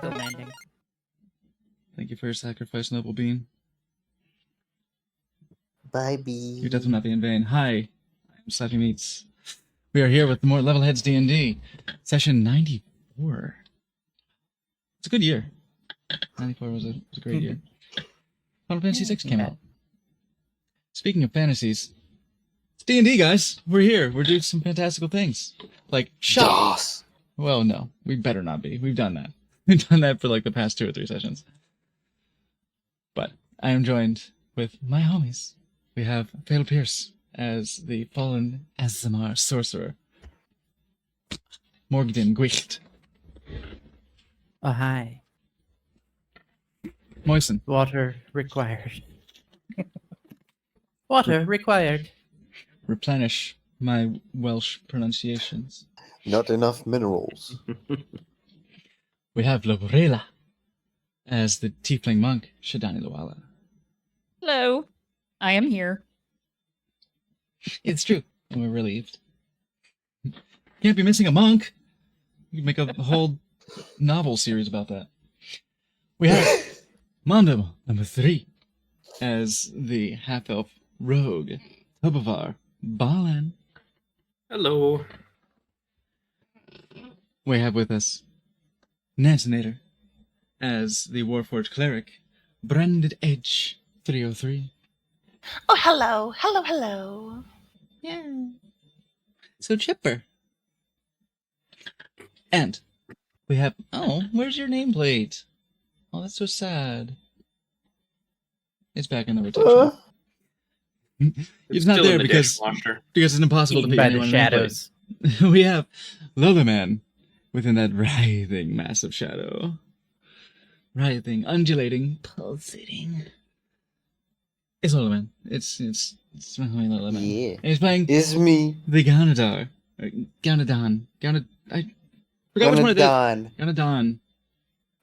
Demanding. Thank you for your sacrifice, noble being. Bye, B. Your death will not be in vain. Hi, I'm Slappy Meats. We are here with more Levelheads D&D. Session 94. It's a good year. 94 was a great year. Final Fantasy VI came out. Speaking of fantasies, it's D&D, guys. We're here. We're doing some fantastical things. Like, shop. Yes. Well, no. We better not be. We've done that. We've done that for like the past 2 or 3 sessions. But I am joined with my homies. We have Fatal Pierce as the fallen Azamar sorcerer. Morgden Gwicht. Oh, hi. Moisen. Water required. Water required. Replenish my Welsh pronunciations. Not enough minerals. We have Loborela as the tiefling monk Shadani Luala. Hello. I am here. It's true. And we're relieved. Can't be missing a monk. You could make a whole novel series about that. We have Mondo number 3 as the half-elf rogue Tobavar Balan. Hello. We have with us Nantinator as the Warforged cleric Branded Edge 303. Oh, hello. Hello, hello. Yeah. So chipper. And we have... Oh, where's your nameplate? Oh, that's so sad. It's back in the rotation. It's not still there in the because dishwasher. it's impossible to Eaten fit by anyone the in nameplate. shadows. We have Lolaman within that writhing mass of shadow. Writhing, undulating, pulsating. It's Lolaman. It's my homie Lolaman. Yeah. And he's playing It's me. the Ganadar. Ganadan. I forgot which one it is. Ganadon. Ganadon.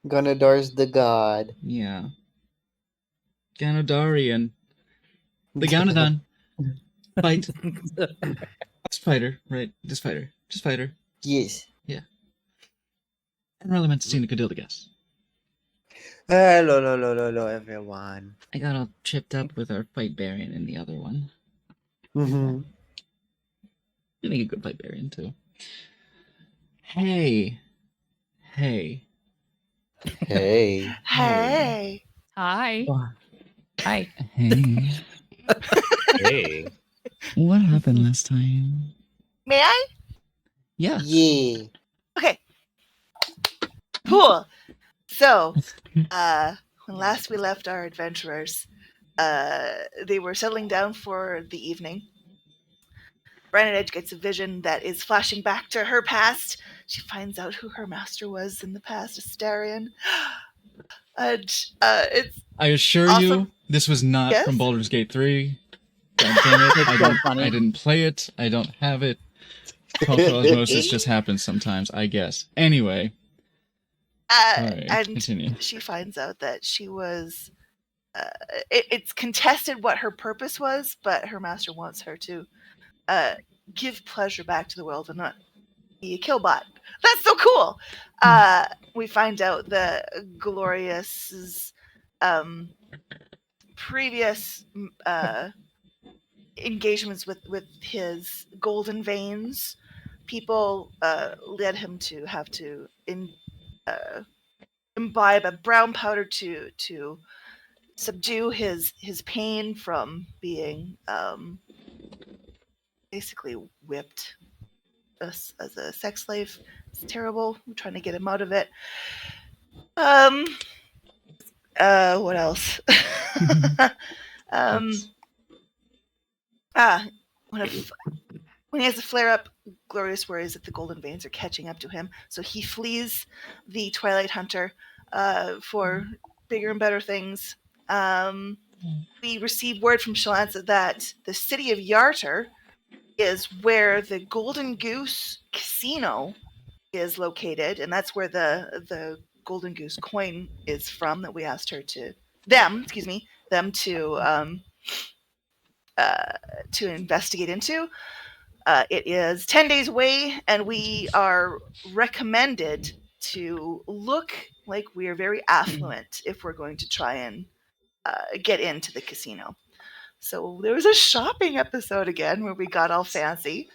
Ganadar's the god. Yeah. Ganodarian. The Ganadon. Fight. Just fighter, right? Just fighter. Just fighter. Yes. And Relevant to see the Cadildagas. Hello, everyone. I got all chipped up with our fight Barian in the other one. Mm-hmm. You make a good fight Barian too. Hey. Hey. Hey. Hi. Hi. Hey. Hey. What happened last time? May I? Yeah. Yeah. Okay. Cool. So, when last we left our adventurers, they were settling down for the evening. Brandon Edge gets a vision that is flashing back to her past. She finds out who her master was in the past, Astarion. And it's I assure you, Awesome. this was not Yes? from Baldur's Gate 3. God damn it. It's so funny. I didn't play it. I don't have it. Cultural osmosis just happens sometimes, I guess. Anyway. Alright, and continue. she finds out that she was it's contested what her purpose was, but her master wants her to give pleasure back to the world and not be a killbot. That's so cool. We find out that Glorious's previous engagements with his golden veins people led him to have to imbibe a brown powder to subdue his pain from being basically whipped as a sex slave. It's terrible. I'm trying to get him out of it. What else? When he has a flare up, Glorious worries that the golden veins are catching up to him, so he flees the Twilight Hunter for bigger and better things. We receive word from Shalanza that the city of Yarter is where the Golden Goose Casino is located, and that's where the Golden Goose coin is from that we asked her them to investigate into. It is 10 days away, and we are recommended to look like we are very affluent if we're going to try and get into the casino. So there was a shopping episode again where we got all fancy.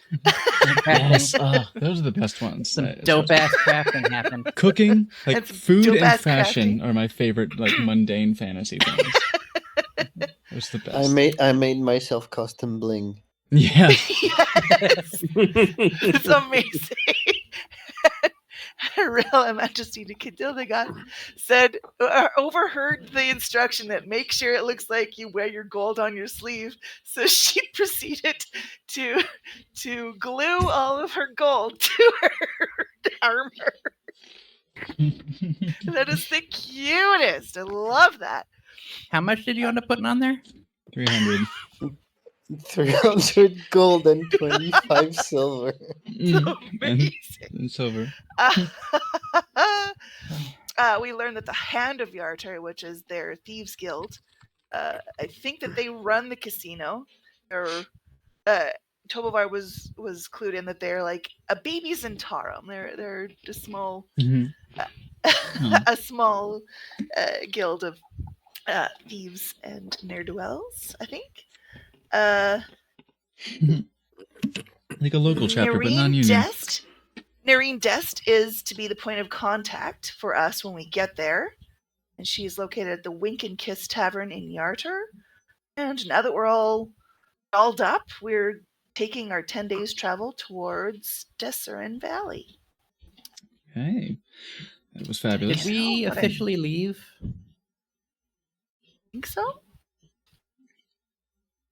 Yes, those are the best ones. Some dope ass crafting happened. Cooking, like And some food and dope-ass fashion, crafting. are my favorite, like mundane fantasy things. It's the best. I made myself custom bling. Yeah. Yes, it's amazing. Her Real Majesty Cadilda said, overheard the instruction that make sure it looks like you wear your gold on your sleeve. So she proceeded to glue all of her gold to her armor. That is the cutest. I love that. How much did you end up putting on there? 300. 300 gold and 25 silver. Amazing. And silver. We learned that the Hand of Yartar, which is their thieves guild, I think that they run the casino. Or Tobovar was clued in that they're like a baby Zentarum. They're a small Mhm. a small guild of thieves and ne'er-do-wells, I think. Like a local chapter, but non-union. Nareen Dest is to be the point of contact for us when we get there. And she is located at the Wink and Kiss Tavern in Yartar. And now that we're all dolled up, we're taking our 10 days travel towards Desserin Valley. Hey, that was fabulous. Did we Oh, but I- officially leave? Think so?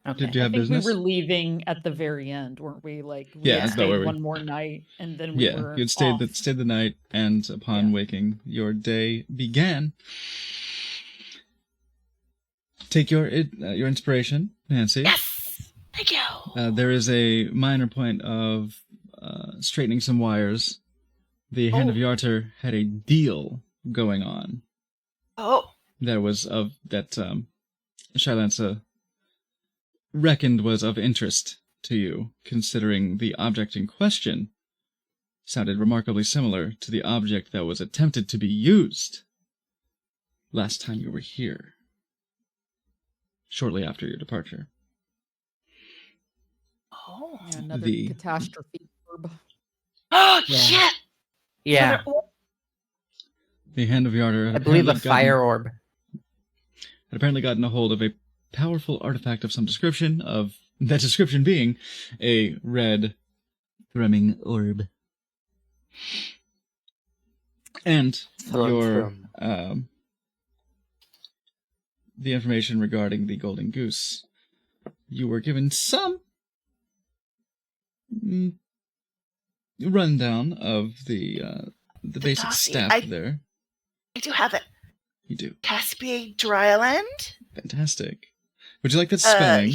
Okay. Did you I have think business? we were leaving at the very end, weren't we? Like, we Yeah, had that's about where stayed we- one more night, and then we Yeah, were you'd stayed off. stayed the night, and upon Yeah. waking, your day began. Take your inspiration, Nancy. Yes! Thank you! There is a minor point of straightening some wires. The Hand of Oh. Yartar had a deal going on Oh, that Shylansa reckoned was of interest to you, considering the object in question sounded remarkably similar to the object that was attempted to be used last time you were here, shortly after your departure. oh. Yeah, another the- catastrophe orb. Oh, Yeah. shit! Yeah, Another orb. The Hand of Yartar had I believe a apparently fire orb. had apparently gotten a hold of a powerful artifact of some description, of that description being a red thrumming orb. And Thrum. the information regarding the golden goose. You were given some rundown of the basic dossier. staff there. I do have it. You do. Caspian Dryland. Fantastic. Would you like that spelling?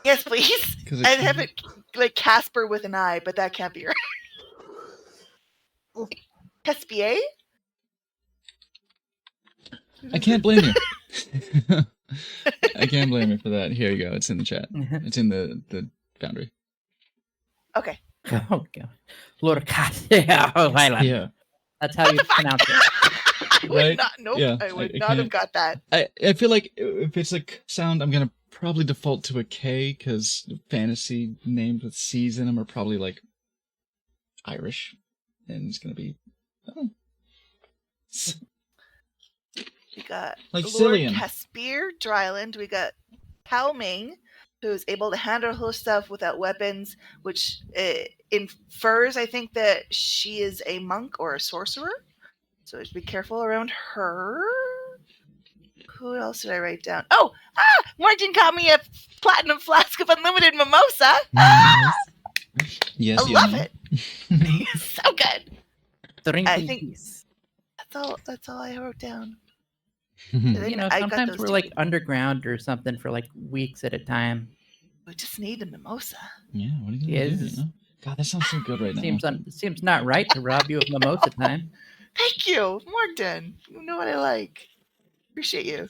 Yes, please. 'Cause I have it like Casper with an I, but that can't be right. Caspier? I can't blame you. I can't blame you for that. Here you go. It's in the chat. It's in the Foundry. Okay. Oh god, Lord Cassia Highland. Yeah. That's how you pronounce it. I would Right? not. Nope. Yeah, I would I not have can't- got that. I feel like if it's a sound, I'm gonna probably default to a K, because fantasy names with C's in them are probably like Irish, and it's gonna be We got Like Lord Cillian. Caspier Dryland. We got Pao Ming, who is able to handle herself without weapons, which infers, I think, that she is a monk or a sorcerer. So just be careful around her. Who else did I write down? Oh, Morgan got me a platinum flask of unlimited mimosa. yes, I love it. So good. Drink I in think- peace. That's all I wrote down. You know, I got sometimes those we're two. like underground or something for like weeks at a time. We just need a mimosa. Yeah, what are you gonna do? Yes. You know? God, that sounds so good right now. Seems not right to rob you of mimosa time. Thank you, Morgan. You know what I like. Appreciate you.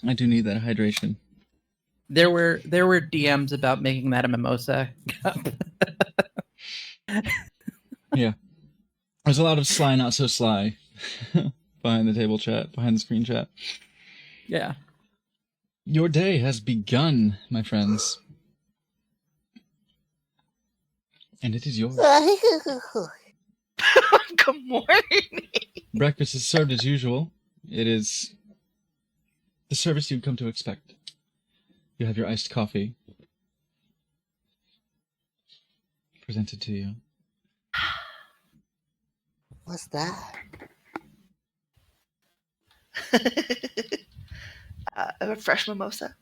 I do need that hydration. There were DMs about making that a mimosa cup. Yeah. There's a lot of sly, not so sly behind the table chat, behind the screen chat. Yeah. Your day has begun, my friends. And it is yours. Good morning. Breakfast is served as usual. It is the service you'd come to expect. You have your iced coffee presented to you. What's that? A fresh mimosa.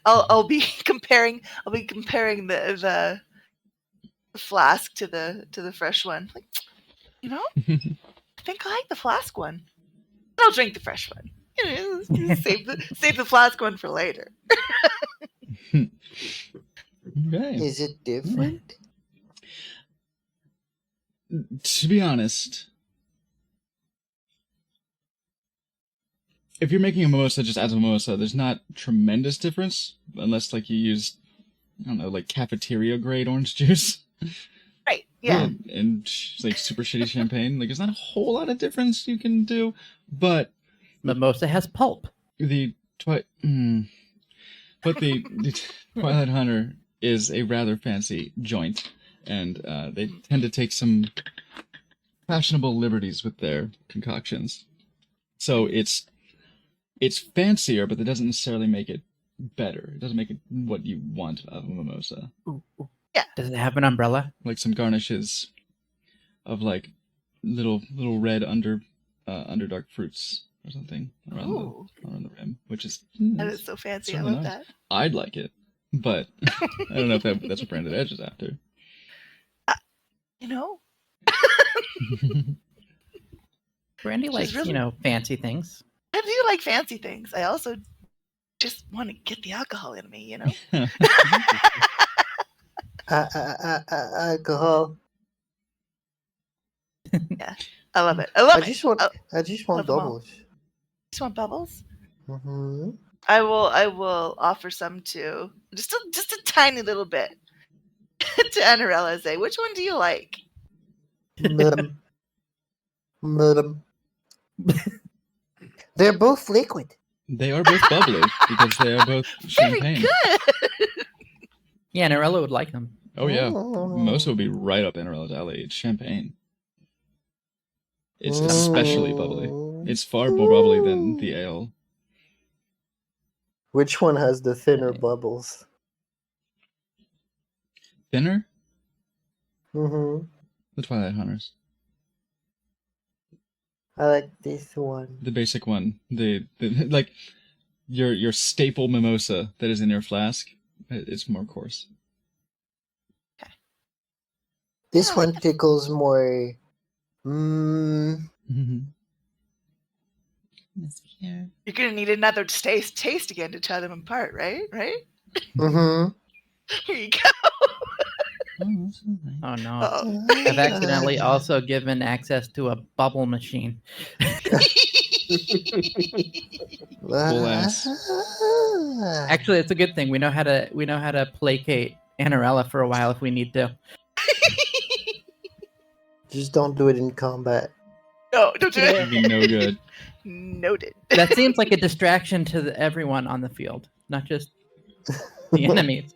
I'll be comparing the flask to the fresh one. Like, you know, I think I like the flask one. I'll drink the fresh one. You know, save the flask one for later. Okay. Is it different? To be honest, if you're making a mimosa just as a mimosa, there's not tremendous difference unless like you use, I don't know, like cafeteria grade orange juice. Right. Yeah. And like super shitty champagne. Like there's not a whole lot of difference you can do, but Mimosa has pulp. the Twilight Hunter is a rather fancy joint, and they tend to take some fashionable liberties with their concoctions. So it's fancier, but that doesn't necessarily make it better. It doesn't make it what you want out of a mimosa. Does it have an umbrella? Like some garnishes of like little red underdark fruits or something around the rim, which is That is so fancy. I certainly love nice. that. I'd like it, but I don't know if that's what Branded Edge is after. You know, Brandy She's likes, really- fancy things. I do like fancy things. I also just want to get the alcohol in me. You know. Alcohol. I love it. I love I it. just want. Oh, I just want love 'em all. bubbles. just want bubbles. Mm-hmm. I will offer some to just a tiny little bit to Anarella. Say, which one do you like? Madam. They're both liquid. They are both bubbly because they are both Very champagne. good. Yeah, Narella would like them. Oh yeah, Oh. most would be right up Annarella's alley. It's champagne. It's especially bubbly. It's far more bubbly than the ale. Which one has the thinner bubbles? Thinner? Mm-hmm. The Twilight Hunters. I like this one. The basic one. The like your staple mimosa that is in your flask. It's more coarse. This I one like tickles more. You're gonna need another taste again to tell them apart, right? Right? Mm-hmm. Here you go. Oh no. Uh-oh. I've accidentally also given access to a bubble machine. Full ass. Actually, it's a good thing. We know how to placate Anarella for a while if we need to. Just don't do it in combat. No, don't do It'd it. be no good. Noted. That seems like a distraction to everyone on the field, not just the enemies.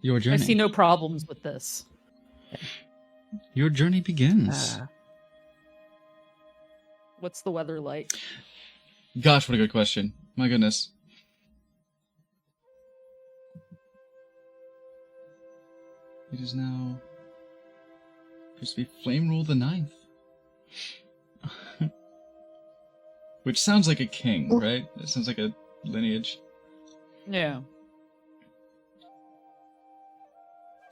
Your I journey. see no problems with this. Your journey begins. What's the weather like? Gosh, what a good question. My goodness. It is now supposed to be Flame Rule the Ninth. Which sounds like a king, right? It sounds like a lineage. Yeah.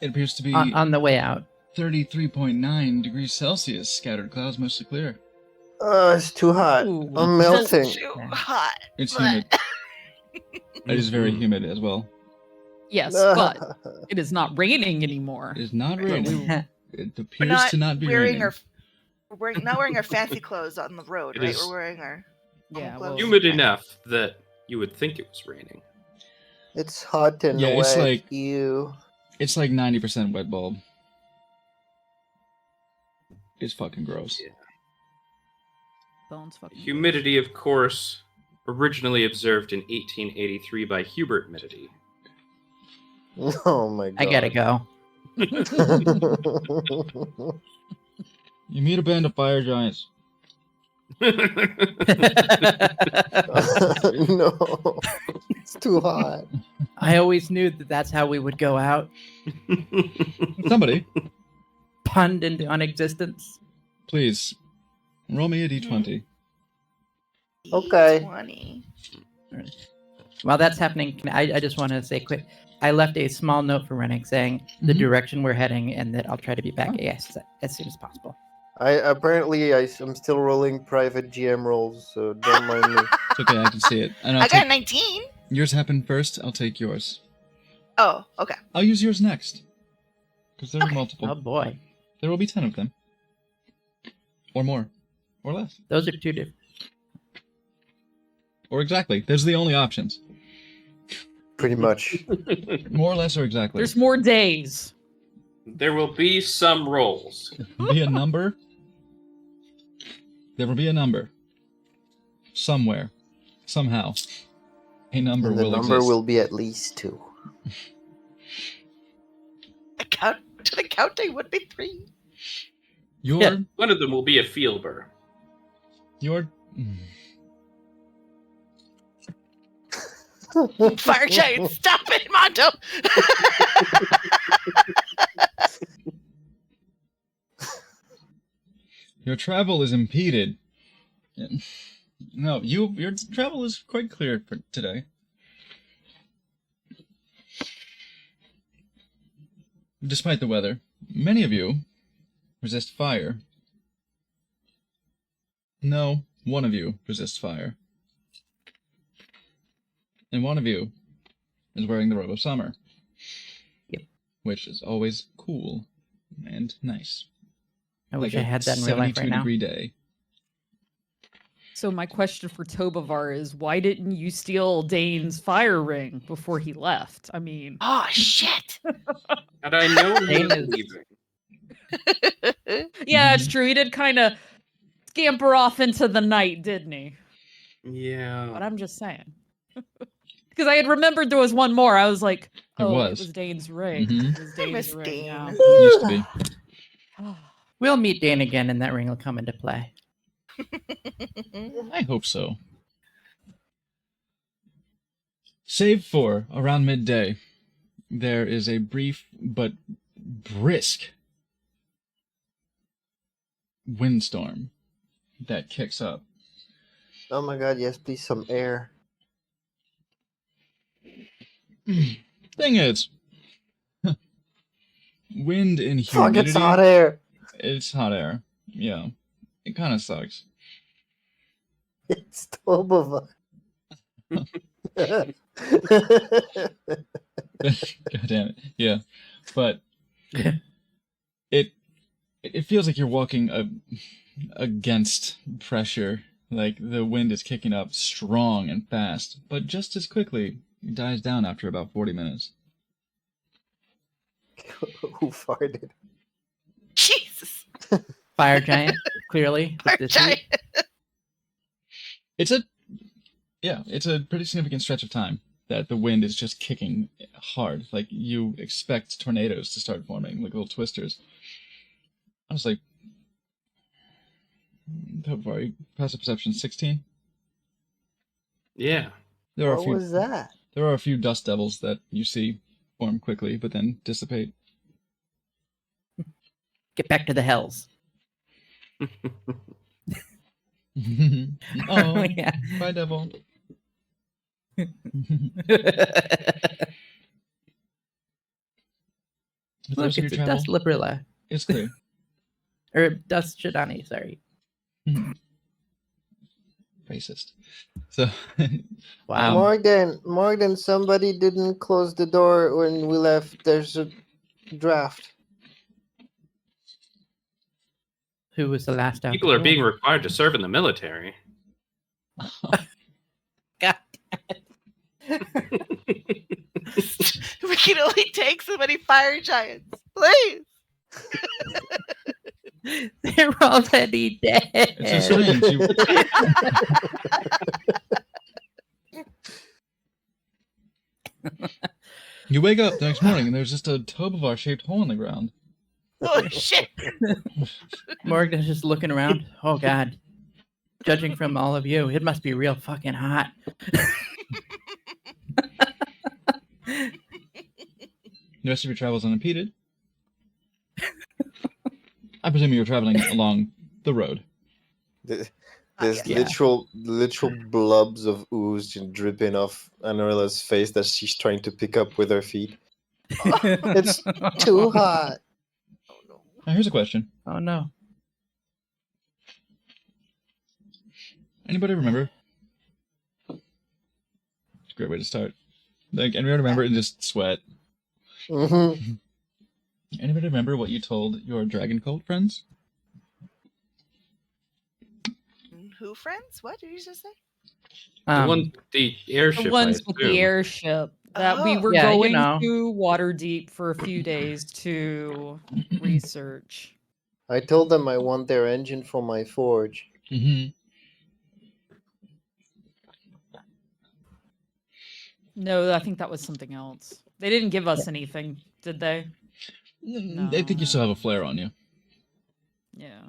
It appears to be on the way out. 33.9 degrees Celsius, scattered clouds mostly clear. It's too hot. Ooh. I'm melting. Too Yeah. hot. It's humid. It is very humid as well. Yes, but it is not raining anymore. It is not Right. raining. It We're appears not to not be wearing raining. not wearing our fancy clothes on the road, It right? is- We're wearing our Yeah, clothes. well, Humid enough that you would think it was raining. It's hot and Yeah, it's wet. like- Ew. It's like 90% wet bulb. is fucking gross. Yeah. Bones fucking. Humidity, of course, originally observed in 1883 by Hubert Midity. Oh my god. I gotta go. You meet a band of fire giants. No, it's too hot. I always knew that that's how we would go out. Somebody, Punned into non-existence. please, roll me a d20. Okay. 20. While that's happening, I just want to say quick. I left a small note for Rennick saying the Mhm. direction we're heading and that I'll try to be back Oh. as soon as possible. I'm still rolling private GM rolls, so don't mind me. It's okay, I can see it. And I I'll got a take, 19. yours happened first, I'll take yours. Oh, okay. I'll use yours next. Because there are multiple. Oh boy, There will be 10 of them. Or more. Or less. those are two different. Or exactly. Those are the only options. Pretty much. More or less or exactly. There's more days. There will be some rolls. Be a number. There will be a number. Somewhere. Somehow. A number And the will number exist. will be at least 2. The counting would be 3. Your... Yeah. One of them will be a Feelber. Your... Fire giant, stop it, Mondo! Your travel is impeded. No, your travel is quite clear for today. Despite the weather, many of you resist fire. No, one of you resists fire. And one of you is wearing the robe of summer. Yep. Which is always cool and nice. I wish Like I a had that in real life right 72 now. degree day. So my question for Tobavar is, why didn't you steal Dane's fire ring before he left? I mean, Oh, shit! Had I known he Dane was is- leaving, yeah, it's true. He did kind of scamper off into the night, didn't he? But yeah. I'm just saying. Because I had remembered there was one more. I was like, There oh, was. it was Dane's ring. Mhm. It was I Dane's miss ring Dane. now. Used to be. We'll meet Dane again, and that ring will come into play. I hope so. Save for around midday, there is a brief but brisk windstorm that kicks up. Oh my god, yes, please, some air. Thing is, wind and Fuck, humidity. it's hot air. It's hot air. Yeah, it kind of sucks. It's Tobova. God damn it. Yeah, but it feels like you're walking against pressure. Like the wind is kicking up strong and fast, but just as quickly it dies down after about 40 minutes. Who farted? Jesus! Fire giant, clearly. Fire This giant! It's a pretty significant stretch of time that the wind is just kicking hard. Like you expect tornadoes to start forming, like little twisters. I was like, Tobavar, passive perception 16. Yeah. There are a What few. was that? There are a few dust devils that you see form quickly, but then dissipate. Get back to the hells. Oh, Yeah. bye, devil. The Look, rest of it's your a travel Dust Librilla. is clear. Or Dust Shadani, sorry. Racist. So, Wow. Morgan, somebody didn't close the door when we left. There's a draft. Who was the last out? People the are door? being required to serve in the military. God. We can only take so many fire giants. Please! You're already dead. It's strange. You wake up the next morning and there's just a Tobovar-shaped hole in the ground. Oh shit! Morgan's just looking around. Oh God. Judging from all of you, it must be real fucking hot. The rest of your travel's unimpeded. I presume you were traveling along the road. There's Yeah. literal blobs of ooze just dripping off Anorella's face that she's trying to pick up with her feet. It's too hot. Oh no. Now, here's a question. Oh no. Anybody remember? It's a great way to start. Like, anybody remember and just sweat? Mm-hmm. Anybody remember what you told your dragon cult friends? Who friends? What did you just say? The airship. The I ones with assume. the airship that we Oh. were Yeah, you going know. to Waterdeep for a few days to research. I told them I want their engine for my forge. Mm-hmm. No, I think that was something else. They didn't give us anything, did they? I think you still have a flare on you. Yeah.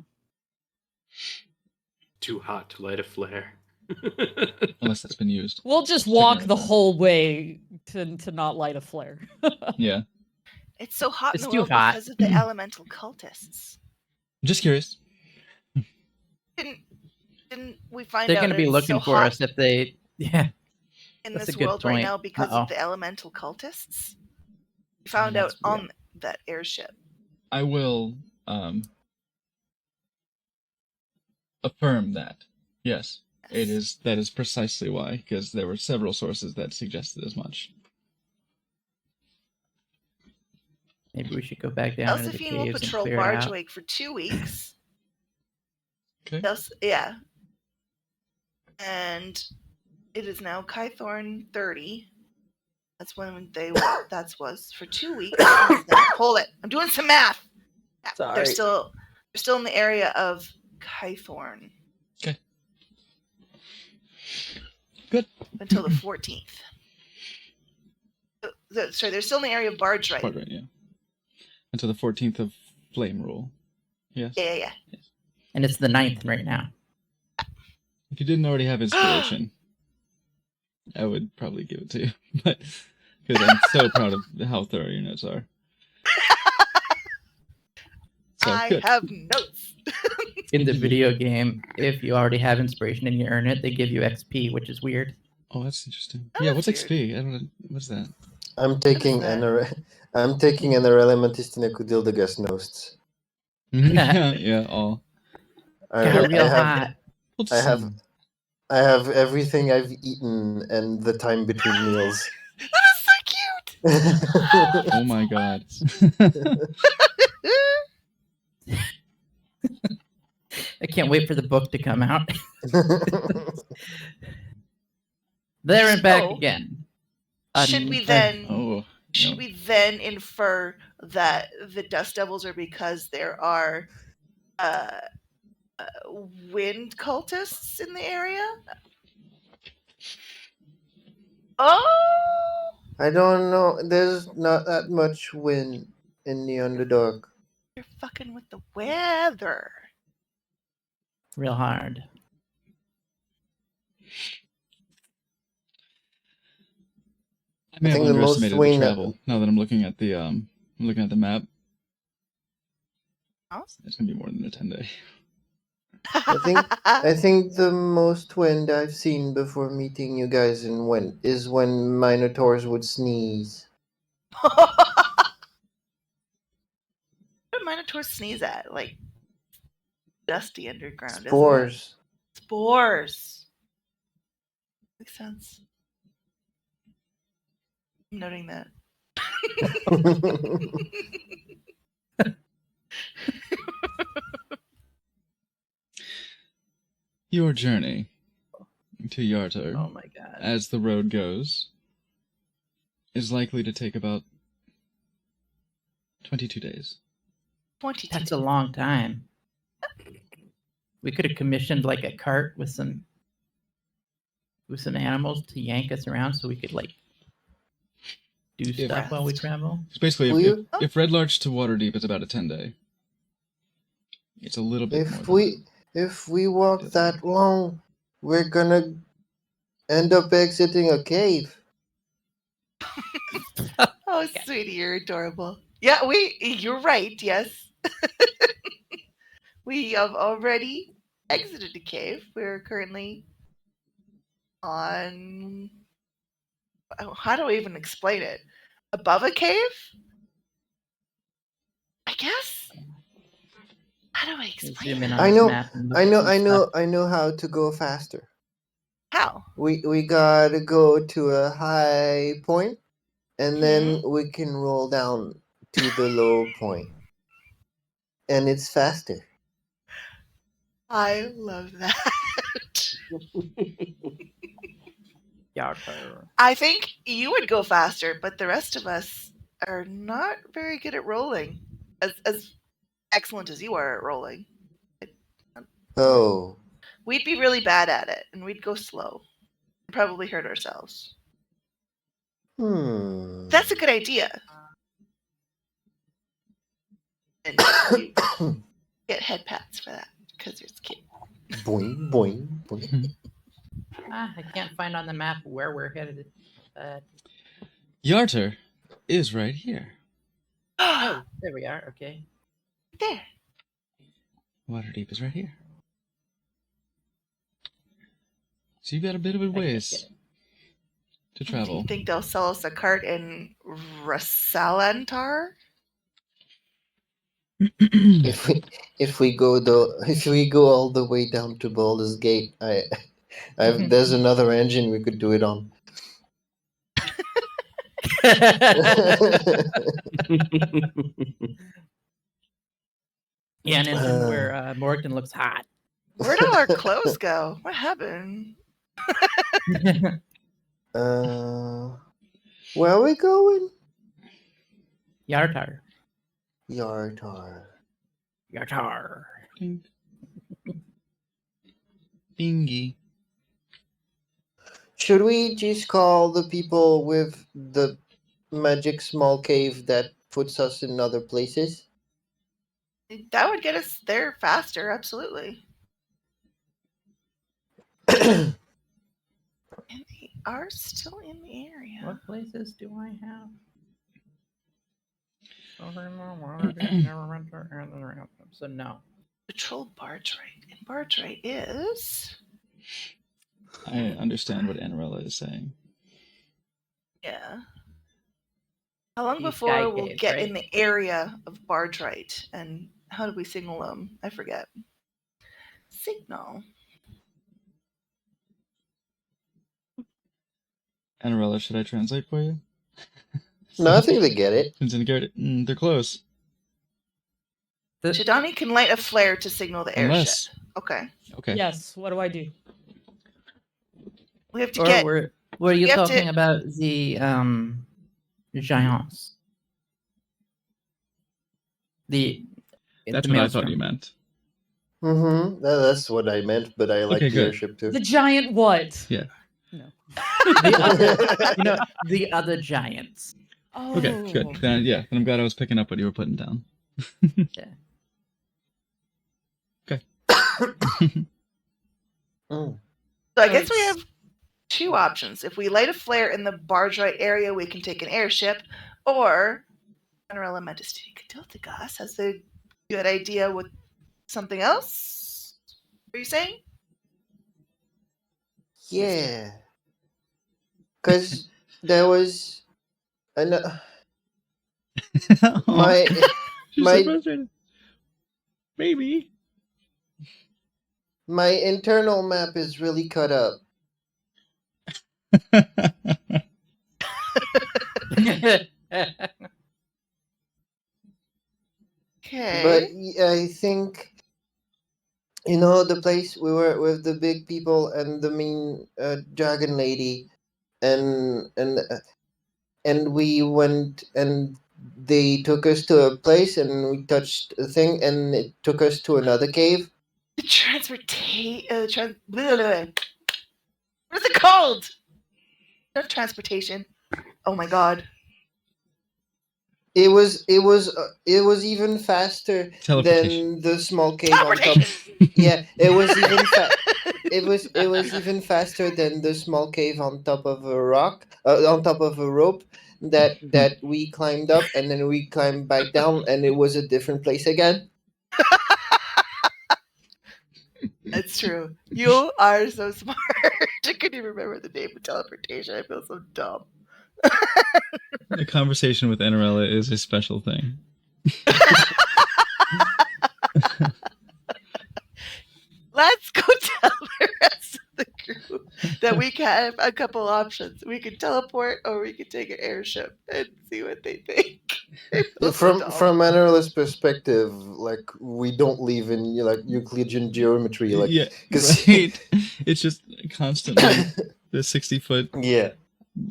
Too hot to light a flare. Unless that's been used. We'll just Check it walk out. the whole way to not light a flare. Yeah. It's so hot It's in the too world hot. because of the elemental cultists. Just curious. Didn't we find They're out gonna be it's looking so for hot us if they yeah. in that's this a good world right point. now because Uh-oh. of the elemental cultists? We found That's out on that airship. I will affirm that. Yes. It is. That is precisely why, because there were several sources that suggested as much. Maybe we should go back down into the Elsephine will caves and patrol clear it out. Bargewake for 2 weeks. Okay. Yeah. And it is now Kythorn 30. That's when they was for 2 weeks. Hold it. I'm doing some math. Yeah, Sorry. They're still in the area of Kythorn. Okay. Good. Until the 14th. Sorry, they're still in the area of Barge Part right. right, yeah. Until the 14th of Flame Rule. Yes. Yeah. And it's the 9th right now. If you didn't already have inspiration, I would probably give it to you. But because I'm so proud of how thorough your notes are. So I good. have notes. In the video game, if you already have inspiration and you earn it, they give you XP, which is weird. Oh, that's interesting. Oh, Yeah, what's that's XP? I don't know. What's that? I'm taking that? I'm taking an Elementis in a Kudildagas Nosts. Yeah, all. Got real hot. We'll I just have say- I have everything I've eaten and the time between meals. That is so cute. Oh my god. I can't wait for the book to come out. There and back So, again. Should we Un- then Oh. should no. we then infer that the Dust Devils are because there are wind cultists in the area? Oh, I don't know. There's not that much wind in the Underdark. you're fucking with the weather. Real hard. I may I have think the most underestimated the wind- travel. Now that I'm looking at the map, Awesome. it's gonna be more than a 10-day. I think the most wind I've seen before meeting you guys is when Minotaurs would sneeze. What do Minotaurs sneeze at? Like dusty underground. isn't it? Spores. Spores. Makes sense. I'm noting that. Your journey to Yartar, Oh my god. as the road goes, is likely to take about 22 days. 22. That's a long time. We could have commissioned like a cart with some animals to yank us around, so we could like do Yeah. stuff while we travel. It's basically Will you- if Red Larch to Waterdeep is about a 10-day. It's a little bit more. If we walk that long, we're gonna end up exiting a cave. Oh, sweetie, you're adorable. Yeah, you're right, yes. We have already exited the cave. We're currently on. How do I even explain it? Above a cave? I guess? How do I explain Zoom in it? on I this know- map and look I at know, some I know, stuff. I know how to go faster. How? We gotta go to a high point, and then we can roll down to the low point, and it's faster. I love that. Yartar. I think you would go faster, but the rest of us are not very good at rolling. As excellent as you are at rolling. Oh, We'd be really bad at it, and we'd go slow. Probably hurt ourselves. That's a good idea. And you get head pats for that, because you're cute. boing, boing, boing. I can't find on the map where we're headed. Yartar is right here. Oh, there we are. Okay. There. Waterdeep is right here. So you've got a bit of a ways to Do travel. you think they'll sell us a cart in Rasalantar? If we go all the way down to Baldur's Gate, there's another engine we could do it on. Yeah, an engine where Morgan looks hot. Where'd all our clothes go? What happened? Where are we going? Yartar. Yartar. Yartar. Ding. Dingy. Should we just call the people with the magic small cave that puts us in other places? That would get us there faster, absolutely. Hmm. And they are still in the area. What places do I have? So no. Patrol Bartrite. And Bartrite is. I understand what Anarella is saying. Yeah. How long These before sky we'll caves, get right? in the area of Bartrite? And how do we signal them? I forget. Signal. Anarella, should I translate for you? No, I think they get it. Vincent Garrett, they're close. Shidani can light a flare to signal the airship. Unless. Okay. Okay. Yes. What do I do? We have to Or get. were you we have to- talking about the giants? That's the what I thought maelstrom. you meant. Mm-hmm. That's what I meant, but I like Okay, the good. airship too. The giant what? Yeah. No. The other giants. Oh. Okay, good. Then I'm glad I was picking up what you were putting down. Yeah. Okay. Mm. So I guess we have two options. If we light a flare in the Bartrite area, we can take an airship, or General Majesty Cadilthagos has a good idea with something else. Are you saying? Yeah. Because there was my She's my- so frustrated. Maybe. my internal map is really cut up. Okay. But I think, the place we were with the big people and the mean dragon lady, and we went and they took us to a place and we touched a thing and it took us to another cave. The transportation. What is it called? Not transportation. Oh my god. It was even faster Teleportation. than the small cave on top. Teleportation. Yeah, it was even it was even faster than the small cave on top of a rock, on top of a rope that we climbed up and then we climbed back down and it was a different place again. That's true. You are so smart. I couldn't even remember the name of teleportation. I feel so dumb. A conversation with Enarella is a special thing. Let's go tell the rest of the group that we can have a couple options. We can teleport or we can take an airship and see what they think. I feel so dumb. From Anerella's perspective, like we don't live in like Euclidean geometry, like yeah, 'cause- right. It's just constantly the 60-foot yeah.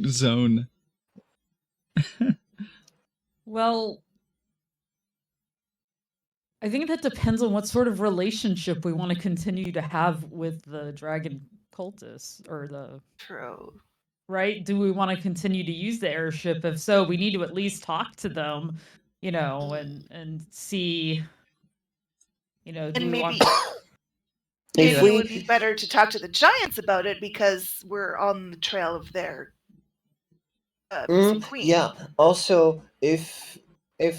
zone. Well, I think that depends on what sort of relationship we want to continue to have with the dragon cultists or the True. right. Do we want to continue to use the airship? If so, we need to at least talk to them, and see, do And we maybe want maybe If it we- would be better to talk to the giants about it because we're on the trail of their missing queen. Yeah. Also, if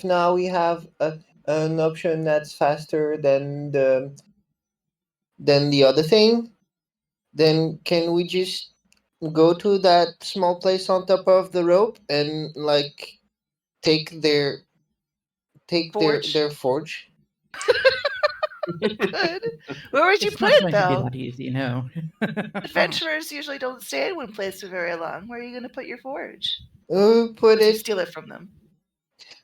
now we have an option that's faster than the other thing, then can we just go to that small place on top of the rope and like take their Forge? their forge? Good. Where would you It's put not it going to be though? that easy, no. Adventurers usually don't stay in one place for very long. Where are you going to put your forge? We put You it. steal it from them.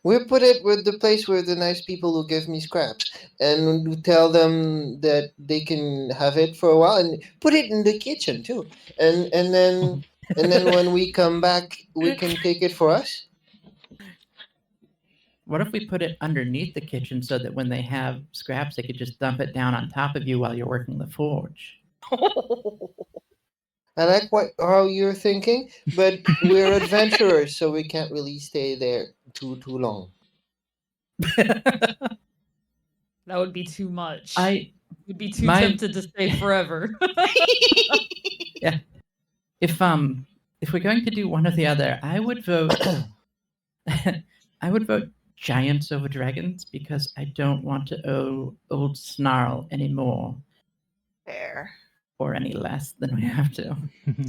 We put it with the place where the nice people who give me scraps, and we tell them that they can have it for a while, and put it in the kitchen too. And then when we come back, we can take it for us. What if we put it underneath the kitchen so that when they have scraps, they could just dump it down on top of you while you're working the forge? I like how you're thinking, but we're adventurers, so we can't really stay there too long. that would be too much. Would be too my- tempted to stay forever. If we're going to do one or the other, I would vote I would vote giants over dragons because I don't want to owe old Snarl any more Fair. or any less than we have to.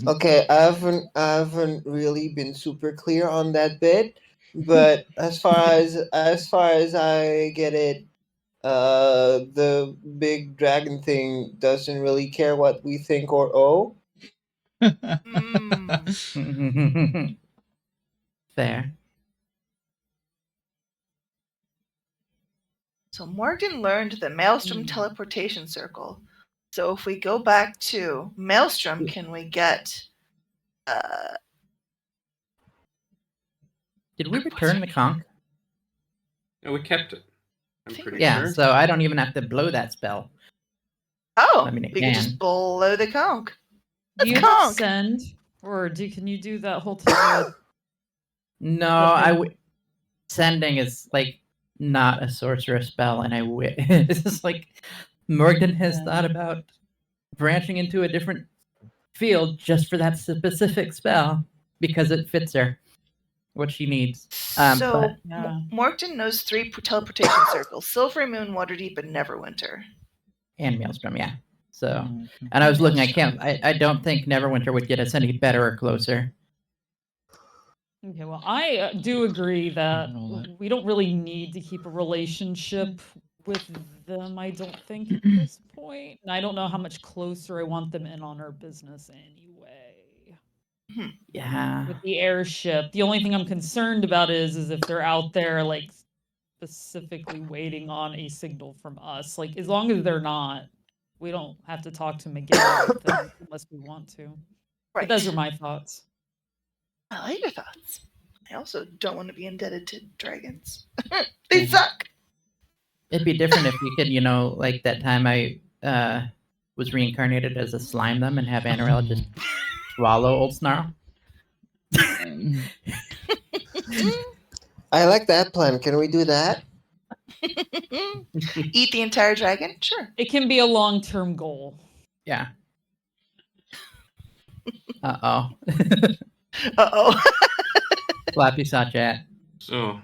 Okay, I haven't really been super clear on that bit, but as far as I get it, the big dragon thing doesn't really care what we think or owe. Mm. Fair. So Morgan learned the Maelstrom teleportation circle. So if we go back to Maelstrom, can we get Did we return the conch? No, we kept it. I'm think pretty Yeah, sure. so I don't even have to blow that spell. Oh, I mean, it we can just can. blow the conch. Do you Let's have conch. send, or can you do that whole thing? No, Okay. I would. Sending is like not a sorcerer spell, and I wish. It's just like Morgan has thought about branching into a different field just for that specific spell because it fits her, what she needs. So but- Yeah. Morgan knows 3 teleportation circles: Silvery Moon, Waterdeep, and Neverwinter. And Maelstrom, yeah. So, and I was looking. I don't think Neverwinter would get us any better or closer. Okay, well, I do agree that Roll that. we don't really need to keep a relationship with them, I don't think, at this point. And I don't know how much closer I want them in on our business anyway. Yeah. With the airship, the only thing I'm concerned about is if they're out there, like, specifically waiting on a signal from us. Like, as long as they're not, we don't have to talk to them again with them unless we want to. Right. But those are my thoughts. I like your thoughts. I also don't want to be indebted to dragons. They suck. It'd be different if you could, like that time I was reincarnated as a slime them and have Anarella just swallow old Snarl. I like that plan. Can we do that? Eat the entire dragon? Sure. It can be a long-term goal. Yeah. Uh-oh. Uh-oh. Flappy saw chat. So.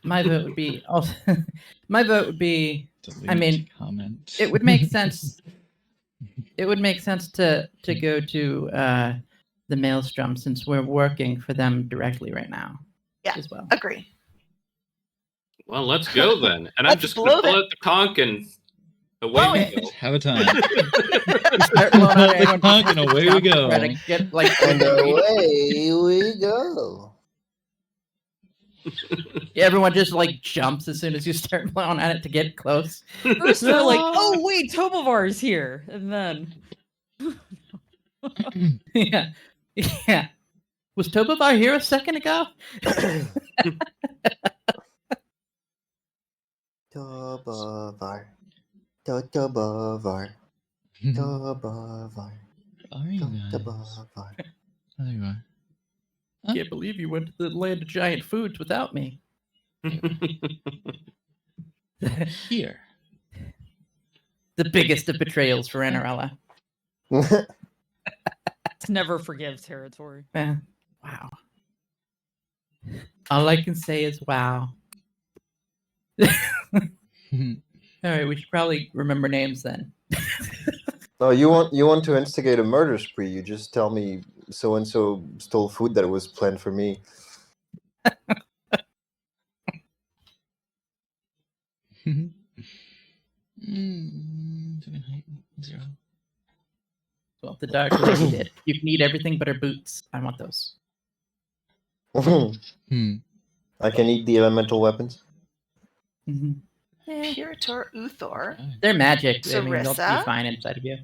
My vote would be also my vote would be Delete mean, comment. it would make sense. It would make sense to go to the Maelstrom since we're working for them directly right now. Yeah. As well. Agree. Well, let's go then. And I'm Let's just going to blow pull out the conch and Blow away it. we go. Have a time. Start blowing out The everyone conch just and away we go. try to get, like, And away we go. everyone just like jumps as soon as you start blowing at it to get close. First they're like, oh wait, Tobovar's here. And then Yeah. Yeah. Was Tobovar here a second ago? Tobovar. Tobovar. Tobovar. Are you guys? Tobovar. There you are. Can't believe you went to the land of giant foods without me. Here. The biggest of betrayals for Anarella. it's never forgive territory. Wow. All I can say is wow. All right, we should probably remember names then. No, you want to instigate a murder spree. You just tell me so and so stole food that was planned for me. Zero. Well, the dark lady did. You can eat everything but her boots. I want those. I can eat the elemental weapons. Mm-hmm. Puritor Uthor. They're magic. I mean, they'll Sarissa? be fine inside of you.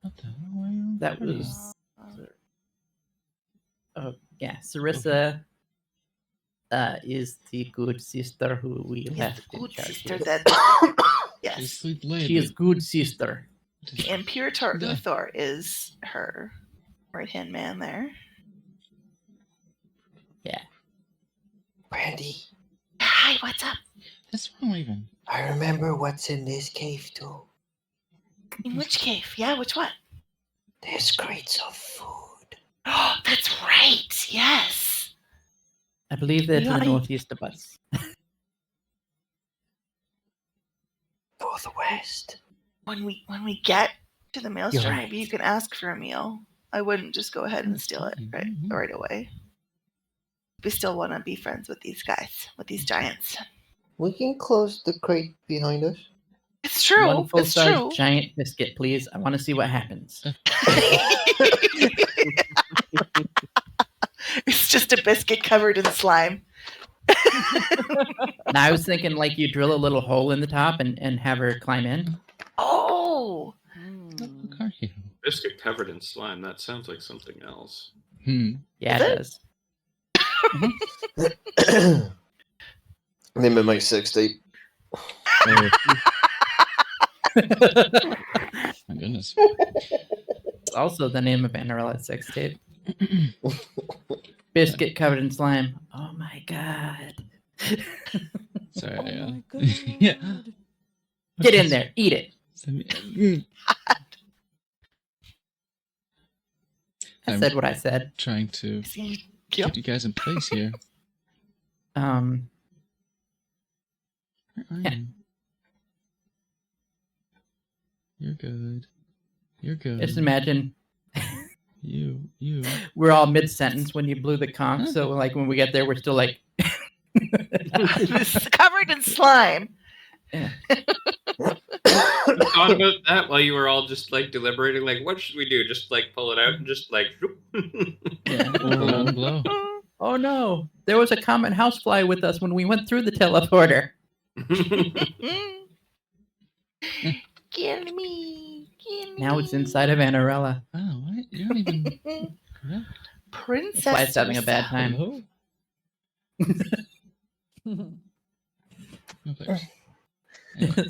What the hell are you? That was. Oh, yeah. Sarissa is the good sister who we Yes, left the in good charge sister here. that. She's Yes. sweet lady. She is good sister. And Puritor Yeah. Uthor is her right hand man there. Brandy, Hi, what's up? That's wrong even. I remember what's in this cave too. In which cave? Yeah, which one? There's crates of food. Oh, that's right. Yes. I believe they're to the Right. northeast of us. Northwest. When we get to the maelstrom, right. maybe you can ask for a meal. I wouldn't just go ahead and That's steal it fine. right away. We still want to be friends with these guys, with these giants. We can close the crate behind us. It's true. One It's full-size true. giant biscuit, please. I want to see what happens. It's just a biscuit covered in slime. Now, I was thinking like you drill a little hole in the top and have her climb in. Oh, Look, are you? Biscuit covered in slime. That sounds like something else. Yeah, Is it it? does. Name of my sex tape. Oh, my goodness. It's also the name of Annarella's sex tape. Biscuit covered in slime. Oh my god. Sorry. Oh my Yeah. God. Get in there. Eat it. I I'm said what I said. trying to Yep. keep you guys in place here. Yeah. You're good. You're good. Just imagine You. we're all mid sentence when you blew the conch. So like when we get there, we're still like It's covered in slime. You thought about that while you were all just like deliberating, like, what should we do? Just like pull it out and just like. yeah. Blow and blow. Oh no, there was a common housefly with us when we went through the teleporter. Kill me. Kill me. Now it's inside of Anarella. Oh, what? You're not even correct. Princess. That's why it's having a bad Ursa. time. Hello? No thanks. Anyway.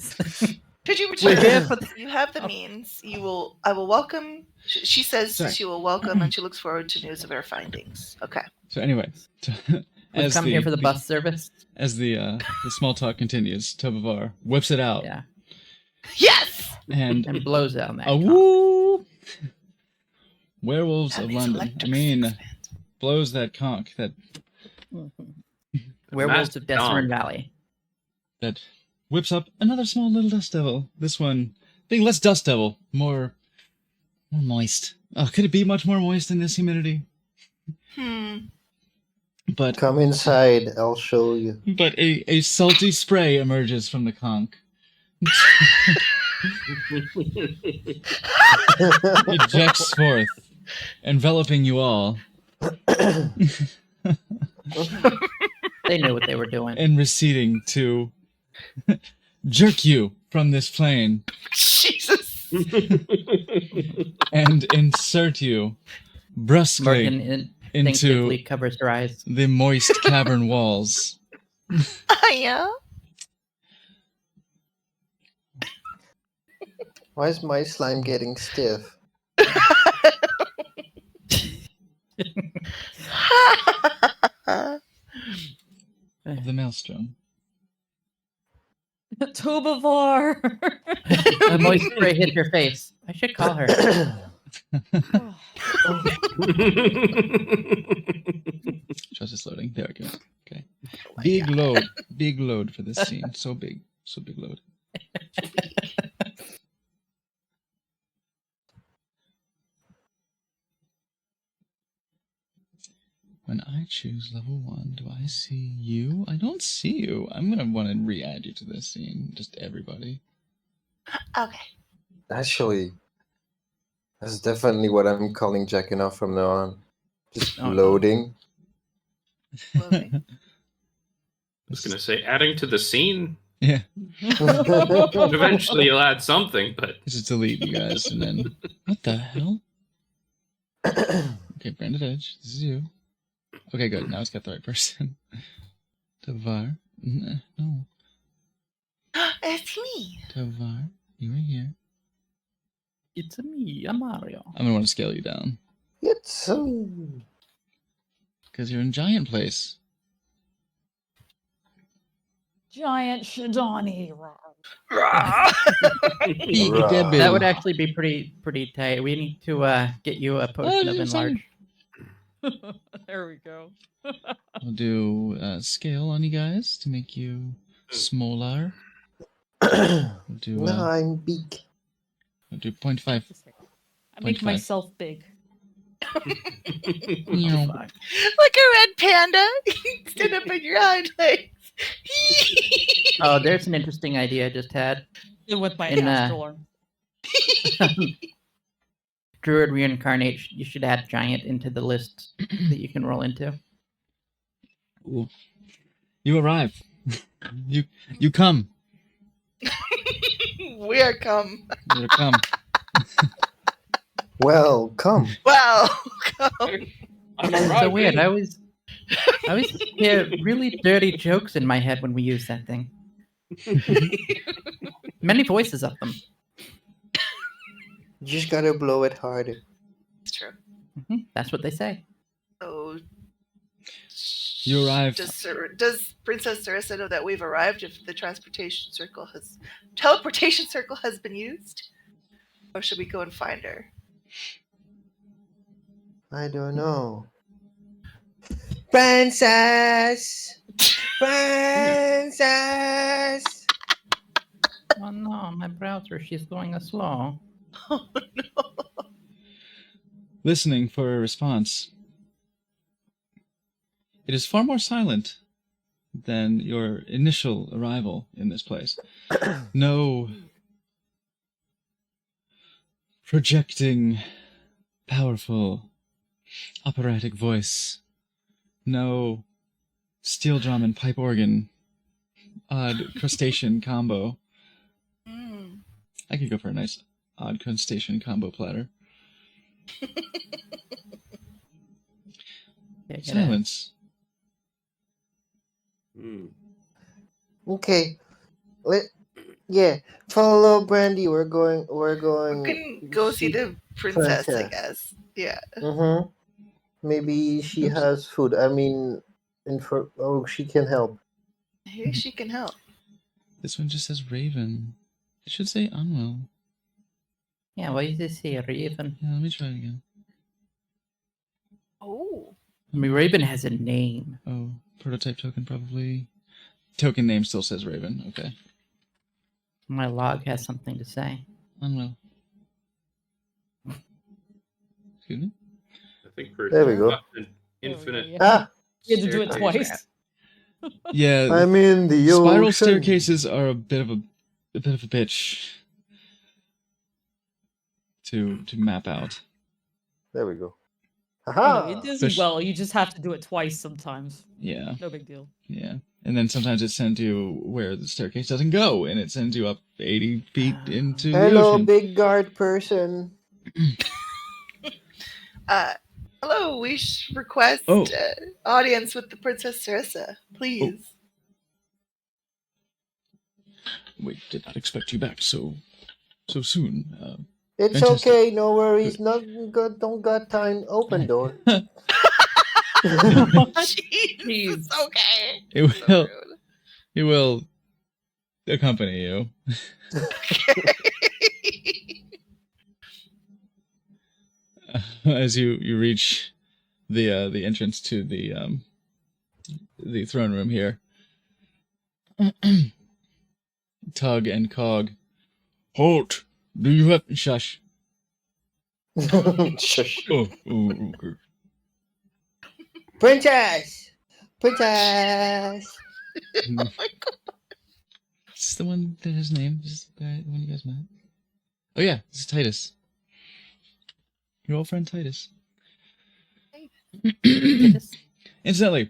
Could you We're return? here for the- You have the means. You will. I will welcome. She says Sorry. she will welcome, and she looks forward to news of her findings. Okay. So anyway, We've as come here for the bus service. As the small talk continues, Tobavar whips it out Yeah, Yes. and and blows down that. a conch. woo! Werewolves Have of these London. I electric mean, six men. blows that conch that Werewolves of Massive Desmond conch. Valley. whips up another small little dust devil. This one being less dust devil, more moist. Oh, could it be much more moist in this humidity? But Come inside. I'll show you. a salty spray emerges from the conch. Ejects forth, enveloping you all, They knew what they were doing. and receding to jerk you from this plane Jesus. and insert you brusquely Morgan into instinctively covers her eyes. the moist cavern walls. Yeah. Why is my slime getting stiff? Of the maelstrom. Tobavar. A moist spray hit your face. I should call her. Just is loading. There we go. Okay. Oh my Big God. load. Big load for this scene. So big. So big load. When I choose level 1, do I see you? I don't see you. I'm gonna want to re-add you to this scene. Just everybody. Okay. Actually, that's definitely what I'm calling jacking off from now on. Just Oh, no. loading. Loading. I was gonna say, adding to the scene. Yeah. Eventually, you'll add something, but Just delete you guys and then. What the hell? Okay, Branded Edge. This is you. Okay, good. Now it's got the right person. Tovar. No. It's me. Tovar. You are here. It's me, I'm Mario. I'm gonna want to scale you down. It's me. Because you're in Giant Place. Giant Shadani. Big Right. Debbie. That would actually be pretty tight. We need to get you a potion of you're saying- enlarge. There we go. I'll do scale on you guys to make you smaller. No, We'll do, I'm big. we'll do 0.5. I make 0.5. myself big. You know, Fuck. Like a red panda. Stand up on your hind legs. Oh, there's an interesting idea I just had. With my In, astral arm. Druid reincarnate. You should add giant into the list that you can roll into. Ooh. You arrive. You come. We are come. You come. Well, come. Wow. Come. I'm So weird. arriving. I always hear really dirty jokes in my head when we use that thing. Many voices of them. You just gotta blow it harder. It's true. That's what they say. So. You arrive. Does Princess Sarissa know that we've arrived? If the teleportation circle has been used, or should we go and find her? I don't know. Princess! Princess! Oh no, my browser, she's going slow. Oh no. Listening for a response. It is far more silent than your initial arrival in this place. No projecting, powerful, operatic voice. No steel drum and pipe organ. Odd crustacean combo. Mm. I could go for a nice odd crustacean combo platter. Yeah, Silence. Hmm. Okay. Yeah. Follow Brandy. We're going. We can go see the princess, I princess. guess. Yeah. Mm-hmm. Maybe she Oops. has food. I mean, she can help. Maybe she can help. This one just says Raven. It should say Unwell. Yeah, why is this here, Raven? Yeah, let me try it again. Oh. I mean, Raven has a name. Oh, prototype token probably. Token name still says Raven. Okay. My log has something to say. Unwell. Excuse me? I think we're There we go. up an infinite. Yeah. Ah, You had to do it staircase. twice. Yeah. I'm in the Spiral ocean. staircases are a bit of a bitch to map out. There we go. No, Aha! it does Fish- well. You just have to do it twice sometimes. Yeah, No big deal. yeah. And then sometimes it sends you where the staircase doesn't go, and it sends you up 80 feet into the Hello, ocean. big guard person. Hello, we request Oh. audience with the Princess Sarissa, please. We did not expect you back so soon. It's Fantastic. okay, no worries. Don't got time. Open door. Jesus, okay. It So will. rude. It will accompany you. As you reach the entrance to the throne room here. Tug and Cog. Halt! Do you have shush? Shush. Oh, okay. Princess! Princess! Oh my God. Is this the one that has name? Is this the guy, the one you guys met? Oh yeah, this is Titus. Your old friend Titus. Incidentally,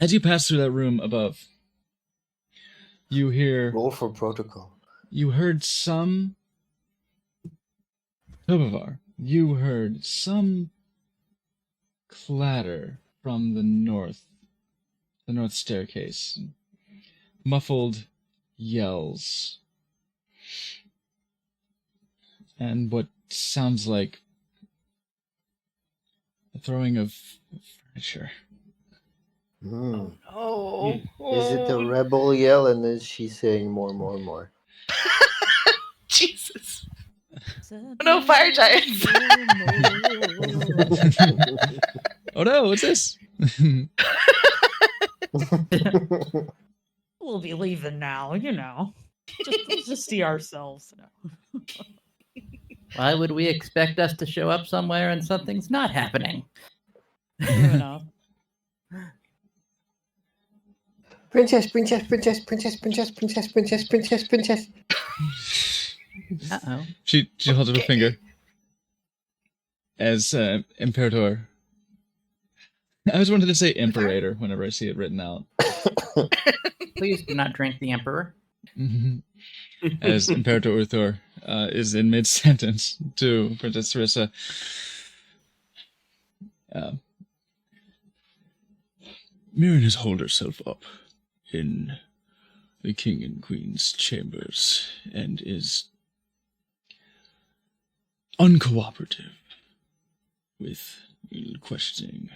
as you pass through that room above, you hear. Roll for protocol. You heard some. Tobavar, you heard some clatter from the north staircase. Muffled yells. And what sounds like the throwing of furniture. Hmm. Oh, Is it the rebel yell and is she saying more? Jesus. No, fire giants. Oh no, what's this? We'll be leaving now, you know. Let's just see ourselves. No. Why would we expect us to show up somewhere and something's not happening? True enough. Princess. Uh-oh. She holds up her finger. As Imperator. I always wanted to say Imperator whenever I see it written out. Please do not drink the Emperor. As Imperator Uthor is in mid-sentence to Princess Sarissa. Mirren has holed herself up in the King and Queen's chambers and is uncooperative with questioning.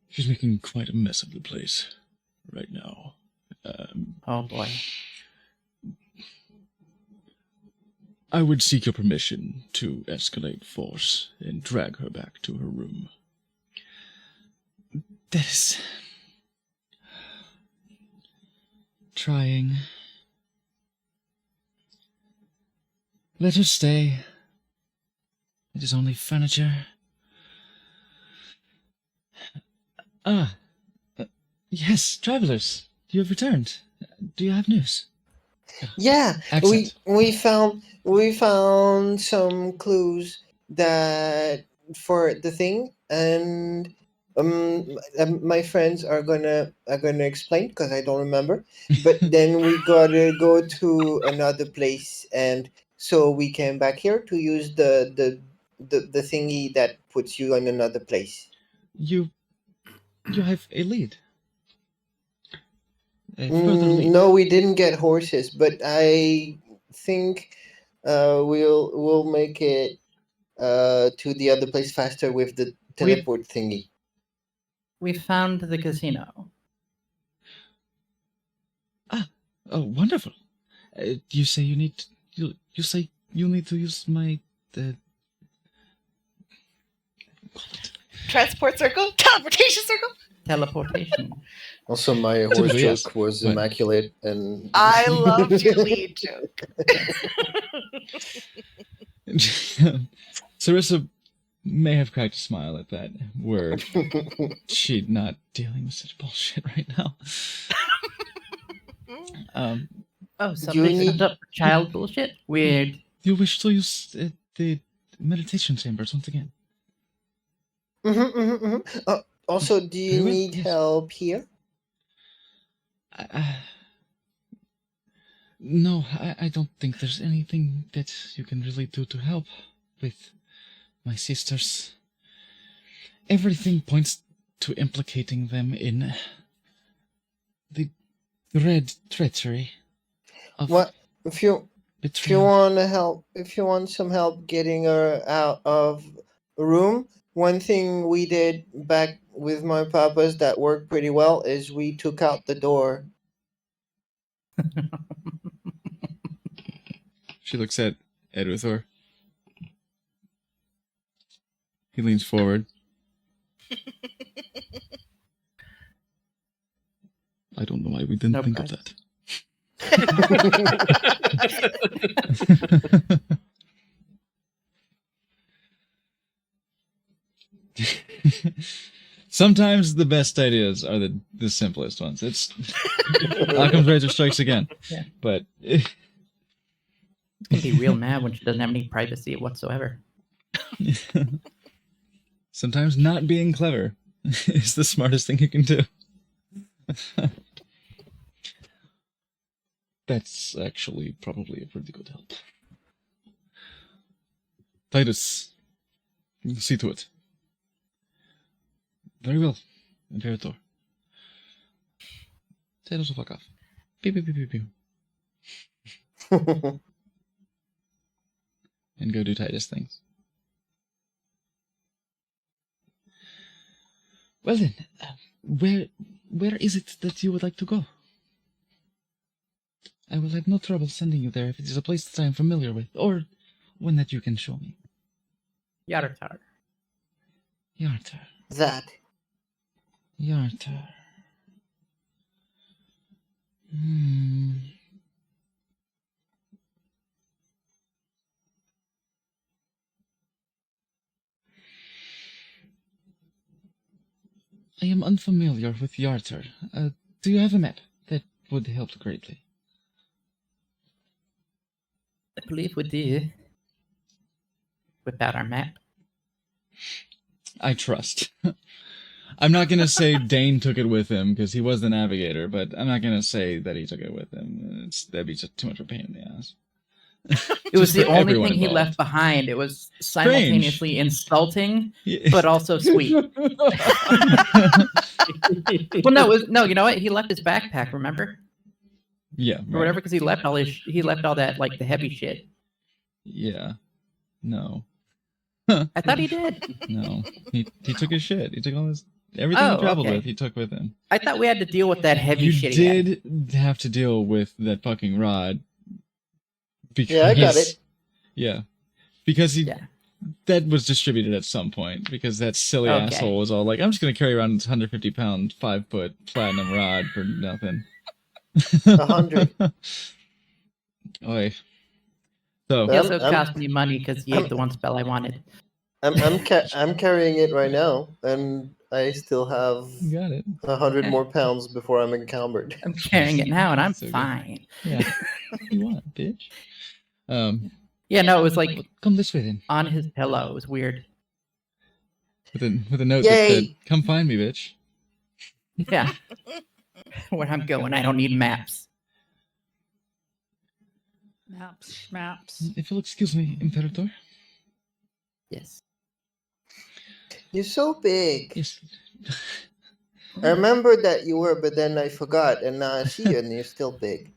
She's making quite a mess of the place right now. Oh boy. I would seek your permission to escalate force and drag her back to her room. That is trying. Let her stay. It is only furniture. Yes, travelers, you have returned. Do you have news? Yeah, Excellent. we found some clues that for the thing, and my friends are gonna explain because I don't remember. But then we gotta go to another place, and so we came back here to use the thingy that puts you in another place. You have a lead. A further lead. No, we didn't get horses, but I think we'll make it to the other place faster with the teleport thingy. We found the casino. Oh, wonderful. You say you need you say you need to use my Transport circle, teleportation circle. Teleportation. Also, my horse Typically, joke yes, was but- immaculate, and I loved your lead joke. Sarissa may have cracked a smile at that word. She's not dealing with such bullshit right now. Oh, somebody need- sent up for child bullshit? Weird. You wish to use the meditation chambers once again? Also, do you Very well, need yes. help here? No, I don't think there's anything that you can really do to help with my sisters. Everything points to implicating them in the red treachery of What if you betrayal. want to help? If you want some help getting her out of a room, one thing we did back with my papas that worked pretty well is we took out the door. She looks at Edwithor. He leans forward. I don't know why we didn't No think of prize. that. Sometimes the best ideas are the simplest ones. It's Occam's razor strikes again. Yeah. But She's gonna be real mad when she doesn't have any privacy whatsoever. sometimes not being clever is the smartest thing you can do. That's actually probably a pretty good help. Titus, see to it. Very well, Imperator. Titus will fuck off. Pew, pew, pew, pew, pew. And go do Titus things. Well then, where is it that you would like to go? I will have no trouble sending you there if it is a place that I am familiar with, or one that you can show me. Yartar. Yartar. That. Yartar. I am unfamiliar with Yartar. Do you have a map? That would help greatly. I believe we do. Whip out our map. I trust. I'm not going to say Dane took it with him because he was the navigator, but I'm not going to say that he took it with him. That'd be just too much of a pain in the ass. It was Just the for only everyone thing he involved. left behind. It was simultaneously insulting, Yeah. but also sweet. Well, no, you know what? He left his backpack. Remember, Yeah. or right. whatever, because he left all that like the heavy shit. Yeah. No. I thought he did. No. He took his shit. He took all his everything Oh, he traveled okay. with. He took with him. I thought we had to deal with that heavy You shit. he had. did have to deal with that fucking rod. Because, Yeah, I got it. Yeah. Because he Yeah. that was distributed at some point because that silly Okay. asshole was all like, I'm just gonna carry around this 150-pound 5-foot platinum rod for nothing. 100. Oi. So He also I'm- cost me money because he ate the one spell I wanted. I'm carrying it right now, and I still have you got it. 100 more pounds before I'm encumbered. I'm carrying it now, and I'm So good. fine. Yeah. What do you want, bitch? Yeah, no, it was like Come this way then. on his pillow. It was weird. with a note that said, Yay! "Come find me, bitch." Yeah. Where I'm going, I don't need maps. Maps. If you'll excuse me, Imperator. Yes. You're so big. Yes. I remember that you were, but then I forgot, and now I see you, and you're still big.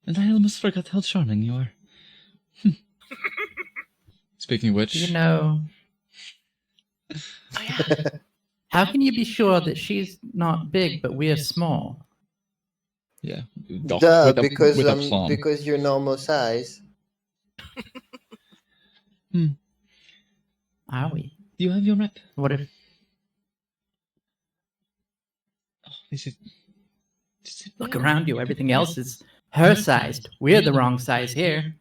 And I almost forgot how charming you are. Speaking of which, You know, Oh, yeah. how can you be sure that she's not big but we're small? yeah, Duh, with a plum. because you're normal size. Are we? Do you have your map? What if Oh, is it look there? around you? Everything else is her sized. We're the wrong size here.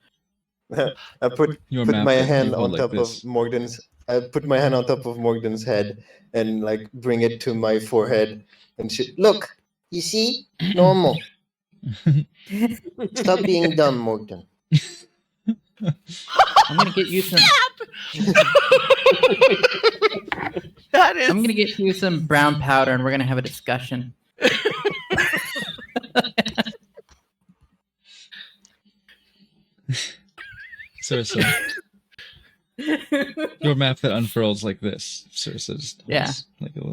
I put Your put map my that you hand hold on like top this. of Morgan's. I put my hand on top of Morgan's head and like bring it to my forehead and shit. Look, you see, normal. Stop being dumb, Morgan. I'm gonna get you some. That is. I'm gonna get you some brown powder, and we're gonna have a discussion. Sarissa. Your map that unfurls like this. Sarissa just holds Yeah. like a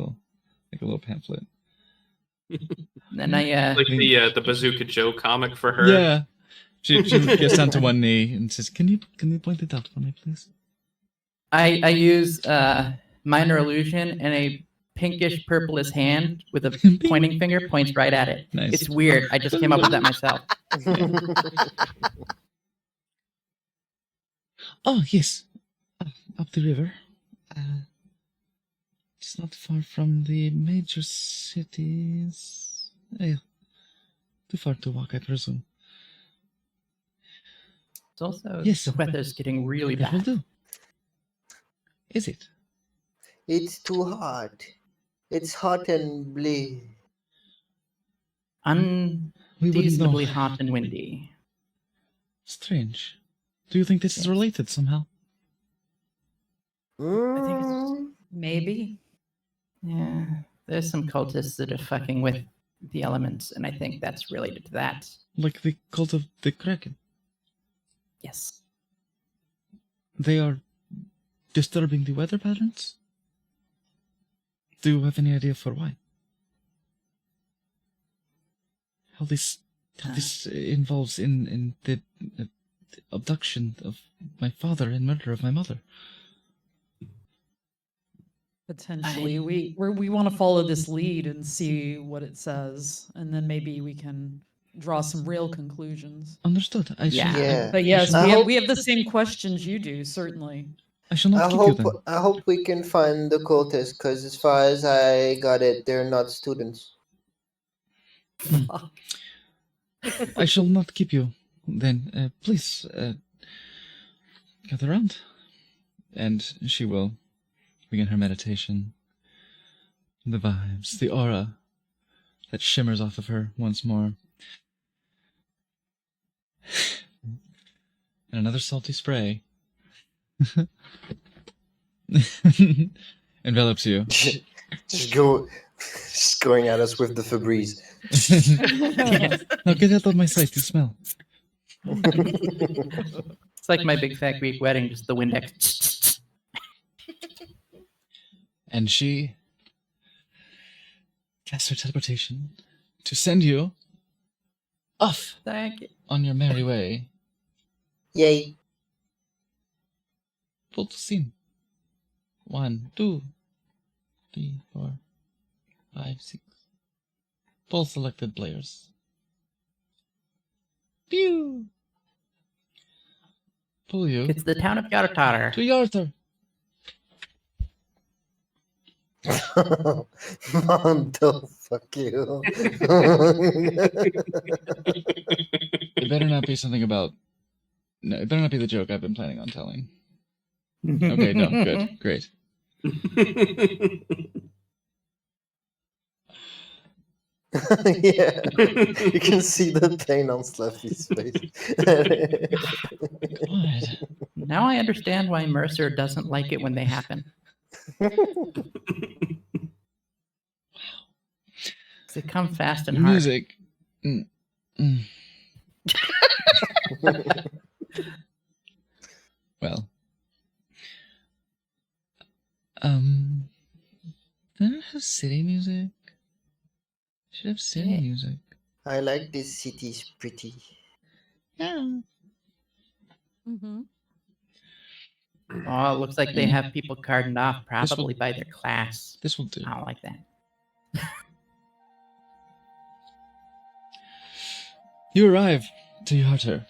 little pamphlet. And I Like the Bazooka Joe comic for her. Yeah. She gets down to one knee and says, "Can you point it out for me, please?" I use minor illusion, and a pinkish purplish hand with a pointing finger points right at it. Nice. It's weird. I just came up with that myself. Oh yes, up the river. It's not far from the major cities. Too far to walk, I presume. It's also Yes. the weather's getting really It will bad. do. Is it? It's too hot. It's hot and blue. We wouldn't know. Unseasonably hot and windy. Strange. Do you think this is related somehow? Mm, Maybe. Yeah, there's some cultists that are fucking with the elements, and I think that's related to that. Like the cult of the Kraken. Yes. They are disturbing the weather patterns? Do you have any idea for why? How this involves in the abduction of my father and murder of my mother? Potentially, we want to follow this lead and see what it says, and then maybe we can draw some real conclusions. Understood. Yeah. yeah. But yes, I we hope- have the same questions you do, certainly. I shall not I keep hope you then. I hope we can find the cultists, because as far as I got it, they're not students. I shall not keep you then. Please, gather round. And she will begin her meditation. The vibes, the aura that shimmers off of her once more. And another salty spray envelops you. Just going at us with the Febreze. Now get out of my sight, you smell. It's like my big fat Greek wedding, just the Windex. And she casts her teleportation to send you off Thank you. on your merry way. Yay. Full scene. 1, 2, 3, 4, 5, 6. Full selected players. Pew! Pull you It's the town of Yartar. to Yartar. Mondo, fuck you. It better not be something about. No, it better not be the joke I've been planning on telling. Okay, no, good, great. Yeah, you can see the pain on Sluffy's face. God. Now I understand why Mercer doesn't like it when they happen. 'Cause they come fast and The hard. music. Mm, mm. Well. Do I have city music? Should have city Yeah. music. I like this city's pretty. Yeah. Mm-hmm. Oh, it looks like they have people cardoned off, This will- probably by their class. This will do. I don't like that. You arrive to Yarter.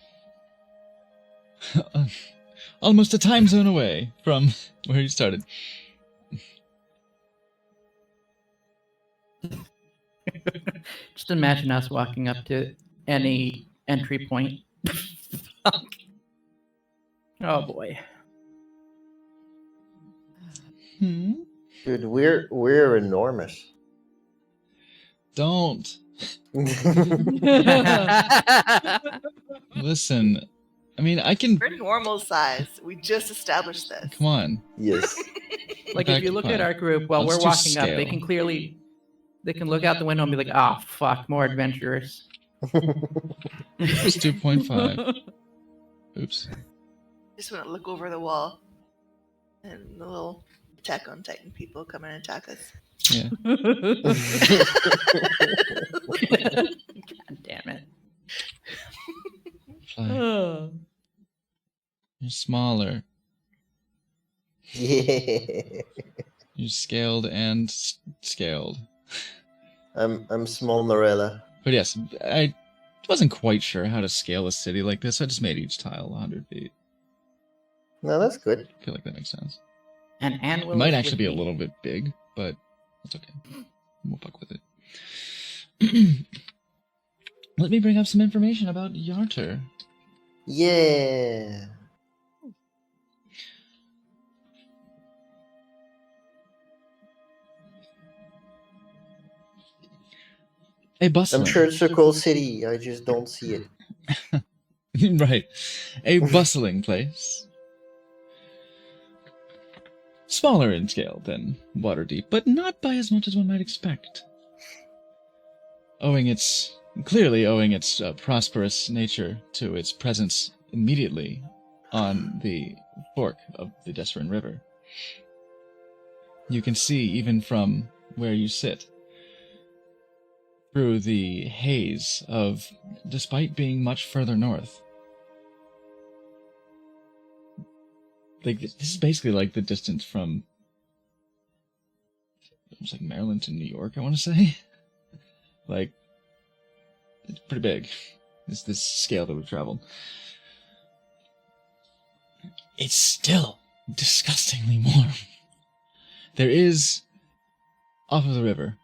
Almost a time zone away from where you started. Just imagine us walking up to any entry point. Oh boy. Hmm? Dude, we're enormous. Don't. Listen. I mean, I can. We're normal size. We just established this. Come on. Yes. Like Back if you to look five. at our group while Let's we're do walking up, they scale. can clearly look out the window and be like, "Oh fuck, more adventurers." It's 2.5. Oops. Just want to look over the wall, and the little Attack on Titan people come and attack us. Yeah. God damn it. Fly. Oh. You're smaller. Yeah. You're scaled and scaled. I'm small Norella. But yes, I wasn't quite sure how to scale a city like this. I just made each tile 100 feet. No, that's good. I feel like that makes sense. And Anne It will. might actually be a little bit big, but that's okay. We'll fuck with it. Let me bring up some information about Yarter. Yeah. A bustling. I'm sure it's a cool city. I just don't see it. Right. A bustling place. Smaller in scale than Waterdeep, but not by as much as one might expect. Clearly owing its prosperous nature to its presence immediately on the fork of the Desperin River. You can see even from where you sit through the haze of, despite being much further north. Like, this is basically like the distance from almost like Maryland to New York, I want to say. Like, it's pretty big. It's this scale that we've traveled. It's still disgustingly warm. There is, off of the river,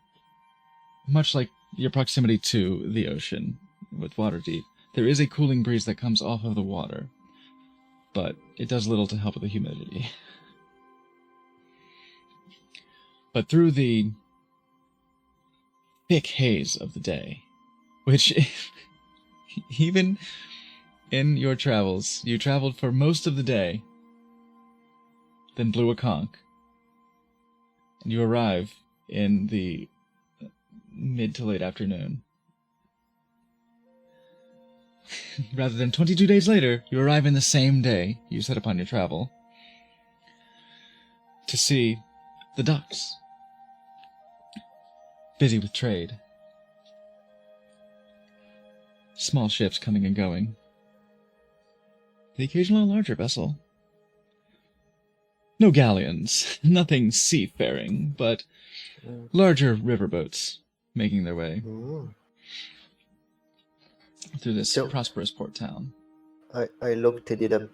much like your proximity to the ocean with Waterdeep, there is a cooling breeze that comes off of the water, but it does little to help with the humidity. But through the thick haze of the day, which even in your travels, you traveled for most of the day, then blew a conch, and you arrive in the mid to late afternoon. Rather than 22 days later, you arrive in the same day you set upon your travel to see the docks, busy with trade. Small ships coming and going. The occasional larger vessel. No galleons, nothing seafaring, but larger riverboats making their way Mm. through this So- prosperous port town. I looked it up.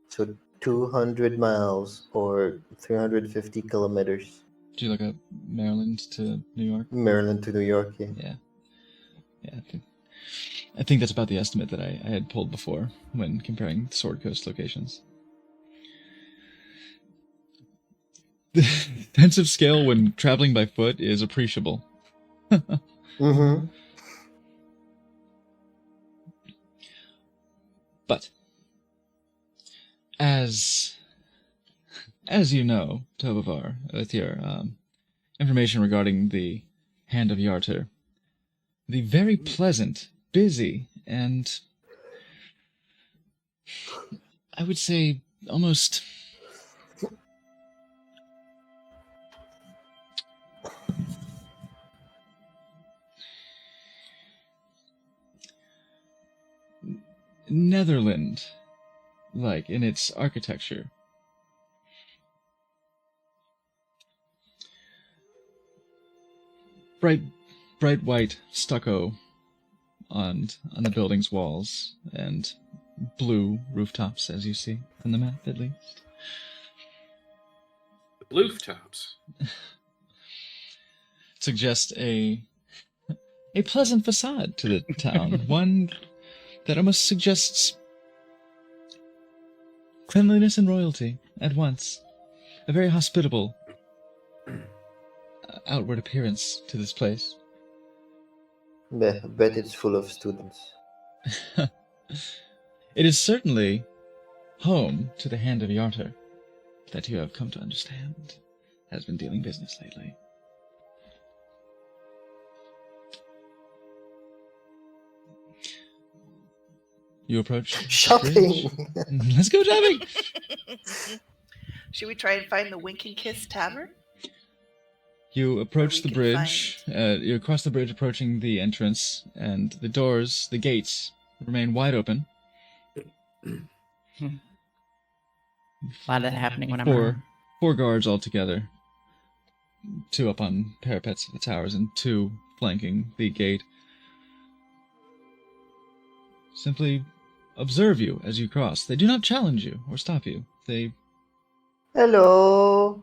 So 200 miles or 350 kilometers. Do you look up Maryland to New York? Maryland to New York, yeah. Yeah. Yeah, I think that's about the estimate that I had pulled before when comparing Sword Coast locations. The sense of scale when traveling by foot is appreciable. Mm-hmm. But as you know, Tobavar, with your information regarding the Hand of Yarter, the very pleasant, busy, and I would say almost Netherland like in its architecture. Bright white stucco on the building's walls, and blue rooftops, as you see from the map, at least. The rooftops. Suggest a pleasant facade to the town, one that almost suggests cleanliness and royalty at once. A very hospitable outward appearance to this place. I bet it's full of students. It is certainly home to the Hand of Yarter, that you have come to understand has been dealing business lately. You approach the Shopping! bridge. Let's go shopping! Should we try and find the Wink and Kiss Tavern? You approach we the can bridge. You cross the bridge, approaching the entrance, and the doors, the gates, remain wide open. A lot of that happening when I'm Four around. guards altogether. 2 up on parapets of the towers, and 2 flanking the gate. Simply observe you as you cross. They do not challenge you or stop you. They Hello!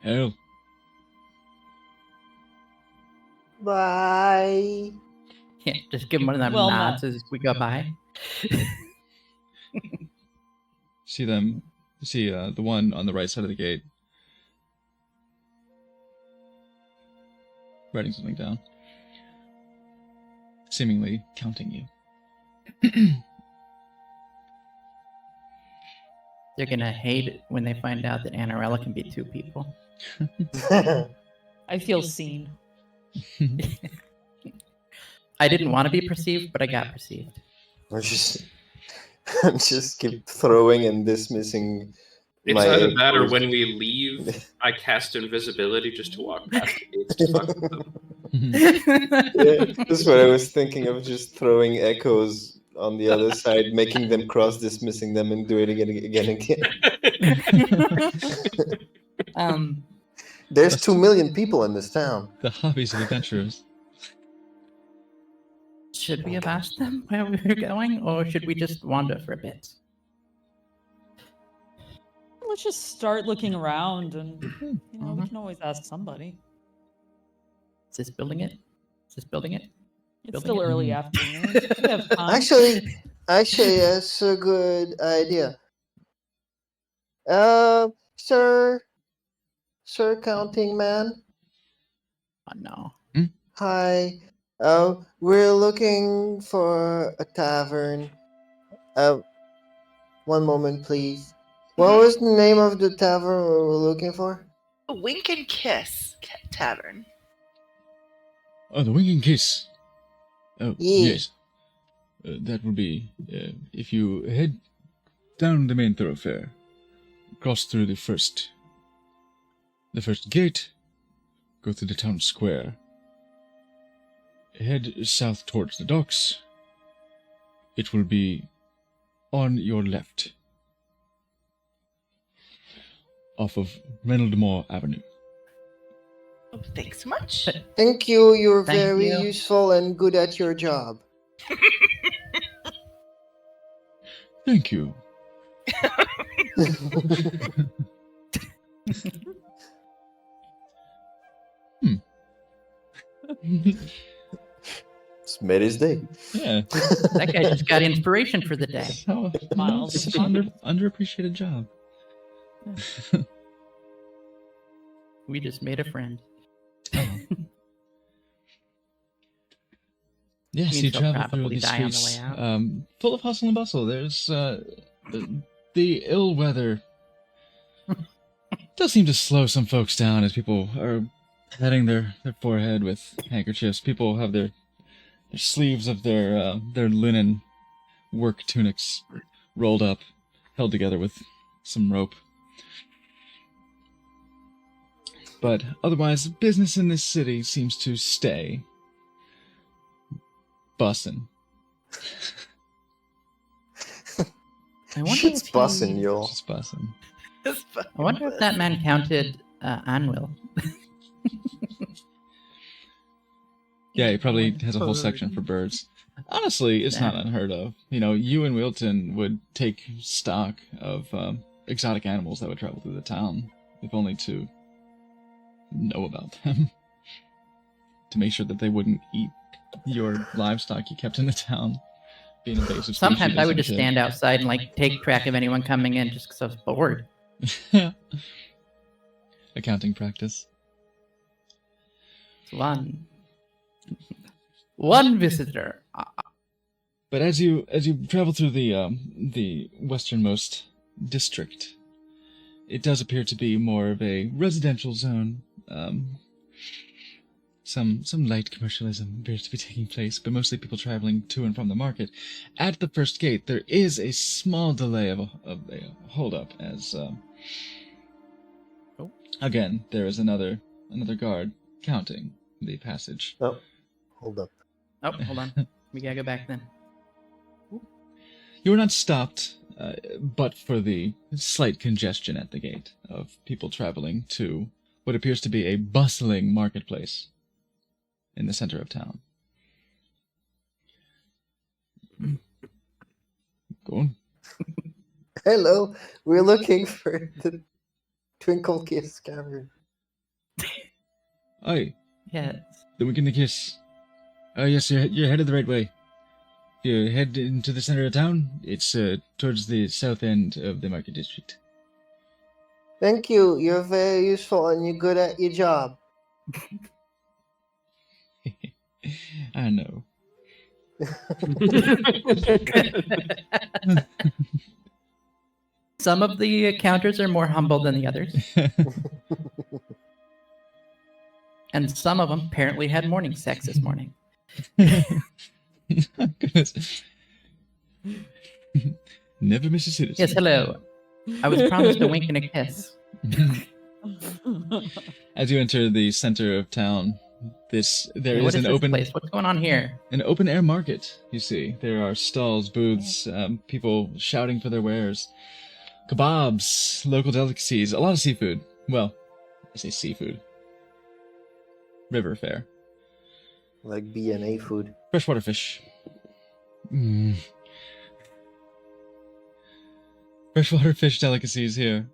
Hell. Bye! Yeah, just give them one of them Well, no. nods as we go by. See them. See the one on the right side of the gate. Writing something down. Seemingly counting you. They're gonna hate it when they find out that Anarella can be 2 people. I feel seen. I didn't want to be perceived, but I got perceived. I just keep throwing and dismissing. It's my either that or echoes. when we leave, I cast invisibility just to walk past the gates to fuck with them. Yeah, that's what I was thinking of, just throwing echoes on the other side, making them cross, dismissing them, and do it again and again. There's 2 million people in this town. The hobbies of adventurers. Should we have asked them where we were going, or should we just wander for a bit? Let's just start looking around, and we Mhm. can always ask somebody. Is this building it? Is this building it? It's Building still it. early afternoon. We have time. Actually, that's a good idea. Sir Counting Man. Oh no. Hi. We're looking for a tavern. One moment, please. What was the name of the tavern we were looking for? The Wink and Kiss Tavern. Oh, the Wink and Kiss. Oh, Yeah. yes. That would be if you head down the main thoroughfare, cross through the first gate, go through the town square, head south towards the docks. It will be on your left, off of Reynoldsmore Avenue. Oh, thanks so much. Thank you. You're Thank very you. useful and good at your job. Thank you. It's made his day. Yeah. That guy just got inspiration for the day. Oh, Miles. it's such an underappreciated job. We just made a friend. Yes, means you he'll travel through probably these die on the streets, way out. full of hustle and bustle. There's the ill weather does seem to slow some folks down as people are patting their forehead with handkerchiefs. People have their sleeves of their linen work tunics rolled up, held together with some rope. But otherwise, business in this city seems to stay bussin'. I wonder Shit's if bussin', he- yo. Just bussin'. It's fucking I wonder if that man counted Anwil. Yeah, he probably One has a whole bird. section for birds. Honestly, it's not Yeah. unheard of. You know, you and Wilton would take stock of exotic animals that would travel through the town, if only to know about them. To make sure that they wouldn't eat your livestock you kept in the town. Being invasive Sometimes species I would and just shit. stand outside and like take track of anyone coming in just because I was bored. Accounting practice. One visitor. But as you travel through the westernmost district, it does appear to be more of a residential zone. Some light commercialism appears to be taking place, but mostly people traveling to and from the market. At the first gate, there is a small delay of a holdup, as again there is another guard counting the passage. Oh, hold up. Oh, hold on. We gotta go back then. You were not stopped, but for the slight congestion at the gate of people traveling to what appears to be a bustling marketplace in the center of town. Go on. Hello, we're looking for the Twinkle Kiss Cavern. Aye, Yes. the Wink and the Kiss. Yes, you're headed the right way. You head into the center of town. It's towards the south end of the market district. Thank you. You're very useful and you're good at your job. I know. Some of the counters are more humble than the others, and some of them apparently had morning sex this morning. Goodness. Never miss a citizen. Yes, hello. I was promised a wink and a kiss. As you enter the center of town, there Hey, is what is an this open place? What's going on here? open air market. You see, there are stalls, booths, people shouting for their wares, kebabs, local delicacies, a lot of seafood. Well, I say seafood. River fare, Like BNA food. freshwater fish. Mm. Freshwater fish delicacies here.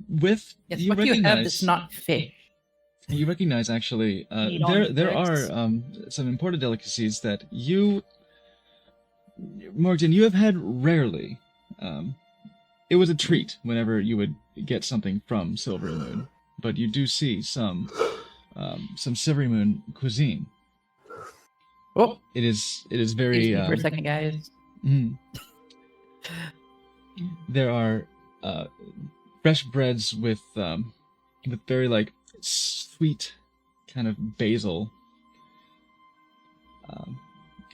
With Yes, you what do you have recognize that's not fish? you recognize actually Meat on there are sticks. some imported delicacies that you Morgan, you have had rarely. It was a treat whenever you would get something from Silvery Moon, but you do see some Silvery Moon cuisine. Oh, It is very excuse me for a second, guys. mhm. There are fresh breads with very like sweet kind of basil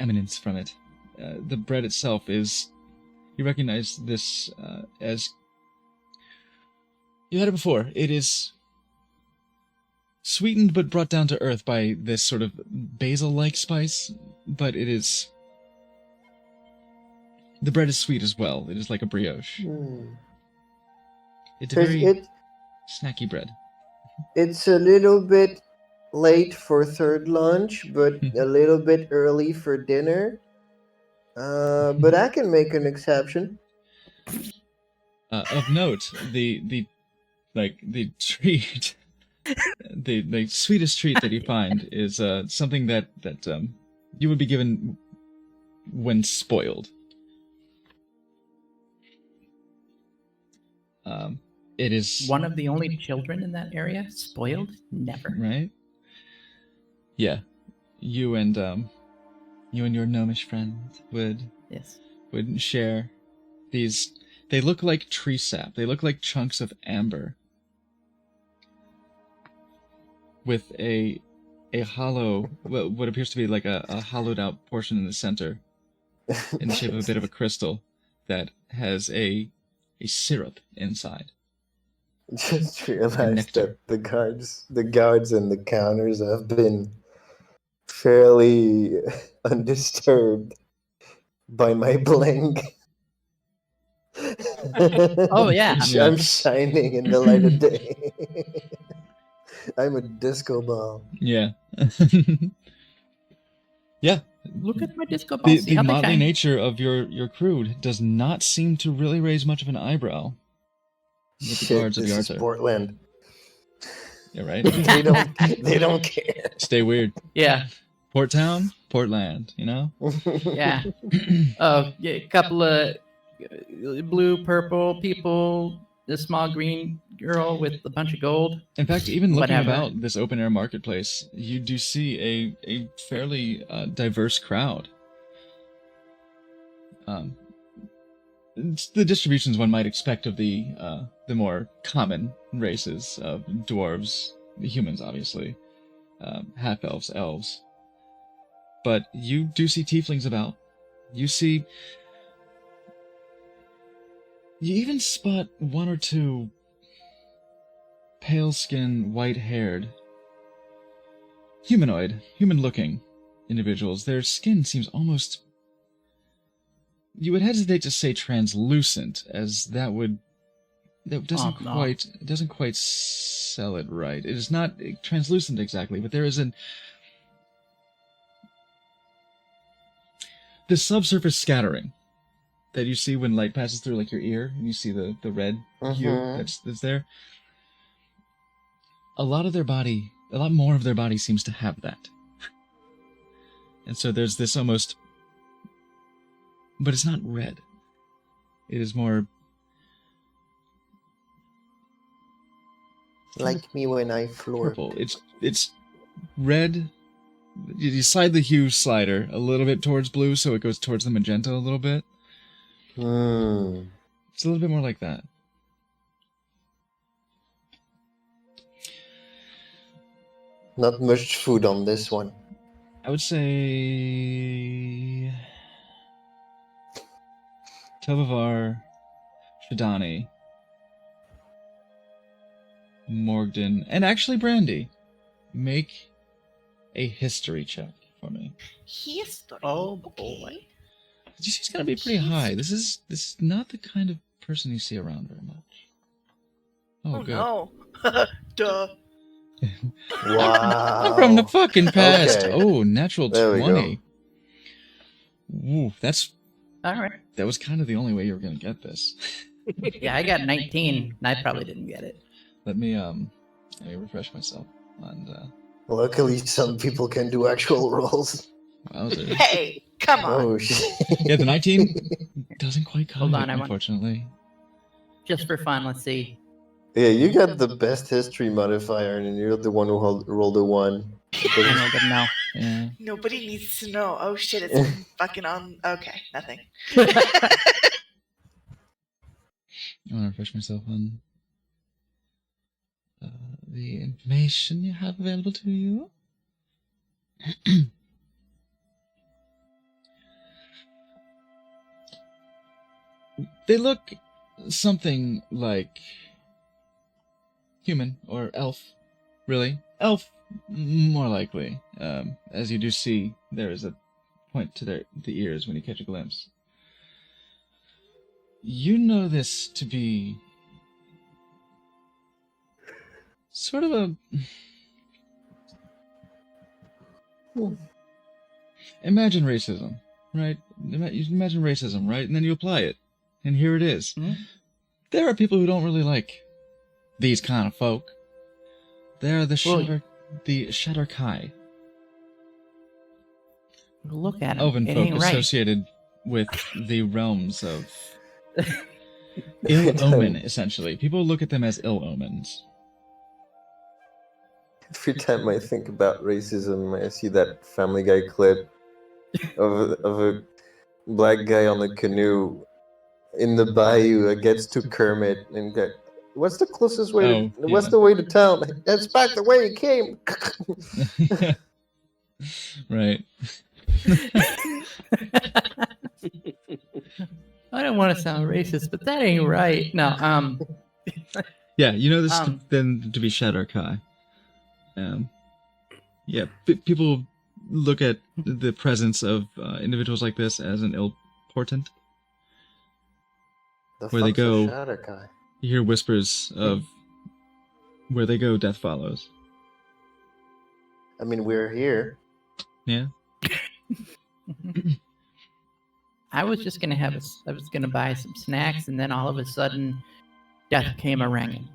eminence from it. The bread itself is, you recognize this as, you had it before. It is sweetened but brought down to earth by this sort of basil-like spice, but it is, the bread is sweet as well. It is like a brioche. It's a Because very snacky bread. it's a little bit late for third lunch, but a little bit early for dinner. But I can make an exception. Of note, the treat, the sweetest treat that you find is something that you would be given when spoiled. It is One of the only children in that area spoiled? Never. right. Yeah, you and your gnomish friend would Yes. share these. They look like tree sap. They look like chunks of amber with a hollow, what appears to be like a hollowed out portion in the center, in the shape of a bit of a crystal that has a syrup inside. Just realized nectar. that the guards and the counters have been fairly undisturbed by my bling. Oh, yeah. I'm shining in the light of day. I'm a disco ball. Yeah. Yeah. Look at my disco ball. See The how they motley shine? nature of your crew does not seem to really raise much of an eyebrow with the Shit, guards of this is Yarta. Portland. Yeah, right? They don't care. Stay weird. Yeah. Port Town, Portland, you know? Yeah. Oh, yeah. A couple of blue, purple people. A small green girl with a bunch of gold. In fact, even looking Whatever. about this open air marketplace, you do see a fairly diverse crowd. It's the distributions one might expect of the more common races of dwarves, humans, obviously, half elves, elves. But you do see tieflings about. You even spot one or two pale-skinned, white-haired, human-looking individuals. Their skin seems almost... You would hesitate to say translucent, as that doesn't Oh, no. quite sell it right. It is not translucent exactly, but there is the subsurface scattering that you see when light passes through like your ear, and you see the red hue that's there. A lot more of their body seems to have that. And so there's this almost... But it's not red. It is more... Like me when I floor. purple. It's red. You slide the hue slider a little bit towards blue, so it goes towards the magenta a little bit. It's a little bit more like that. Not much food on this one. I would say Tovavar, Shadani, Morgden, and actually Brandy, make a history check for me. History. Oh, boy. Okay. She's gonna be pretty high. This is not the kind of person you see around very much. Oh, good. no. Duh. Wow. I'm from the fucking past. Okay. Oh, natural There we go. 20. Ooh, All right. that was kind of the only way you were gonna get this. Yeah, I got 19. I probably didn't get it. Let me refresh myself. And Luckily, some people can do actual rolls. wowzer. Hey, come on. Oh shit! Yeah, the 19 doesn't quite cut Hold it, on, I want- unfortunately. Just for fun, let's see. Yeah, you got the best history modifier, and you're the one who rolled a 1. I know, but no. Yeah. Nobody needs to know. Oh shit, it's fucking on. Okay, nothing. I want to refresh myself on the information you have available to you. They look something like human or elf, really. Elf, more likely. As you do see, there is a point to the ears when you catch a glimpse. You know this to be sort of a... Imagine racism, right? You imagine racism, right? And then you apply it. And here it is. Mhm. There are people who don't really like these kind of folk. They're the Shadar-kai. Look at him. Elven It folk ain't right. associated with the realms of ill omen, essentially. People look at them as ill omens. Every time I think about racism, I see that Family Guy clip of a black guy on a canoe in the bayou gets to Kermit and get, what's the closest way? Oh, What's yeah. the way to town? That's back the way you came. Right. I don't want to sound racist, but that ain't right. No, Yeah, you know this Um, then to be Shadar Kai. Yeah, people look at the presence of individuals like this as an ill portent. The Where they fuck's a go- Shatter Guy? You hear whispers of where they go, death follows. I mean, we're here. Yeah. I was just gonna I was gonna buy some snacks, and then all of a sudden, death came a ringing.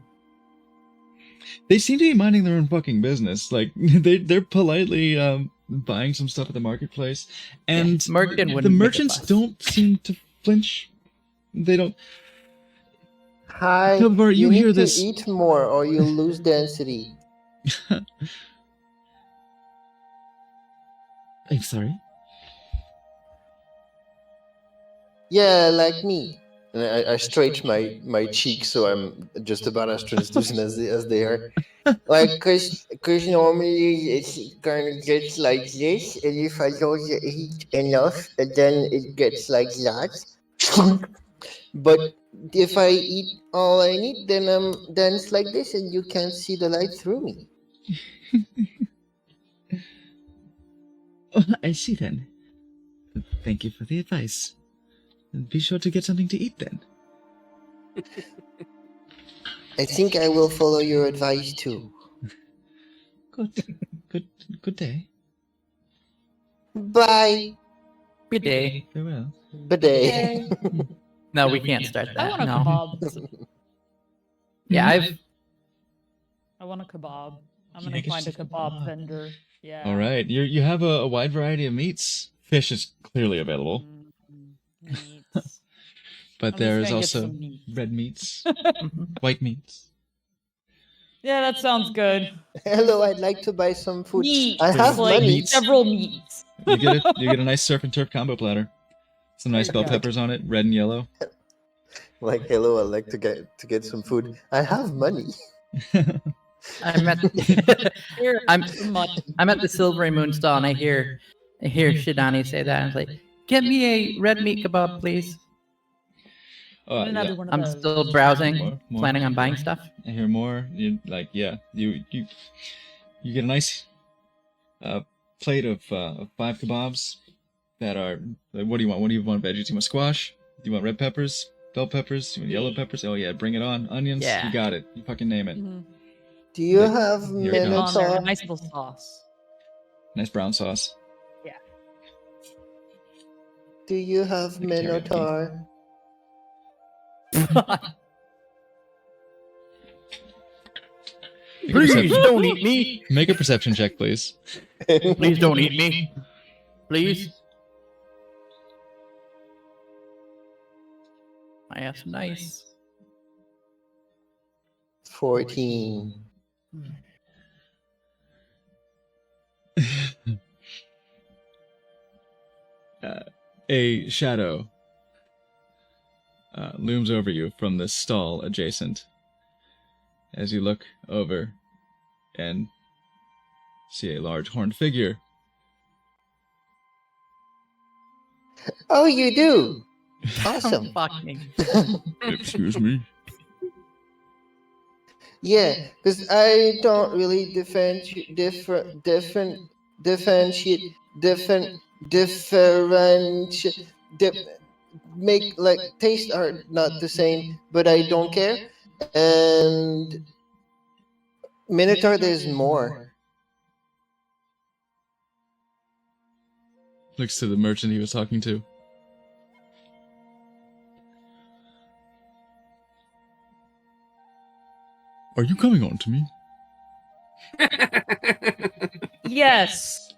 They seem to be minding their own fucking business. Like they're politely buying some stuff at the marketplace, and Merkin the wouldn't make a merchants fuss. don't seem to flinch. They don't. Hi. Pilbar, you need hear to this? eat more, or you lose density. I'm sorry. Yeah, like me. And I stretch my cheeks so I'm just about as translucent as they are. Like, cause normally it's gonna get like this, and if I don't eat enough, then it gets like that. But if I eat all I need, then it's like this, and you can't see the light through me. Oh, I see then. Thank you for the advice. Be sure to get something to eat then. I think I will follow your advice too. Good day. Bye. Good day. Farewell. Bidet. No, we can't start I that. want a No. kebab. Yeah, I want a kebab. I'm Yeah, I gonna guess find a just a kebab kebab. vendor. Yeah. All right, you have a wide variety of meats. Fish is clearly available, Meats. but I'm there just is gonna get also some meat. red meats, Mhm. white meats. Yeah, that sounds good. Hello, I'd like to buy some food. Meat. I have like money. Meats. several meats. You get a nice surf and turf combo platter. Some nice There you bell go. peppers on it, red and yellow. Like, hello, I'd like to get some food. I have money. I'm at Here, I'm some money. I'm at the Silvery Moon stall, and I hear Shidani say that. And it's like, get me a red meat kebab, please. Oh, Another yeah. one of I'm those. still browsing, More. planning on buying stuff. I hear more. You get a nice plate of 5 kebabs that are. Like, what do you want? What do you want? Veggies? You want squash? Do you want red peppers? Bell peppers? You want yellow peppers? Oh yeah, bring it on. Onions? Yeah. You got it. You fucking name it. Mhm. Do you Like, have here it Get it comes. on there. Minotaur? A nice little sauce. Nice brown sauce. Do you have Like teriyaki. Minotaur? Make a perception- don't eat me. Make a perception check, please. Please don't eat me. Please. I asked nice. 14. A shadow looms over you from the stall adjacent as you look over and see a large horned figure. Oh, you do? Awesome. Fucking. Excuse me. Yeah, because I don't really differentiate, make like tastes are not the same, but I don't care. And Minotaur, there's more. Looks to the merchant he was talking to. Are you coming on to me? Yes.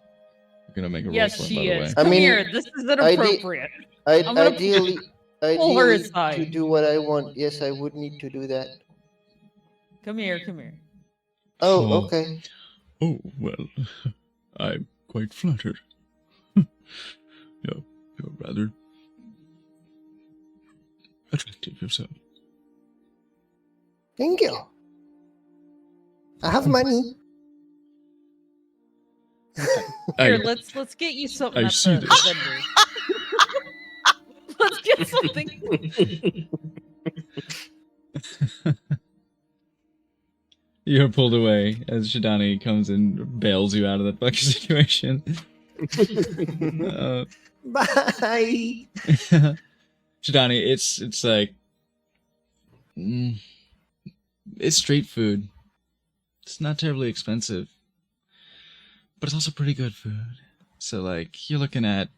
I'm gonna make a roll Yes, for him, she by the way. is. I Come mean, here. This is I did- inappropriate. I'd I'm gonna ideally pull her to aside. do what I want. Yes, I would need to do that. Come here. Come here. Oh, Oh. okay. Oh, well, I'm quite flattered. You're rather attractive yourself. Thank you. I have money. Here, let's get you something I at see the this. vendor. Let's get something. You're pulled away as Shidani comes and bails you out of that fucking situation. Bye. Shidani, it's like it's street food. It's not terribly expensive, but it's also pretty good food. So like you're looking at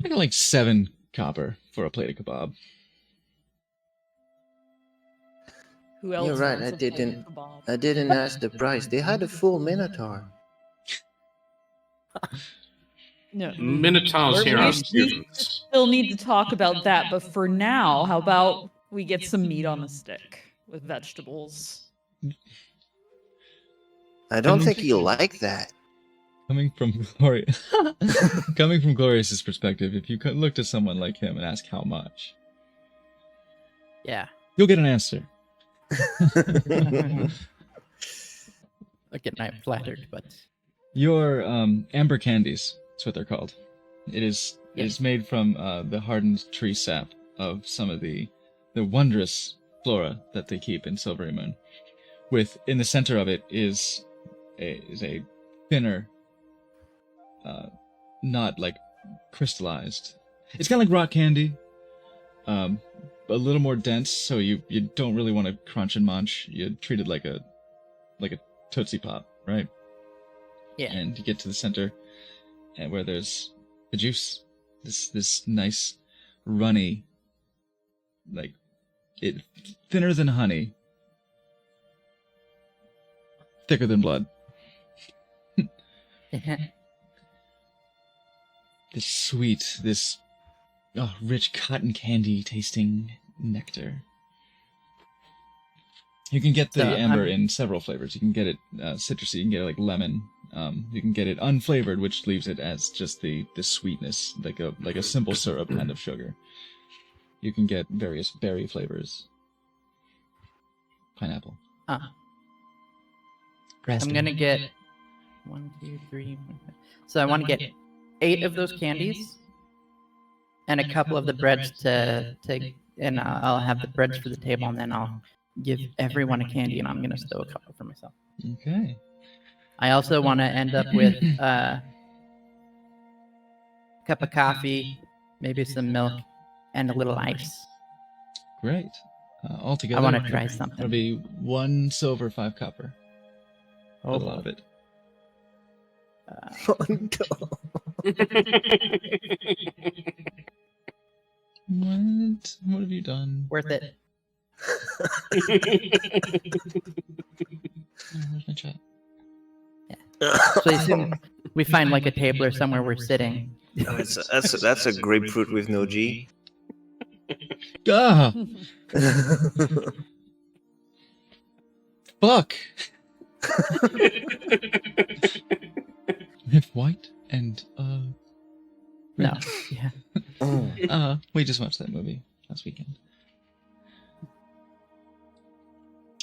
like 7 copper for a plate of kebab. Who else? You're right. wants I a plate of didn't. kebab? I didn't ask the price. They had a full minotaur. No. Minotaurs We're- here we are still students. need to talk about that, but for now, how about we get some meat on a stick with vegetables? I don't think you'll like that. Coming from Glorious's perspective, if you could look to someone like him and ask how much, Yeah. you'll get an answer. Again, I'm flattered, but Your amber candies, that's what they're called. It is Yes. made from the hardened tree sap of some of the wondrous flora that they keep in Silvery Moon. With in the center of it is a thinner, not like crystallized. It's kind of like rock candy, a little more dense. So you don't really want to crunch and munch. You treat it like a Tootsie Pop, right? yeah. And you get to the center, and where there's the juice, this nice runny, like it thinner than honey, thicker than blood. This sweet, this rich cotton candy tasting nectar. You can get the So, amber I'm- in several flavors. You can get it citrusy. You can get it like lemon. You can get it unflavored, which leaves it as just the sweetness, like a simple syrup kind of sugar. You can get various berry flavors. Pineapple. I'm Raspberry. gonna get 1, 2, 3. 4, 5. So I want to get 8 of those candies, and a couple of the breads to and I'll have the breads for the table, and then I'll give everyone a candy, and I'm gonna stow a couple for myself. Okay. I also want to end up with a cup of coffee, maybe some milk, and a little ice. Great. Altogether, I want to try it'll something. be 1 silver, 5 copper. Oh, A lot of it. Oh, no. What have you done? worth it. Where's my chat? So I assume we find like a table or somewhere we're sitting. Oh, that's a grapefruit with no G. Ah, fuck. We have white and No, yeah. we just watched that movie last weekend.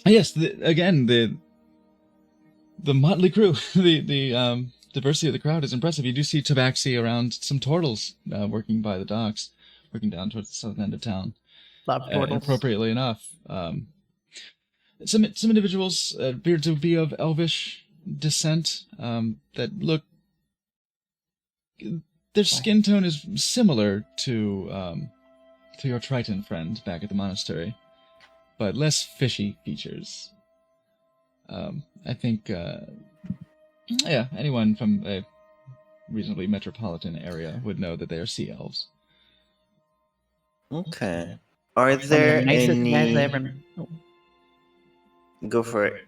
Yes, again the motley crew, the diversity of the crowd is impressive. You do see Tabaxi around some turtles working by the docks, working down towards the southern end of town. Love turtles. Appropriately enough, some individuals appear to be of elvish descent that look. Their skin tone is similar to your Triton friend back at the monastery, but less fishy features. I think, anyone from a reasonably metropolitan area would know that they are sea elves. Okay. Are One of the there nicest any? guys I ever. Oh, Go for it.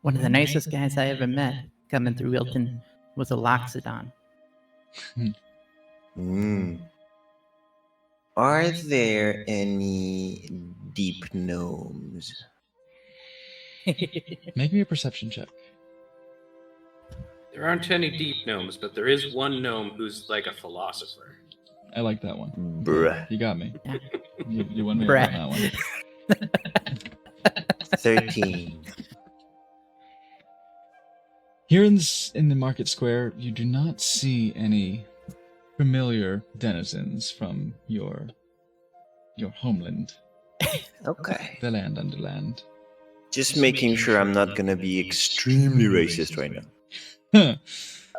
one of the nicest guys I ever met coming through Wilton was a Loxodon. Are there any deep gnomes? Make me a perception check. There aren't any deep gnomes, but there is one gnome who's like a philosopher. I like that one. Bruh. You got me. Yeah. You won me over on that one. 13. Here in the market square, you do not see any familiar denizens from your homeland, Okay. the land underland. Just making sure I'm not gonna be extremely racist right now. the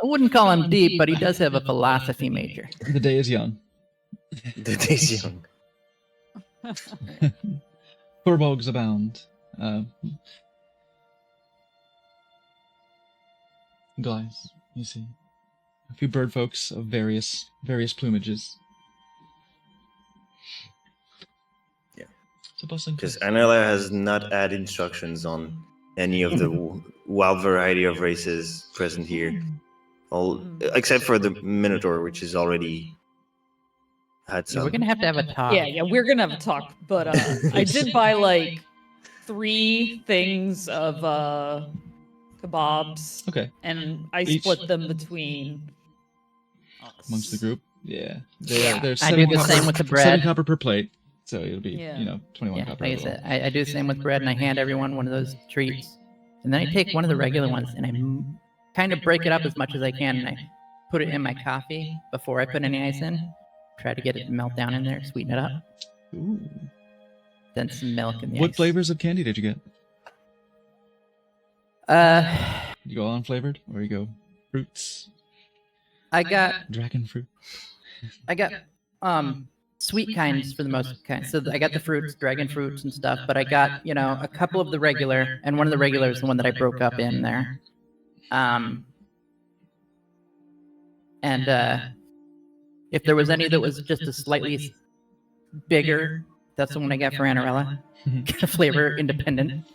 I wouldn't call him deep, but he does have a philosophy major. day is young. The day's young. Furbolgs abound. Glass, you see. A few bird folks of various plumages. Yeah. It's a bustling Because place. Anela has not had instructions on any of the wild variety of races present here. All except for the Minotaur, which is already had Yeah, some. we're gonna have to have a talk. Yeah, we're gonna have a talk. But I did buy like 3 things of kebabs, Okay, and I Each- split them between us. amongst the group. Yeah. Yeah. There's I do 7 the copper, same with the 7 bread. copper per plate. So it'll be, Yeah. 21 Yeah, copper. like I a said, little. I do the same with bread, and I hand everyone one of those treats, and then I take one of the regular ones and I kind of break it up as much as I can, and I put it in my coffee before I put any ice in. Try to get it to melt down in there, sweeten it up, Ooh. then some milk in the What ice. flavors of candy did you get? You go unflavored, or you go fruits, I got dragon fruit? sweet kinds for the most kind. So I got the fruits, dragon fruits and stuff, but I got, a couple of the regular, and one of the regular is the one that I broke up in there. And if there was any that was just a slightly bigger, that's the one I got for Anarella. Flavor independent.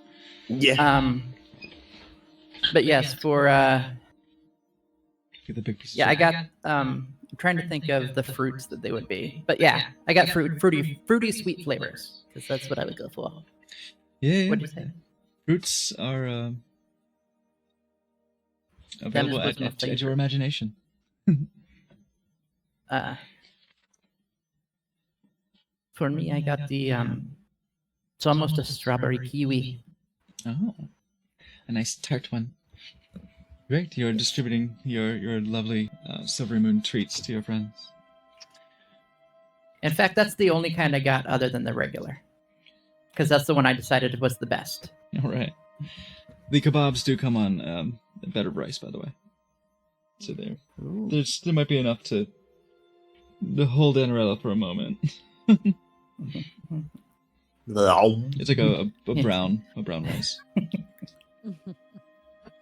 Yeah. But yes, for Get the big pieces. yeah, I of- got I'm trying to think of the fruits that they would be. But yeah, I got fruity sweet flavors, because that's what I would go for. Yeah. What'd you say? Fruits are available was my at your favorite. imagination. For me, I got the it's almost a strawberry kiwi. Oh, a nice tart one. Great, you're distributing your lovely Silvery Moon treats to your friends. In fact, that's the only kind I got other than the regular, because that's the one I decided was the best. All right. The kebabs do come on a better price, by the way. So there might be enough to hold Anarella for a moment. It's like a brown rice,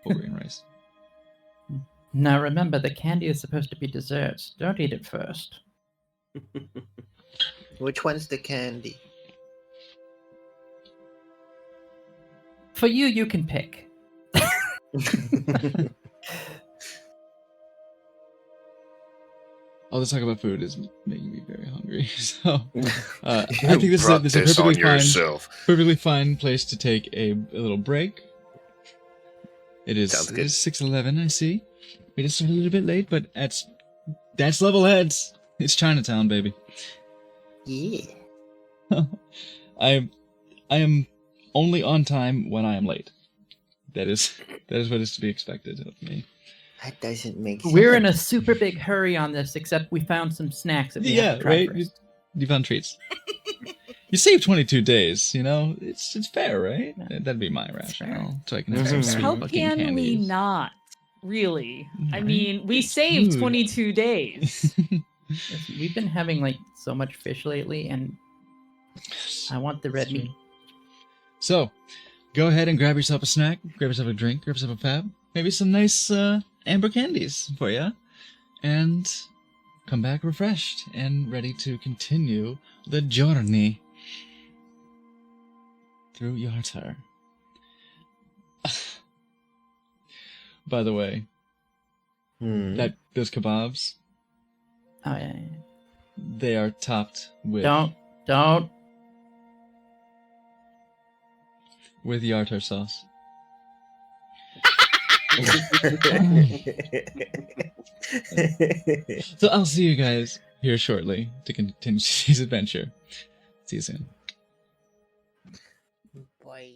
whole grain rice. Now remember, the candy is supposed to be desserts. Don't eat it first. Which one's the candy? For you, you can pick. All this talk about food is making me very hungry. So I think this is a perfectly fine place to take a little break. It is Sounds good. 6:11. I see. We just started a little bit late, but that's level heads. It's Chinatown, baby. Yeah. I am only on time when I am late. That is what is to be expected of me. That doesn't make sense. We're in a super big hurry on this, except we found some snacks that we have to try right. first. You found treats. You saved 22 days. It's fair, right? That'd be my rationale. So I can have some sweet How fucking can we candies. not? Really? I Right. mean, we It's saved food. 22 days. Listen, we've been having like so much fish lately, and I want the red It's true. meat. So, go ahead and grab yourself a snack, grab yourself a drink, grab yourself a fab, maybe some nice amber candies for you, and come back refreshed and ready to continue the journey through Yartar. By the way, those kebabs, Oh yeah. they are topped with Don't. with Yartar sauce. So I'll see you guys here shortly to continue today's adventure. See you soon. Bye.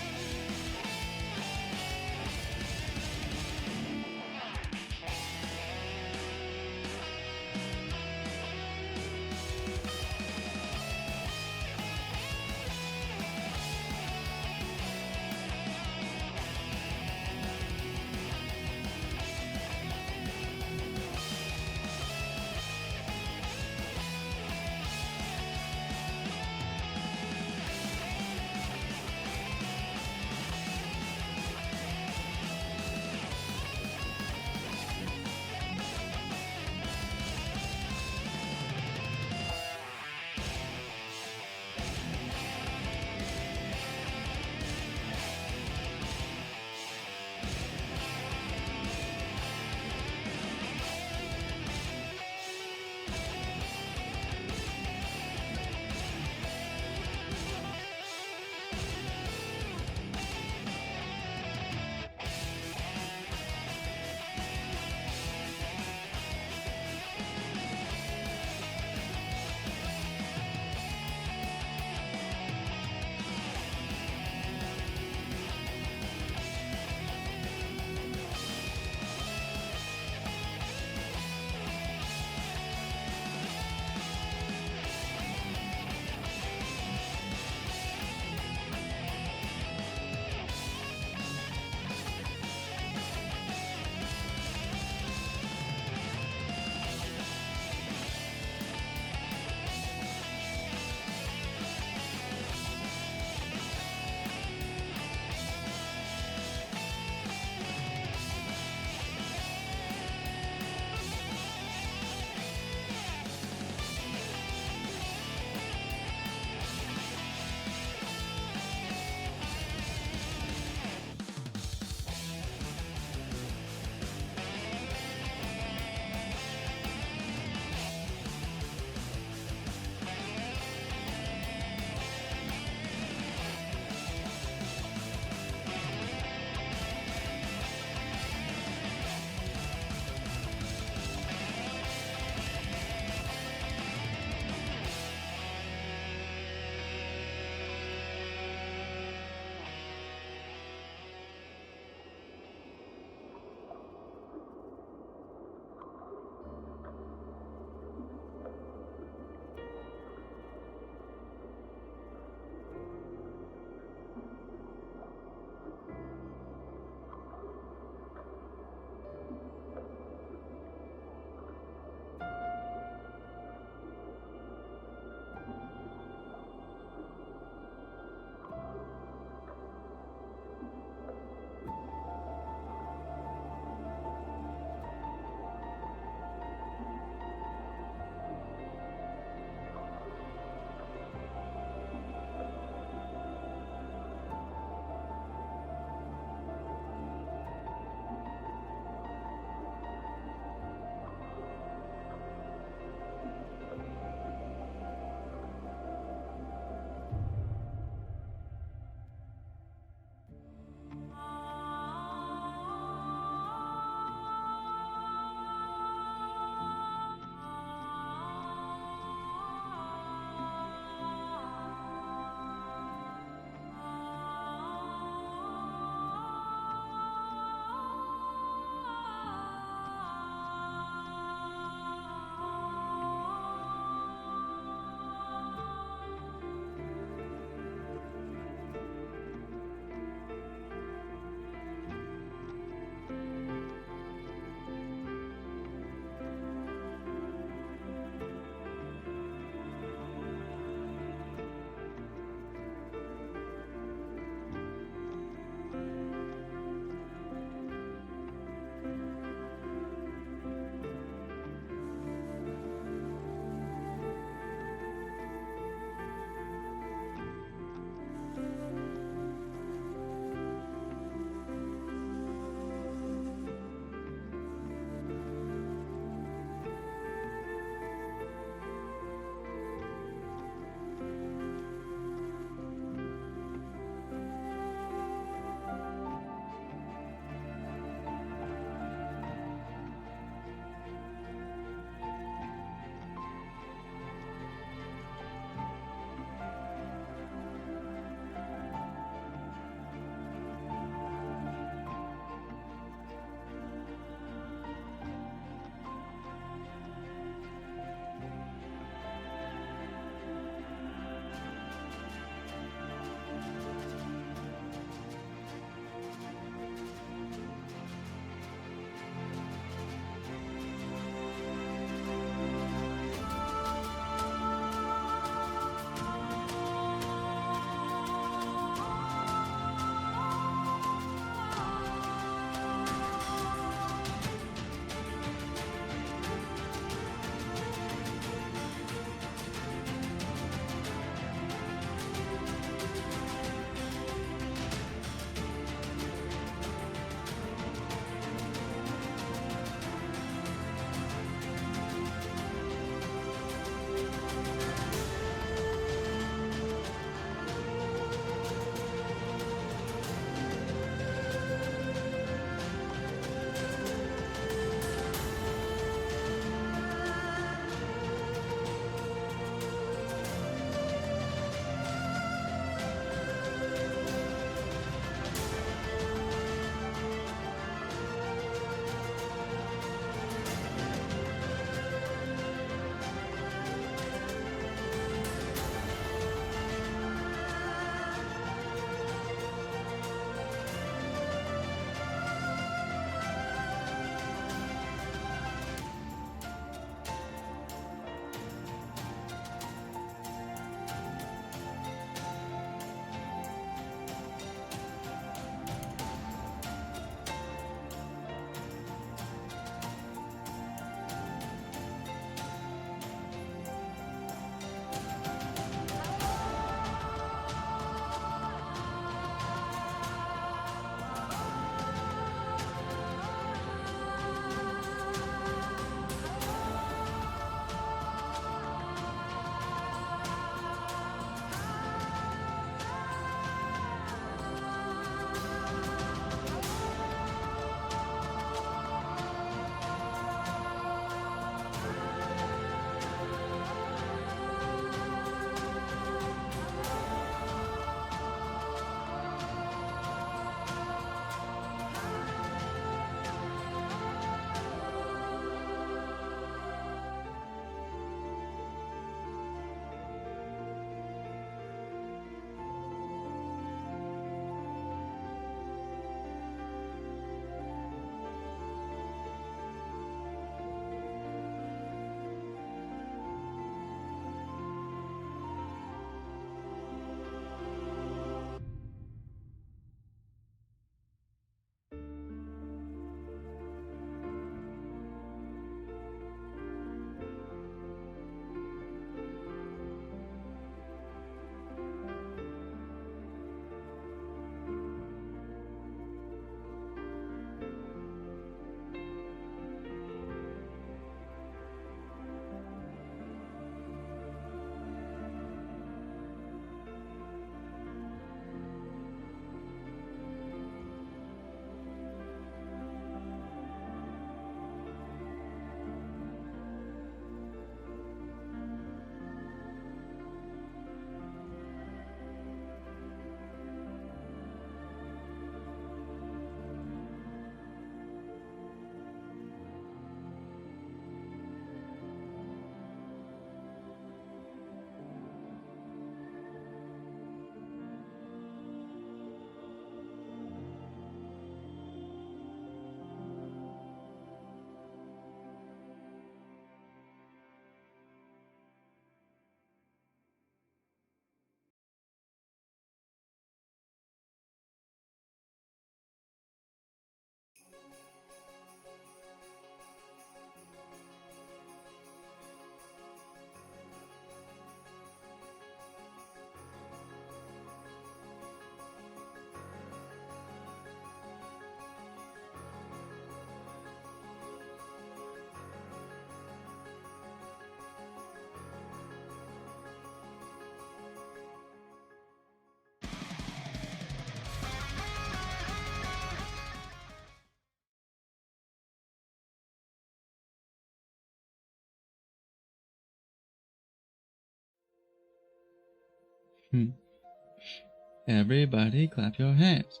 Everybody clap your hands.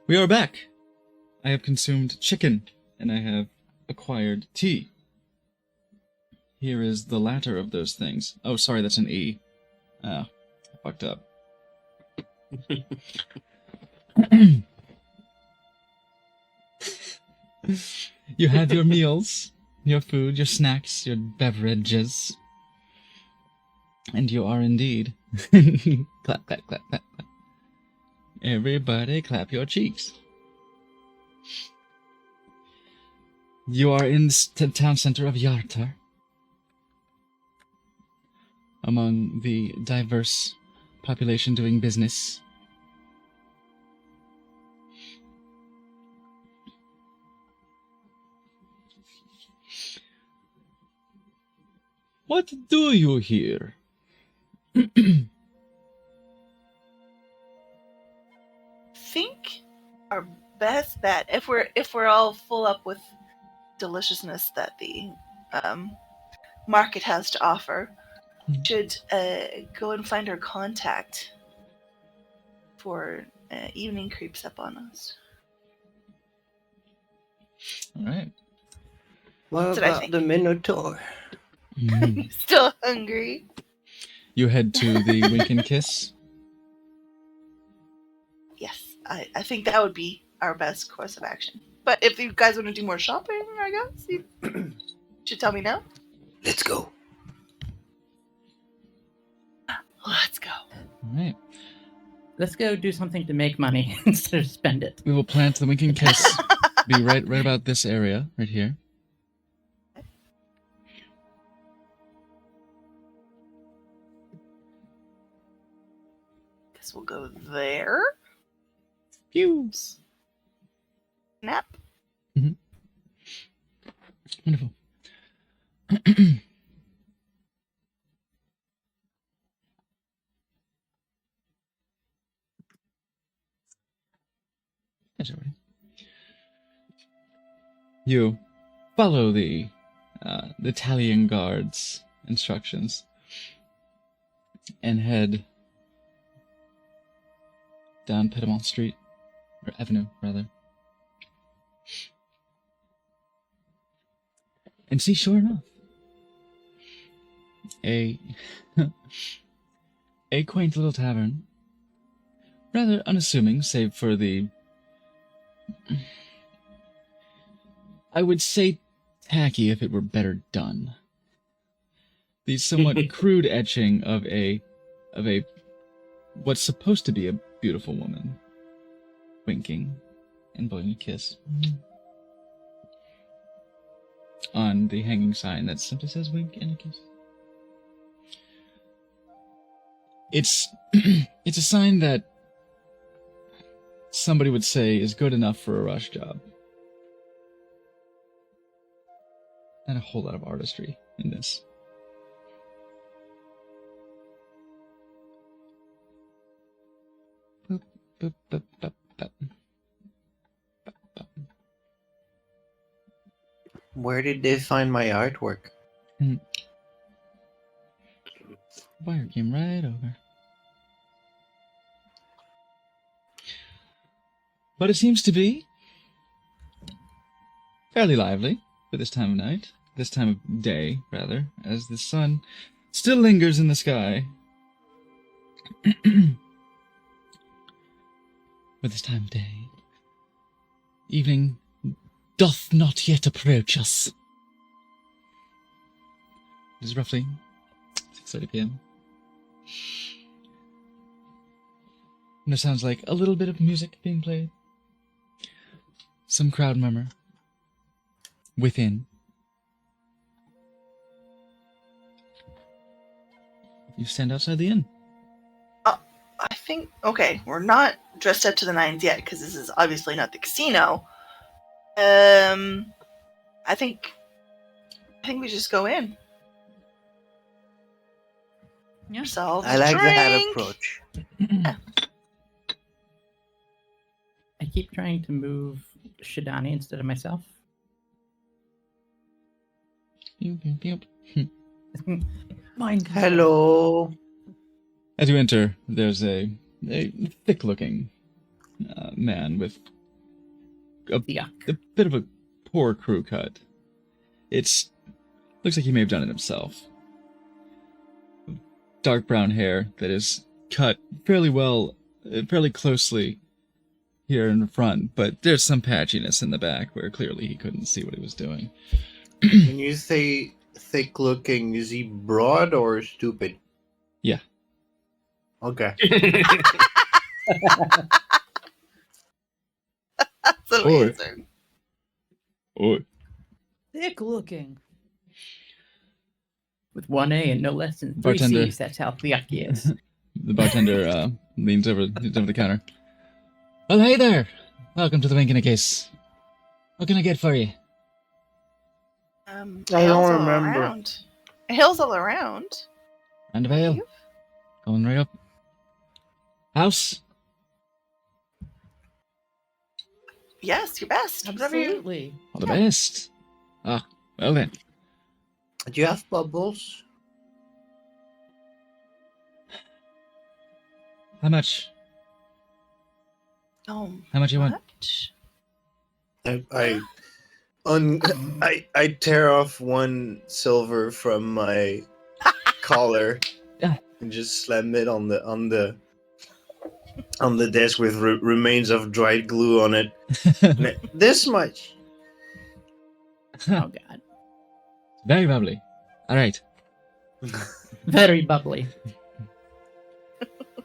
We are back. I have consumed chicken, and I have acquired tea. Here is the latter of those things. Oh, sorry, that's an E. Ah, I fucked up. You have your meals, your food, your snacks, your beverages. And you are indeed. Clap, clap, clap, clap, clap. Everybody clap your cheeks. You are in the town center of Yartar. Among the diverse population doing business. What do you here? Think our best bet, if we're all full up with deliciousness that the market has to offer, should go and find our contact for evening creeps up on us. All right. What That's what I about think. the Minotaur? Still hungry? You head to the Wink and Kiss. Yes, I think that would be our best course of action. But if you guys want to do more shopping, I guess you should tell me now. Let's go. Let's go. All right. Let's go do something to make money instead of spend it. We will plant the Wink and Kiss. Be right about this area, right here. Guess we'll go there. Pew. Snap. Wonderful. Yes, everybody. You follow the Italian guard's instructions and head down Piedmont Street, or Avenue, rather. And see, sure enough, a quaint little tavern, rather unassuming, save for the, I would say, tacky if it were better done. The somewhat crude etching of a what's supposed to be a beautiful woman winking and blowing a kiss on the hanging sign that simply says wink and a kiss. It's a sign that somebody would say is good enough for a rush job. Not a whole lot of artistry in this. Boop, boop, boop, boop, boop. Boop, boop. Where did they find my artwork? Wire came right over. But it seems to be fairly lively for this time of night, this time of day, rather, as the sun still lingers in the sky. For this time of day, evening doth not yet approach us. It is roughly 6:30 p.m. And there sounds like a little bit of music being played. Some crowd murmur. Within. You stand outside the inn. I think, okay, we're not dressed up to the nines yet, because this is obviously not the casino. I think we just go in. Yeah. Ourselves I like that drink. approach. I keep trying to move Shidani instead of myself. Pew, pew, pew. Mind control. Hello. As you enter, there's a thick-looking man with Yuck. a bit of a poor crew cut. Looks like he may have done it himself. Dark brown hair that is cut fairly closely here in the front, but there's some patchiness in the back where clearly he couldn't see what he was doing. When you say thick looking, is he broad or stupid? Yeah. Okay. That's amazing. Oh, Thick looking. With 1A and no less than 3 Bartender. C's, that's how yuck he is. the bartender leans over the counter. Well, hey there! Welcome to the Wink in a Case. What can I get for you? I Hills don't all remember. around. Hills all around. And a veil. Going right up. House? Yes, your best. Whatever you. Absolutely. All the best. Ah, well then. Do you have bubbles? How much? Oh, How much you want? much? I tear off 1 silver from my collar Yeah. and just slam it on the desk with remains of dried glue on it. This much. Oh god. Very bubbly. All right. Very bubbly.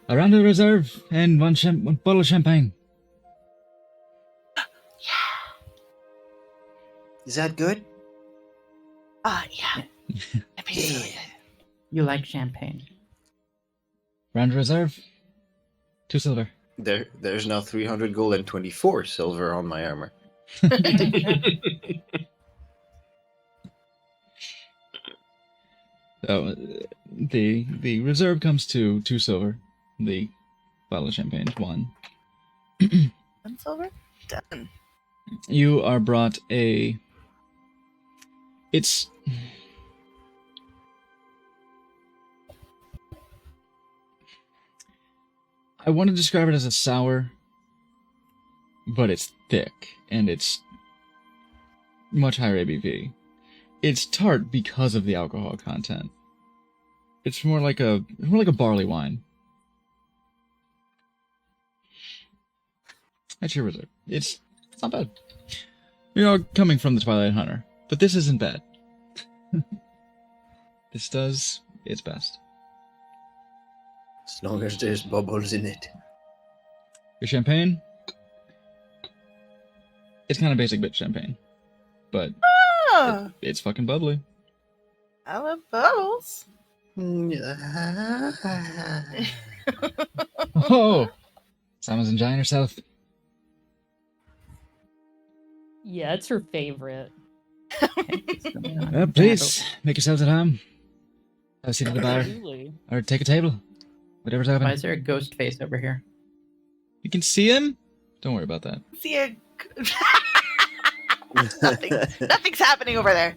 A round of reserve and one bottle of champagne. Is that good? Yeah. I mean, it's really good. You like champagne. Round of reserve. 2 silver. There's now 300 gold and 24 silver on my armor. So the reserve comes to 2 silver. The bottle of champagne is 1. 1 silver? Done. You are brought a. It's. I want to describe it as a sour, but it's thick and it's much higher ABV. It's tart because of the alcohol content. It's more like a barley wine. That's your reserve. It's not bad. You're coming from the Twilight Hunter, but this isn't bad. This does its best. As long as there's bubbles in it. Your champagne? It's kind of basic bitch champagne, but Oh, it's fucking bubbly. I love bubbles. Oh, Simon's enjoying herself. Yeah, it's her favorite. Please make yourselves at home. Have a seat at the bar, Absolutely. or take a table, whatever's Why open. is there a ghost face over here? You can see him. Don't worry about that. See a. Nothing's happening over there.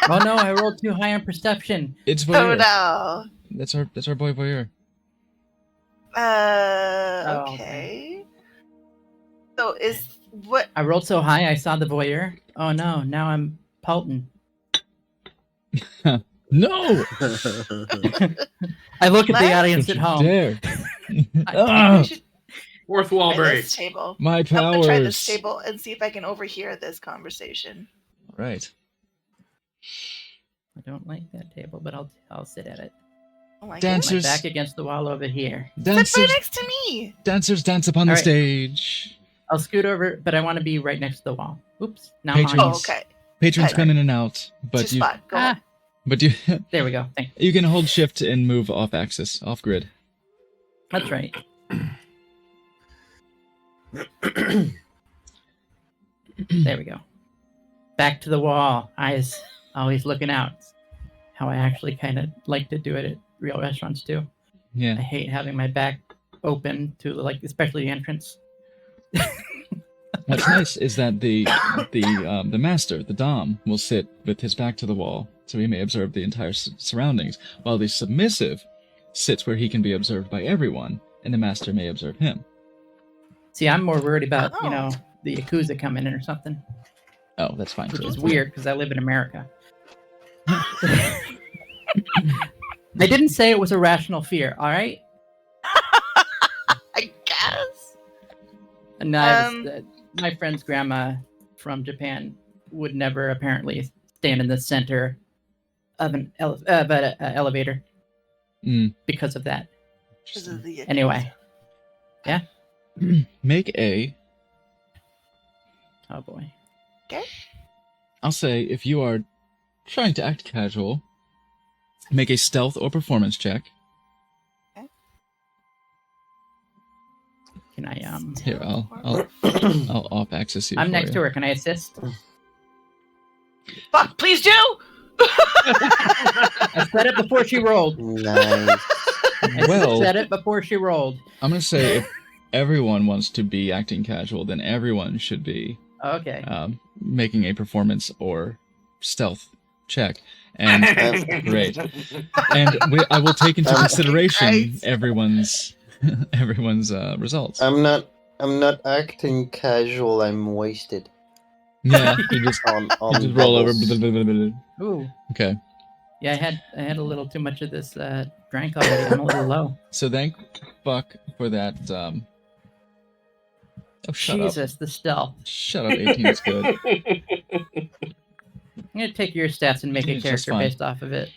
Oh no, I rolled too high on perception. It's Oh voyeur. no. That's our boy voyeur. okay. Okay. So is what? I rolled so high I saw the voyeur. Oh no, now I'm Palton. No. I look at the What? audience at home. Dare. I Ah, think we should Fourth wall try break. this table. my I'm gonna try this powers. table and see if I can overhear this conversation. Right. I don't like that table, but I'll sit at it. Oh my Dance. My goodness. back against the wall over here. Sit right Dancers, next to me. dancers dance upon the All right. stage. I'll scoot over, but I want to be right next to the wall. Oops. Now I'm Patrons. on. Oh, okay. Patrons Right. come in and out, Two but you, spot. Go Ah, ahead. but you, there we go. Thanks. you can hold shift and move off axis, off grid. That's right. There we go. Back to the wall. Eyes always looking out. How I actually kind of like to do it at real restaurants too. I Yeah. hate having my back open to like, especially the entrance. What's nice is that the master, the dom, will sit with his back to the wall, so he may observe the entire surroundings, while the submissive sits where he can be observed by everyone, and the master may observe him. See, I'm more worried about, Oh. the Yakuza coming in or something, Oh, that's fine which too. is weird because I live in America. I didn't say it was a rational fear, all right? I guess. And my friend's grandma from Japan would never apparently stand in the center of an elevator Mm. because of that. Because of the Anyway, Make a. oh boy. I'll say if you are trying to act casual, make a stealth or performance check. Can I Here, I'll off access you. I'm for next you. to her. Can I assist? Fuck, please do! I said it before she rolled. Nice. I Well, said it before she rolled. I'm gonna say if everyone wants to be acting casual, then everyone should be Okay. making a performance or stealth check. And great. And I will take into consideration Christ. everyone's results. I'm not acting casual. I'm wasted Yeah, you just on you just roll over. bubbles. Ooh. Okay. Yeah, I had a little too much of this drink already. I'm a little low. So thank fuck for that. Oh, shut Jesus, the stealth. up! Shut up. 18 is good. I'm gonna take your stats and make a It's just character fine. based off of it.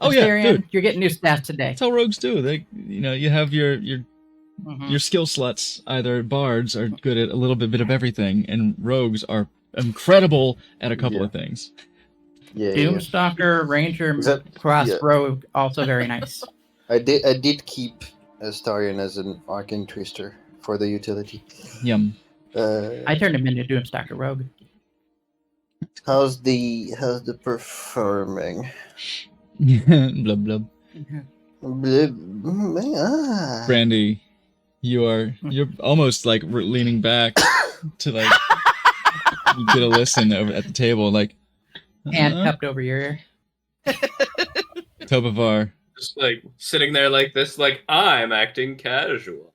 Oh yeah, Astarion, dude. you're getting new stats today. That's how rogues do. They, you have your Mhm. your skill sluts. Either bards are good at a little bit of everything, and rogues are incredible at a couple Yeah. of things. Yeah, yeah. Doomstalker, Ranger, Is that- Cross yeah. Rogue, also very nice. I did keep Astarion as an Arcane Twister for the utility. Yum. I turned him into Doomstalker Rogue. How's the performing? Blub blub. Ah. Brandy, you're almost like leaning back to like get a listen over at the table, like Hand cupped over your ear. Tobavar. Just like sitting there like this, like I'm acting casual.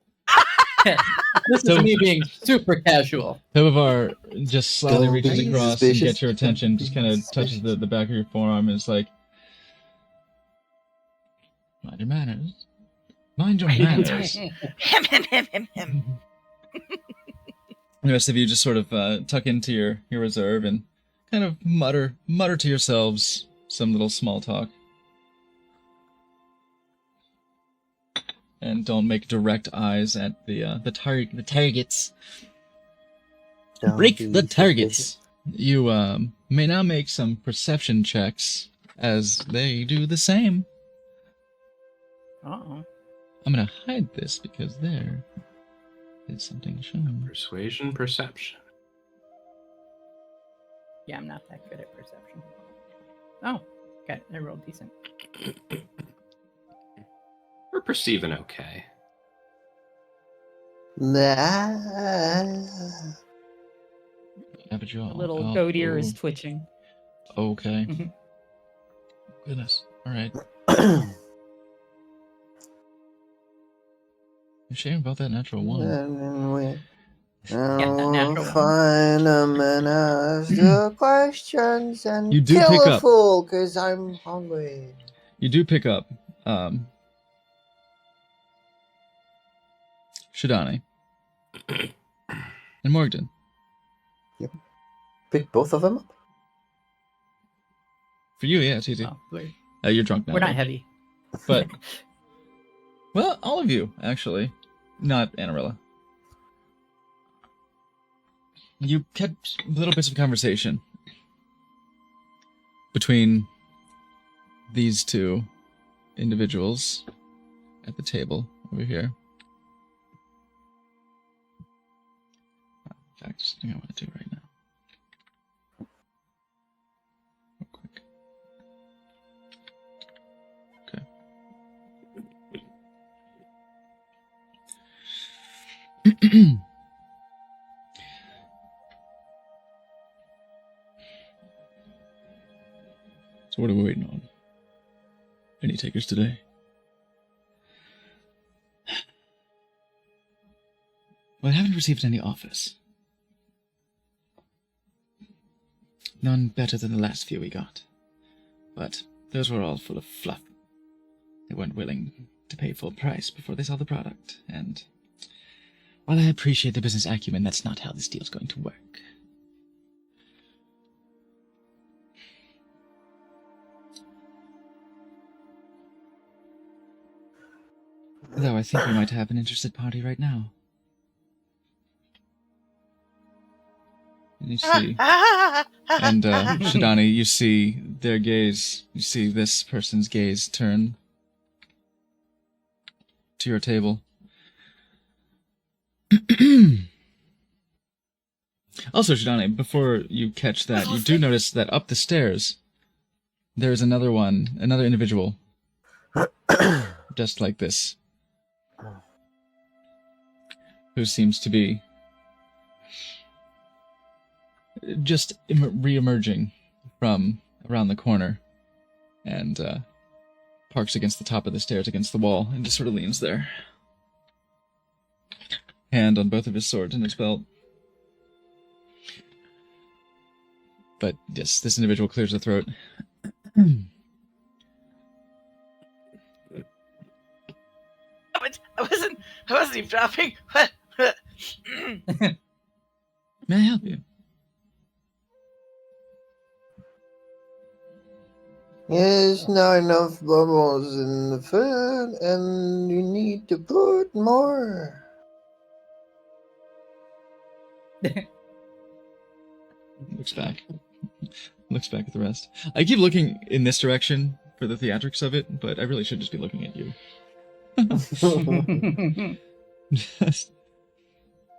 This is me being super casual. Tobavar just slightly Don't reaches be across and suspicious. gets your attention, just kind of Suspicious. touches the back of your forearm and is like, mind your manners. Mind your manners. Him. The rest of you just sort of tuck into your reserve and kind of mutter to yourselves some little small talk. And don't make direct eyes at the targets. Don't Break be the suspicious. targets. You may now make some perception checks as they do the same. Uh-oh. I'm gonna hide this because there is something shown. Persuasion, perception. Yeah, I'm not that good at perception. Oh, okay, I rolled decent. We're perceiving okay. Nah. Average all. Little goat ear is twitching. Okay. Mhm. Goodness. All right. Shame about that natural one. that natural one. Find them and ask the questions and You do kill pick a up. fool because I'm hungry. You do pick up Shidani and Morgden. Pick both of them up. For you, yeah, it's easy. Oh, You're drunk now. we're not though. heavy. But, well, all of you, actually. Not Anarilla. You kept little bits of conversation between these two individuals at the table over here. In fact, something I want to do right now. Real quick. Okay. So what are we waiting on? Any takers today? Well, I haven't received any offers. None better than the last few we got. But those were all full of fluff. They weren't willing to pay full price before they saw the product, and while I appreciate the business acumen, that's not how this deal's going to work. Though I think we might have an interested party right now. And you see, and Shidani, you see their gaze, you see this person's gaze turn to your table. Also, Shidani, before you catch that, you do notice that up the stairs, there's another individual, just like this, who seems to be just re-emerging from around the corner, and parks against the top of the stairs against the wall, and just sort of leans there. Hand on both of his swords in his belt. But yes, this individual clears the throat. I wasn't eavesdropping. May I help you? There's not enough bubbles in the food, and you need to put more. Looks back. Looks back at the rest. I keep looking in this direction for the theatrics of it, but I really should just be looking at you. Just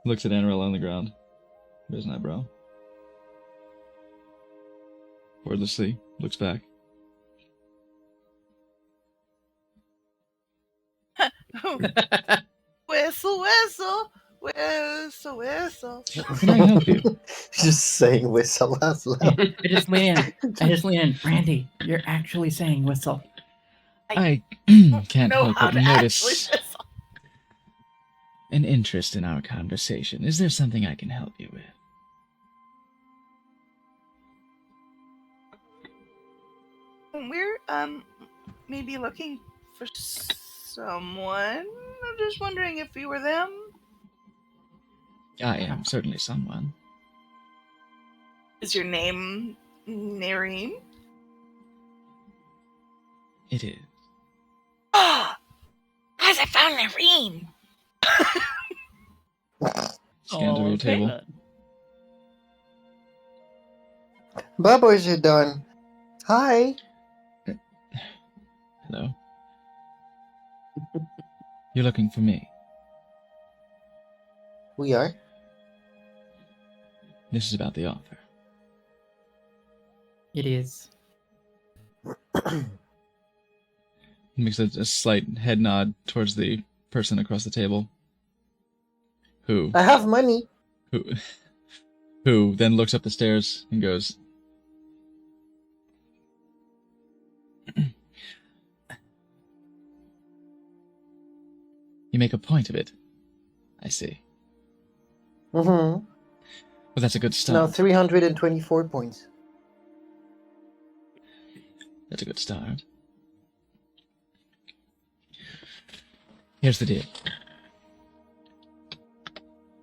looks at Anarel on the ground. There's an eyebrow. Wordlessly looks back. Whistle, whistle, whistle, whistle. Can I help you? Just saying whistle out loud. I just lean in. Brandy, you're actually saying whistle. I can't Know help how but to actually notice whistle. an interest in our conversation. Is there something I can help you with? We're maybe looking for someone. I'm just wondering if you were them. I am certainly someone. Is your name Nareen? It is. Oh, guys, I found Nareen. Scanned over your table. then. Bubbles are done. Hi. Hello. You're looking for me. We are. This is about the offer. It is. He makes a slight head nod towards the person across the table. Who I have money. then looks up the stairs and goes, You make a point of it. I see. Mm-hmm. Well, that's a good Now start. 324 points. That's a good start. Here's the deal.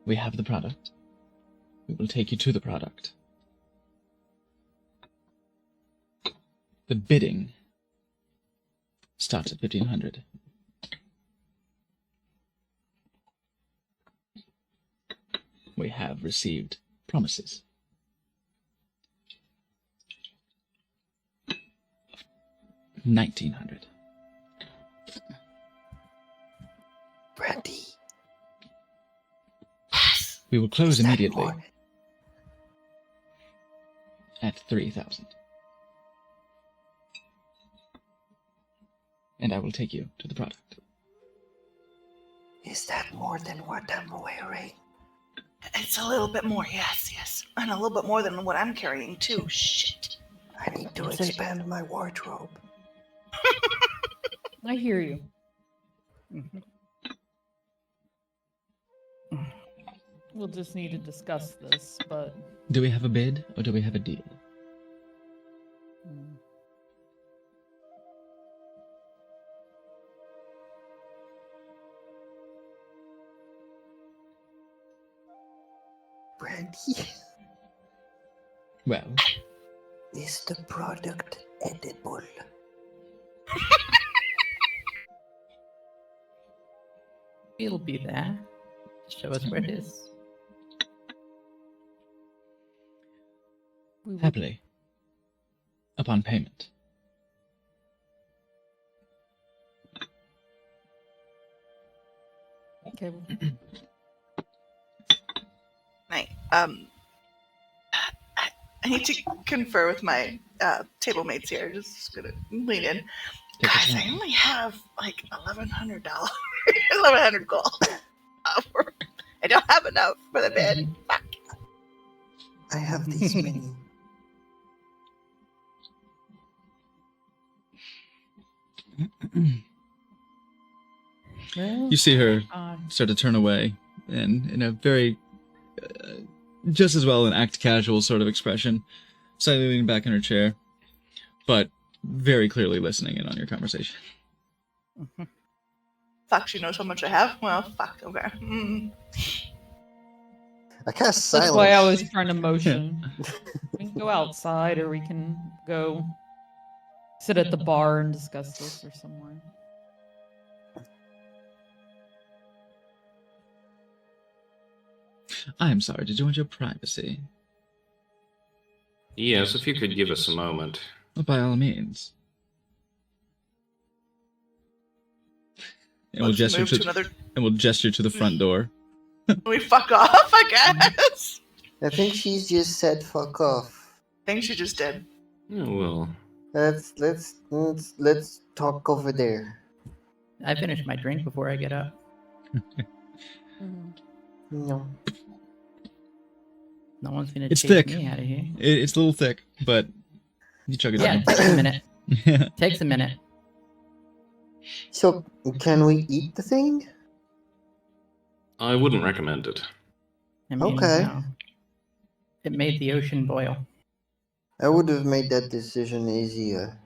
We have the product. We will take you to the product. The bidding starts at 1,500. We have received promises. 1,900. Brandy. Yes. We will close Is that immediately more? at 3,000. And I will take you to the product. Is that more than what I'm wearing? It's a little bit more, yes. And a little bit more than what I'm carrying, too. Shit. I need to It's a- expand my wardrobe. I hear you. We'll just need to discuss this, but Do we have a bid or do we have a deal? mm, Brandy, Well, is the product edible? It'll be there. Show us where it is. we would- happily, upon payment. Okay. well, Right. I need to confer with my table mates here. Just gonna lean in. Take Guys, your I time. only have like $1,100, 1,100 gold. I don't have enough for the bid. Fuck. I have this many. Well, You see her uh, start to turn away, and in a very, just as well an act casual sort of expression, slightly leaning back in her chair, but very clearly listening in on your conversation. Fuck, she knows how much I have? Well, fuck, okay. I cast silence. that's why I was trying to motion. We can go outside, or we can go sit at the bar and discuss this, or somewhere. I am sorry, did you want your privacy? Yes, if you could give us a moment. Well, by all means. And we'll Let's gesture move to, to another. and we'll gesture to the front door. We fuck off, I guess. I think she's just said fuck off. I think she just did. Oh, well. Let's talk over there. I finished my drink before I get up. Mhm. No. No one's gonna It's chase thick. me out of here. It's a little thick, but you chug it Yeah, down. it takes a minute. Yeah. Takes a minute. So can we eat the thing? I wouldn't recommend it. I mean, Okay. no. It made the ocean boil. I would have made that decision easier.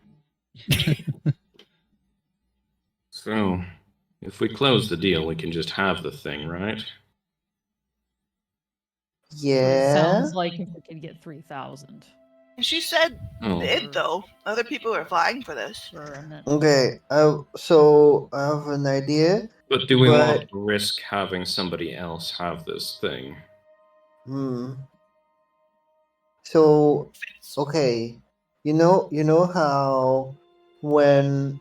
So, if we close the deal, we can just have the thing, right? Yeah. Sounds like if we could get 3,000. And she said Oh, bid, though. Other people are vying for this. Sure, and then Okay. So I have an idea. but do we But- want to risk having somebody else have this thing? So okay, you know how when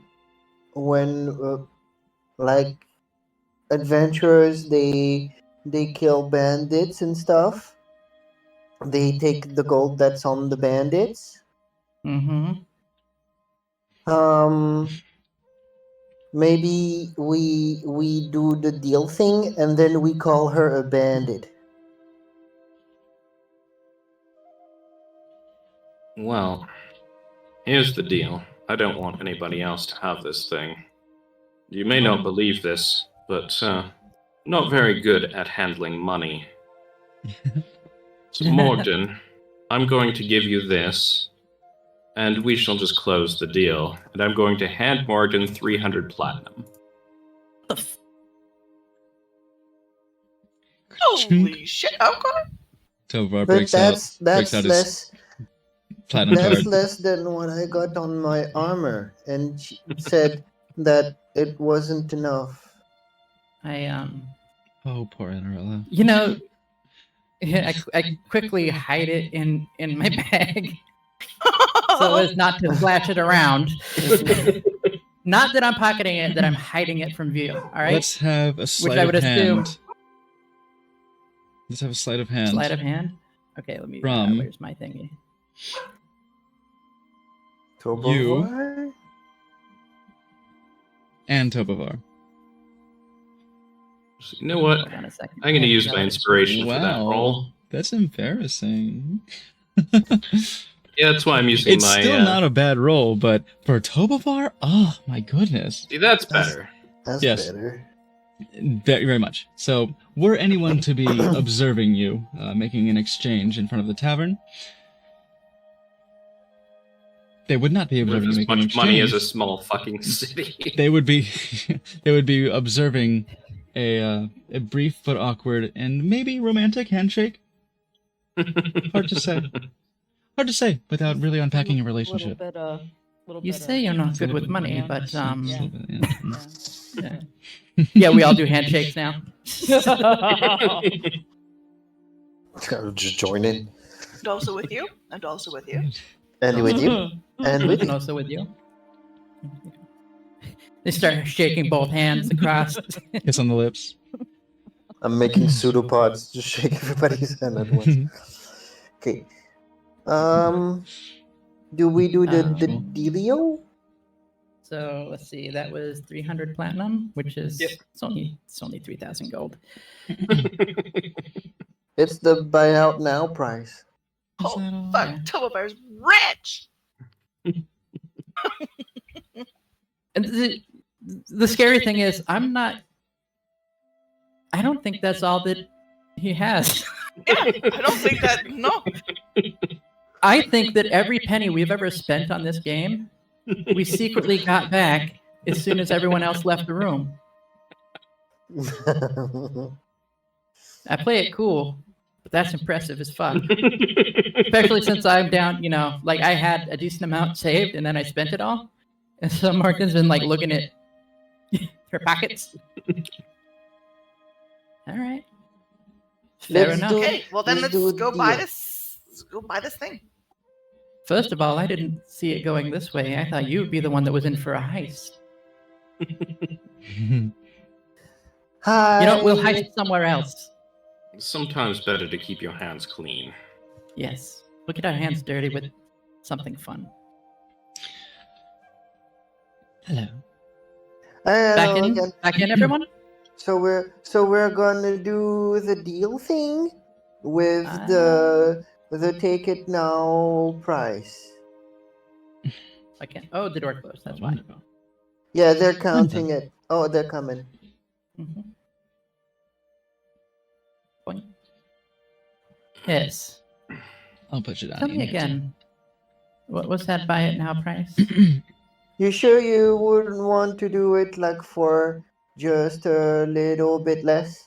like adventurers they kill bandits and stuff. They take the gold that's on the bandits. Mm-hmm. Maybe we do the deal thing and then we call her a bandit. Well, here's the deal. I don't want anybody else to have this thing. You may not believe this, but not very good at handling money. So, Morgan, I'm going to give you this, and we shall just close the deal. And I'm going to hand Morgan 300 platinum. Holy shit, okay. Tovar But breaks that's breaks out his less platinum that's card. less than what I got on my armor, and she said that it wasn't enough. Oh, poor Anarella. You know, I quickly hide it in my bag so as not to flash it around. Not that I'm pocketing it, that I'm hiding it from view. All right. Let's have a sleight I of would assume- hand. Let's have a sleight of hand. Sleight of hand. Okay, let me. From- where's my thingy? Tobovar? And Tobovar. So, you know what? Hold on a second. I'm going to Yeah, use no, my inspiration for that Wow. roll. That's embarrassing. Yeah, that's why I'm using It's my. still not a bad roll, but for Tobovar, oh my goodness. See, that's better. That's Yes. better. Very, very much. So, were anyone to be observing you making an exchange in front of the tavern, they would not be With observing you as making an much money as a exchange. small fucking city. They would be, they would be observing a brief but awkward and maybe romantic handshake. Hard to say. Hard to say without really unpacking a relationship. Little You bit, say you're not It's a good little with bit money, yeah. but Yeah. yeah, we all do handshakes now. I'll just join in. And also with you. And also with you. And with you. And with And you. also with you. They start shaking both hands across. Kiss on the lips. I'm making pseudopods to shake everybody's hand at once. Okay. Do we do the Cool. dealio? So let's see, that was 300 platinum, which is Yep. it's only 3,000 gold. It's the buy out now price. Oh, that all? fuck. Yeah. Tobabar's rich! And the scary thing is, I don't think that's all that he has. Yeah, I don't think that. No. I think that every penny we've ever spent on this game, we secretly got back as soon as everyone else left the room. I play it cool, but that's impressive as fuck. Especially since I'm down, like I had a decent amount saved and then I spent it all. And so Morgan's been like looking at her pockets. All right. Fair Let's enough. do- Okay, well then Let's let's do a go buy deal. this. Let's go buy this thing. First of all, I didn't see it going this way. I thought you would be the one that was in for a heist. Hi. We'll heist somewhere else. Sometimes better to keep your hands clean. Yes. We'll get our hands dirty with something fun. Hello. Back in, again. everyone? So we're gonna do the deal thing with Ah. the take it now price. I can't. Oh, the door closed. That's why. Wonderful. Yeah, they're counting it. Oh, they're coming. Mm-hmm. Point. Yes. I'll put you down. Tell me again. What was that buy it now price? You sure you wouldn't want to do it like for just a little bit less?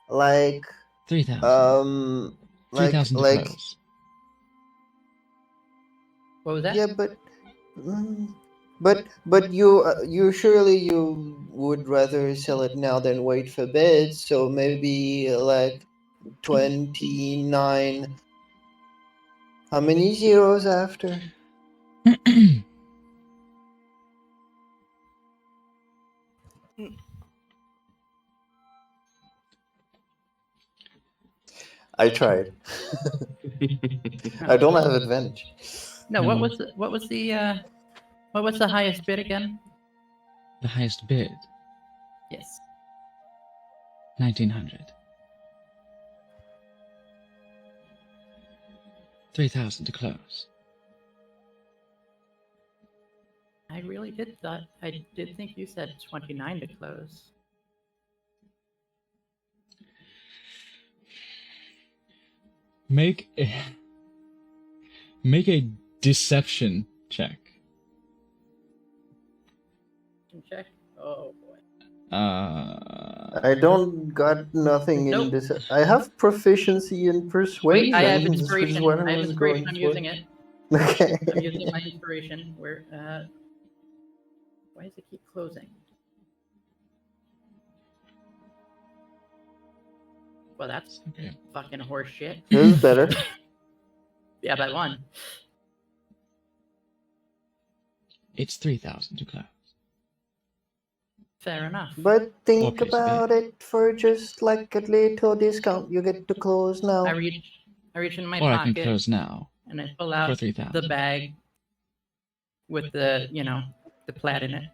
Like 3,000. like 3,000 to like close. What was that? yeah, but you surely you would rather sell it now than wait for bids, so maybe like 29. How many zeros after? I tried. I don't have advantage. No. No. What was the highest bid again? The highest bid, Yes. 1,900. 3,000 to close. I really did thought. I did think you said 29 to close. Make a deception check. Can check. Oh boy. I don't got nothing in Nope. this. I have proficiency in persuasion. Wait, I have which is inspiration. what I have was inspiration. going I'm for. using it. Okay. I'm using my inspiration. Where? Why does it keep closing? Well, that's Okay. fucking horse shit. This is better. Yeah, by one. It's 3,000 to close. Fair enough. But think Okay, so about it for just like a little discount. You get to close now. I reach in my Or I can pocket close now and I pull for out 3,000. the bag with the the plaid in it.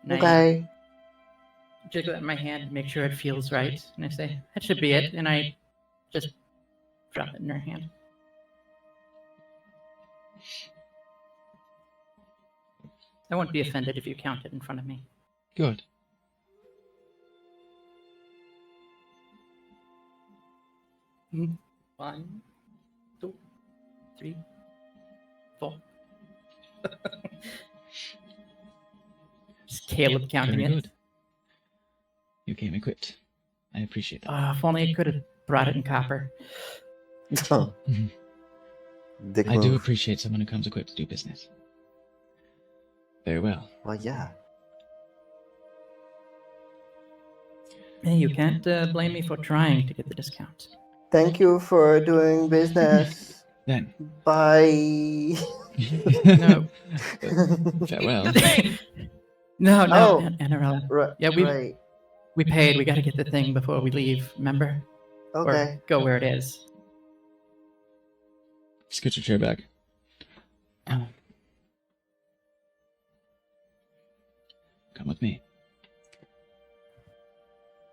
And I Okay. jiggle it in my hand, make sure it feels right, and I say, "That should be it," and I just drop it in her hand. I won't be offended if you count it in front of me. Good. Mm. 1, 2, 3, 4. Just Caleb counting Very it. good. You came equipped. I appreciate that. If only I could have brought it in copper. Huh. Dick I do move. appreciate someone who comes equipped to do business. Very well. Well, yeah. Hey, you can't blame me for trying to get the discount. Thank you for doing business. Then. Bye. No. Farewell. No, Oh. Anarella. Right. Yeah, we Right. we paid. We got to get the thing before we leave. Remember? Okay. Or go where it is. Scoot your chair back. Come with me.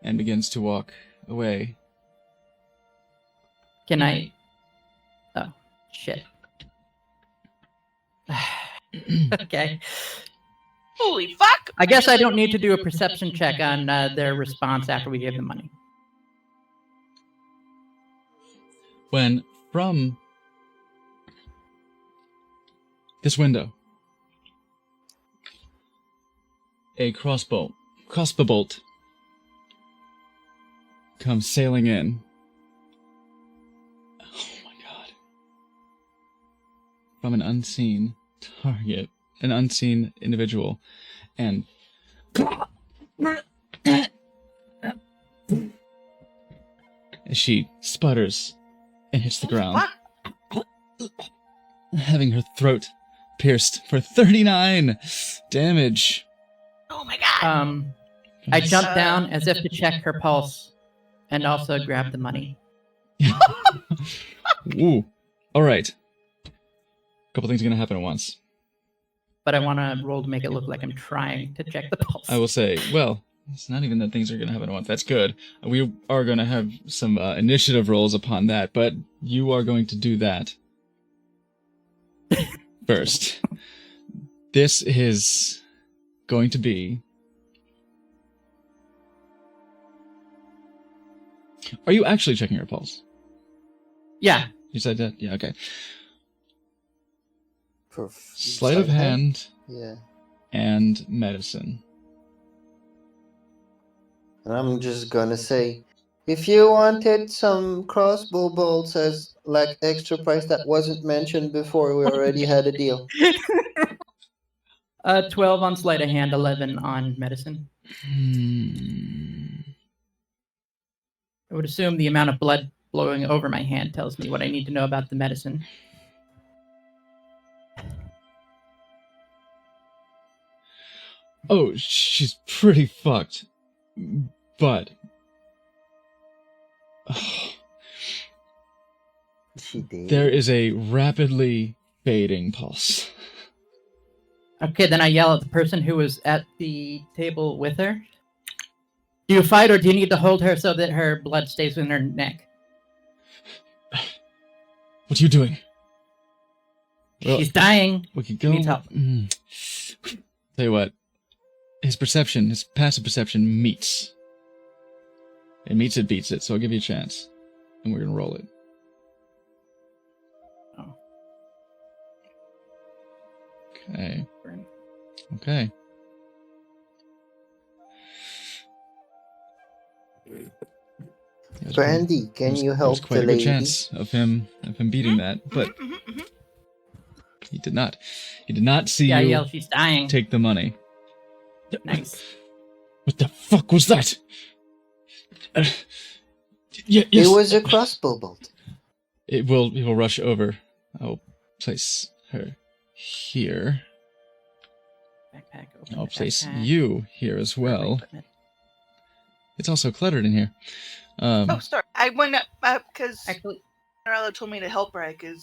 And begins to walk away. Can I? Oh, shit. Okay. Holy fuck! I guess I don't need to do a perception check on their response after we gave them money. When from this window, a crossbow bolt comes sailing in. Oh my god. From an unseen target, an unseen individual, and as she sputters and hits the ground, Fuck. having her throat pierced for 39 damage. Oh my god! I jumped down as if to check her pulse, and also grab the money. Ooh. All right. A couple things are gonna happen at once. But I want to roll to make it look like I'm trying to check the pulse. I will say, well, it's not even that things are gonna happen at once. That's good. We are gonna have some initiative rolls upon that, but you are going to do that first. This is going to be. Are you actually checking your pulse? Yeah. You said that? Yeah, okay. For Sleight of hand Yeah. and medicine. And I'm just gonna say, if you wanted some crossbow bolts as like extra price that wasn't mentioned before, we already had a deal. 12 on sleight of hand, 11 on medicine. I would assume the amount of blood flowing over my hand tells me what I need to know about the medicine. Oh, she's pretty fucked. But. She did. There is a rapidly fading pulse. Okay, then I yell at the person who was at the table with her. Do you fight, or do you need to hold her so that her blood stays in her neck? What are you doing? Well, She's dying. we could go. needs help. Tell you what. His perception, his passive perception meets. It meets it, beats it, so I'll give you a chance. And we're gonna roll it. Oh. Okay. Okay. Brandy, can you help There's quite the a good lady? chance of him beating that, but he did not. He did not see Yeah, I you yell, she's dying. take the money. Nice. What the fuck was that? Yes. It was a crossbow bolt. It will rush over. I'll place her here. Backpack, open I'll the place backpack. you here as well. Equipment. It's also cluttered in here. Oh, sorry. I went up because Actually, Arella told me to help her. I could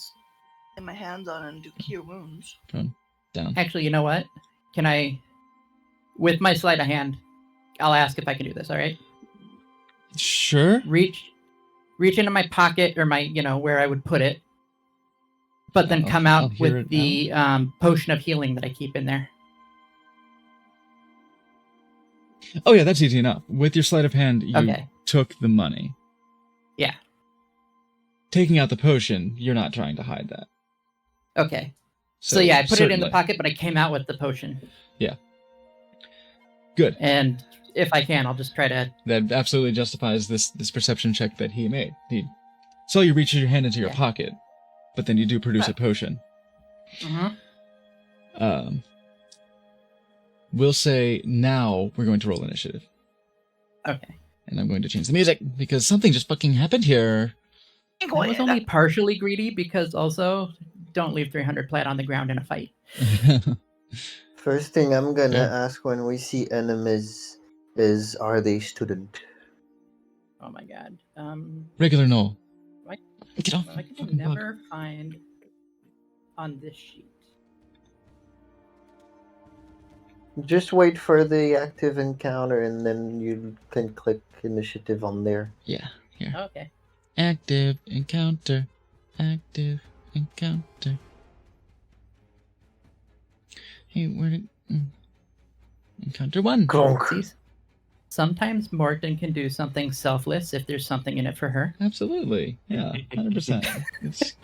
lay my hands on and do cure wounds. Down. you know what? Can I, with my sleight of hand, I'll ask if I can do this, all right? Sure. Reach into my pocket or my, where I would put it. but then come I'll out hear with it the potion of healing that I keep in there. Oh yeah, that's easy enough. With your sleight of hand, you Okay. took the money. Yeah. Taking out the potion, you're not trying to hide that. Okay. So yeah, I put it in the certainly. pocket, but I came out with the potion. Good. And if I can, I'll just try to. That absolutely justifies this perception check that he made. He saw you reach your hand into your Yeah. pocket, but then you do produce a potion. Mm-hmm. We'll say now we're going to roll initiative. Okay. And I'm going to change the music because something just fucking happened here. I was only partially greedy because also don't leave 300 plat on the ground in a fight. First thing I'm gonna Yeah. ask when we see enemies is, are they student? Oh my god. Regular Null. What? Get off. I can fucking bug. never find on this sheet. Just wait for the active encounter and then you can click initiative on there. Yeah, here. Okay. Active encounter. Active encounter. Hey, where did... Encounter 1. Gronk. See, sometimes Morgan can do something selfless if there's something in it for her. Absolutely. Yeah, 100%. It's...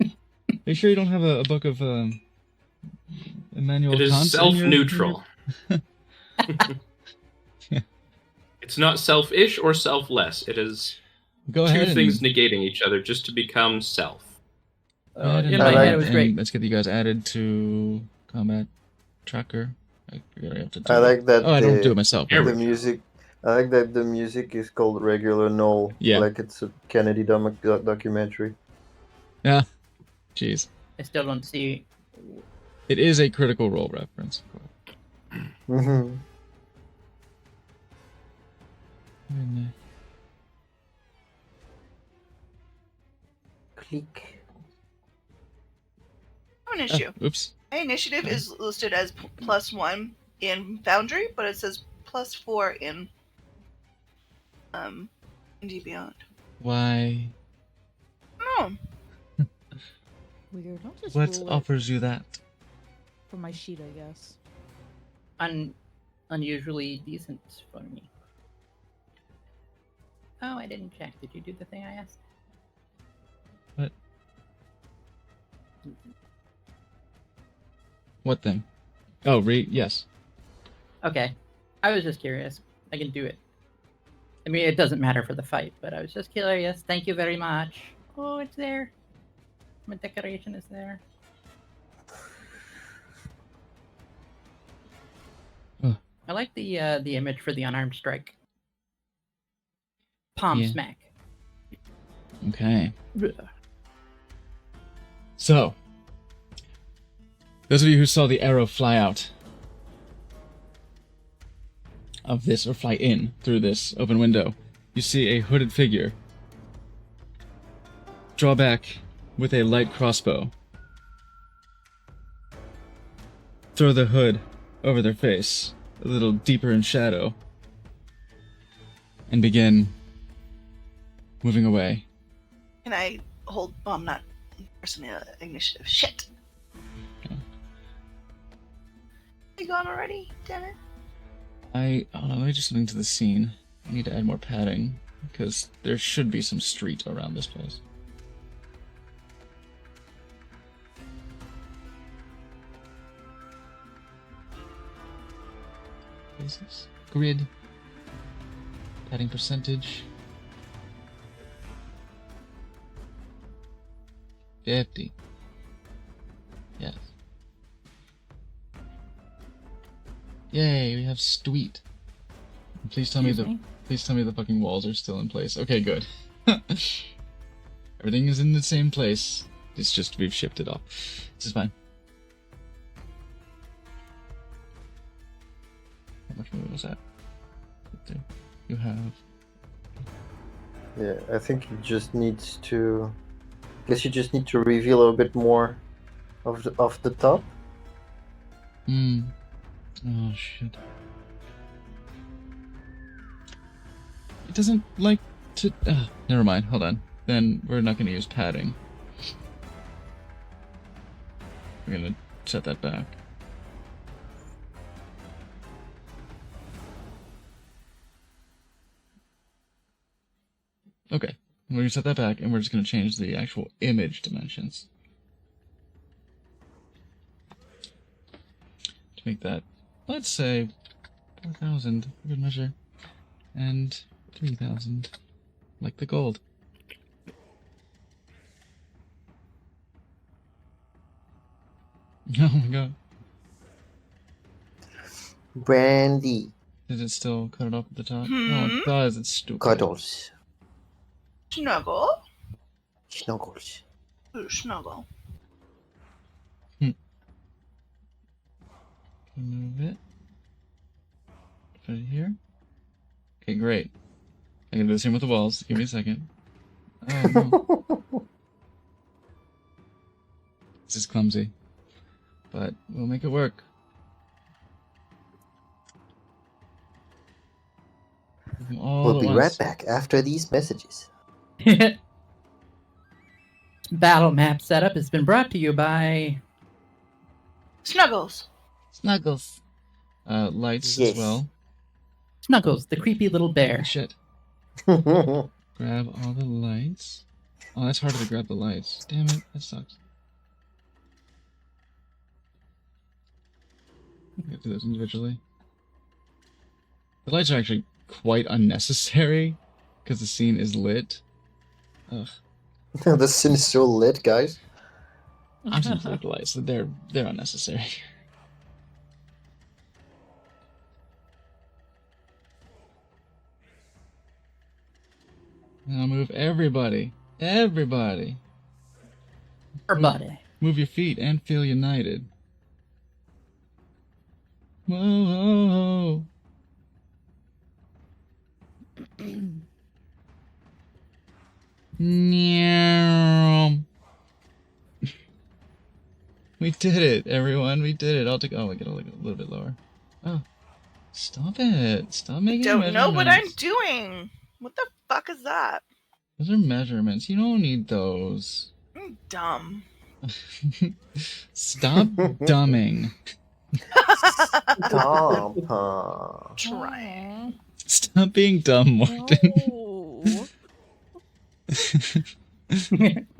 Are you sure you don't have a book of Immanuel It is Kant in your- self-neutral. It's not selfish or selfless. It is Go two ahead things and... negating each other just to become self. go ahead in and- my head, it was and great. Let's get you guys added to Combat Tracker. I forget I have to do I it. like that Oh, I don't the, do it myself. Here the we go. music. I like that the music is called Regular Null. Yeah. Like it's a Kennedy documentary. Yeah. Jeez. I still don't see. It is a Critical Role reference. Mm-hmm. Click. I have an issue. Oops. My initiative is listed as +1 in Foundry, but it says +4 in D Beyond. Why? No, Weird. I'll just What rule it offers you that? for my sheet, I guess. Unusually decent for me. Oh, I didn't check. Did you do the thing I asked? What? What thing? Oh, yes. Okay. I was just curious. I can do it. I mean, it doesn't matter for the fight, but I was just curious. Thank you very much. Oh, it's there. My decoration is there. Ugh. I like the image for the unarmed strike. Palm Yeah. smack. Okay. So, those of you who saw the arrow fly out of this, or fly in through this open window, you see a hooded figure draw back with a light crossbow, throw the hood over their face, a little deeper in shadow, and begin moving away. can I hold? Well, I'm not personally initiative. Shit. Okay. You gone already? Damn it. Hold on, let me just link to the scene. I need to add more padding, because there should be some street around this place. Basis. Grid. Padding percentage. 50. Yes. Yay, we have street. Please tell me Excuse the me? please tell me the fucking walls are still in place. Okay, good. Everything is in the same place. It's just we've shipped it off. This is fine. How much movement was that? You have Yeah, I think you just needs to. I guess you just need to reveal a little bit more of the top. Oh shit. It doesn't like to. Never mind. Hold on. Then we're not going to use padding. We're gonna set that back. Okay, we're gonna set that back, and we're just gonna change the actual image dimensions to make that, let's say, 4,000, good measure, and 3,000, like the gold. Oh my god. Brandy. Did it still cut it off at the top? Hmm? Oh, it does. It's stupid. Cuddles. Snuggle. Snuggles. Ooh, snuggle. Move it. Put it here. Okay, great. I can do the same with the walls. Give me a second. Oh no. This is clumsy. But we'll make it work. We'll be right back after these messages. Battle map setup has been brought to you by Snuggles. Snuggles. Lights Yes. as well. Snuggles, the creepy little bear. Shit. Well, Grab all the lights. Oh, that's harder to grab the lights. Damn it, that sucks. I have to do those individually. The lights are actually quite unnecessary because the scene is lit. Ugh. the scene is so lit, guys. I'm just gonna the lights. They're unnecessary. Now move everybody. Everybody. Everybody. Move your feet and feel united. Whoa. Meow. We did it, everyone. We did it. I'll take. Oh, I get a little bit lower. Oh, stop it! Stop making Don't know what I'm measurements. doing. What the fuck is that? Those are measurements. You don't need those. I'm dumb. Stop dumbing. Stop. Trying. Stop being dumb, Morton. No.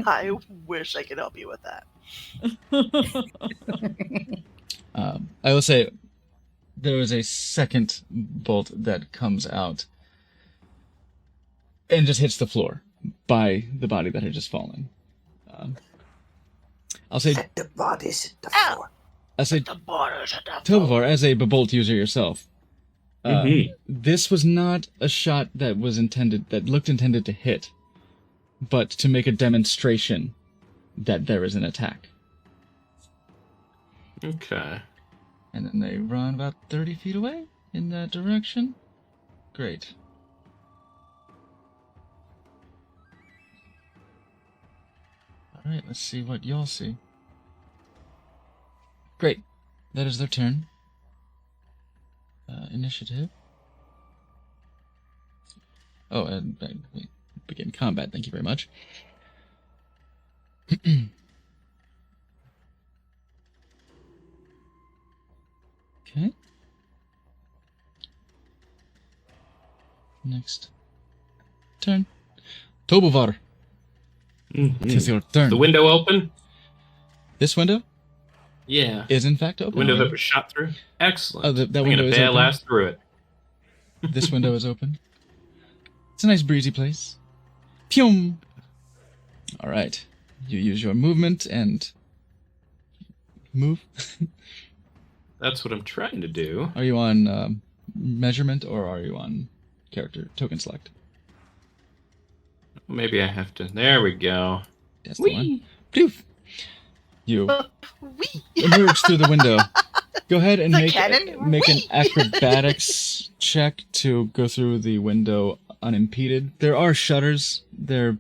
I wish I could help you with that. I will say there was a second bolt that comes out and just hits the floor by the body that had just fallen. I'll say, Set the bodies at the Ow. floor. I'll say, The borders at that Tobovar, as a bolt user yourself, Mhm. this was not a shot that looked intended to hit, but to make a demonstration that there is an attack. Okay. And then they run about 30 feet away in that direction. Great. Alright, let's see what y'all see. Great. That is their turn. Initiative. Oh, and begin combat. Thank you very much. Okay. Next turn. Tobovar, Mhm. it is your turn. The window open? This window Yeah. is in fact The open. window that was shot through? Excellent. Oh, that I'm window gonna is bail open. ass through it. This window is open. It's a nice breezy place. Pyum! Alright. You use your movement and move. That's what I'm trying to do. Are you on measurement or are you on character token select? Maybe I have to. There we go. That's the one. Whee! Poof! You Wee! emerge through the window. Go ahead and The make cannon? make an Whee! acrobatics check to go through the window unimpeded. There are shutters. They're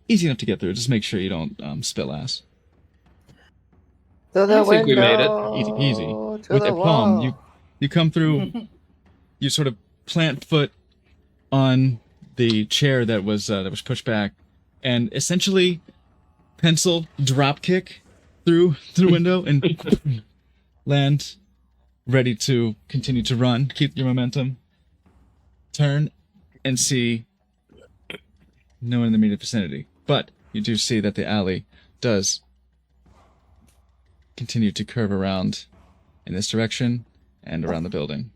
easy enough to get through. Just make sure you don't spill ass. To the I think we made it. window, Easy. to With the a palm, wall. you come through. You sort of plant foot on the chair that was pushed back, and essentially pencil drop kick through the window and land, ready to continue to run. Keep your momentum. Turn and see no one in the immediate vicinity. But you do see that the alley does continue to curve around in this direction and around the building.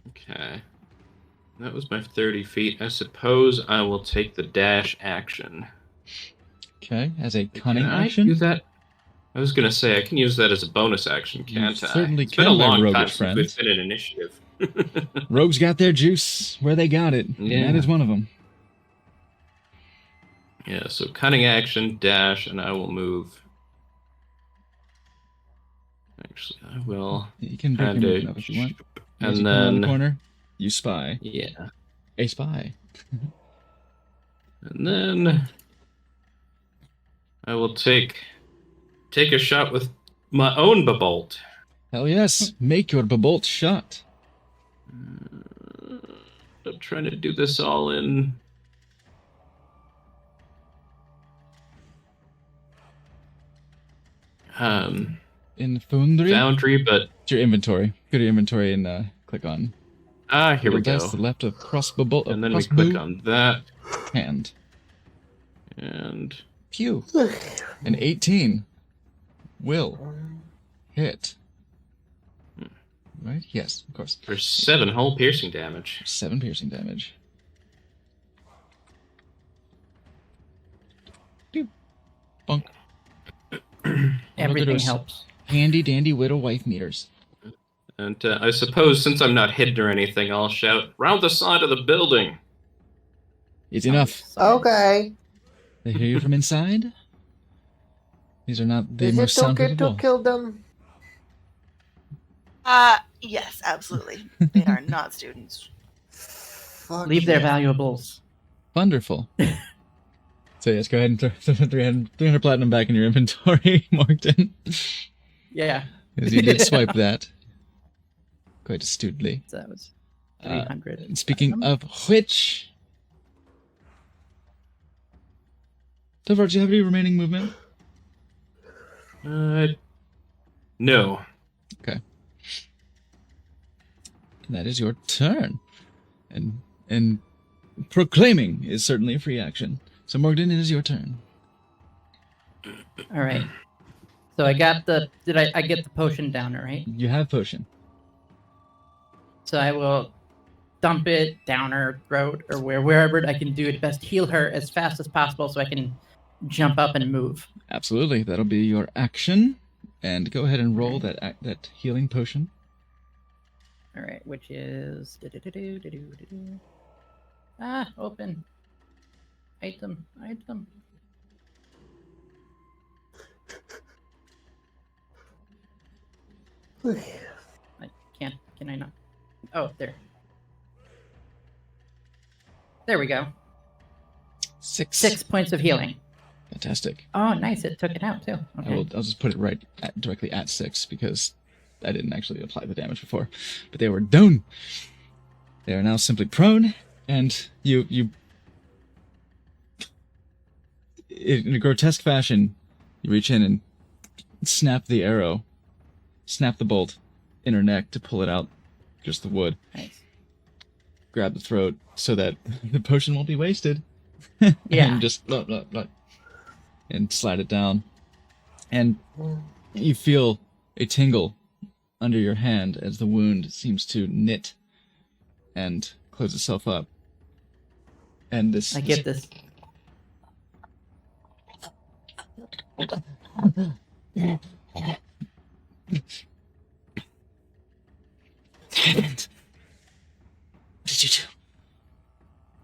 Okay. That was my 30 feet. I suppose I will take the dash action. Okay, as a cunning Can I action. do that? I was gonna say I can use that as a bonus action, You can't I? certainly It's been a can, my long roguish time since friend. we've been in initiative. Rogues got their juice where they got it. And Yeah. that is one of them. Yeah, so cunning action, dash, and I will move. Actually, I will. You can break And your movement up if you want. As And you come around the then, corner, you spy yeah, a spy. and then I will take a shot with my own bolt. Hell yes, make your bolt shot. I'm trying to do this all in. In Foundry, Foundry, but it's your inventory. Go to your inventory and click on. here we little go. dice to the left of crossbow bolt. And then we click on that, hand. and Pew. An 18 will hit. Right? Yes, of course. for 7 whole piercing damage. 7 piercing damage. Pew. Bonk. Everything Those helps. Handy dandy widow wife meters. And I suppose since I'm not hidden or anything, I'll shout, "Round the side of the building!" It's enough. Okay. They hear you from inside. These are not the Is most it okay to soundproofable. kill them? Yes, absolutely. They are not students. Fuck Leave their yeah. Oh, valuables. Wonderful. So yes, go ahead and throw 300 platinum back in your inventory, Morgan. Yeah. As you did swipe that quite astutely. So that was Uh, 300. And speaking of which, Tovar, do you have any remaining movement? No. That is your turn, and proclaiming is certainly a free action. So Morgan, it is your turn. All right. So I got the. Did I get the potion down, right? You have potion. So I will dump it down her throat or wherever I can do it best. Heal her as fast as possible so I can jump up and move. Absolutely, that'll be your action. And go ahead and roll that healing potion. All right, which is open. Item. I can't. Can I not? Oh, there. There we go. 6 points of healing. Fantastic. Oh, nice. It took it out too. Okay. I'll just put it right directly at 6 because I didn't actually apply the damage before. But they were down. They are now simply prone, and you in a grotesque fashion, you reach in and snap the arrow, snap the bolt in her neck to pull it out, just the wood. Nice. Grab the throat so that the potion won't be wasted. Yeah. And just and slide it down. And you feel a tingle under your hand as the wound seems to knit and close itself up. And this I get this. What did you do?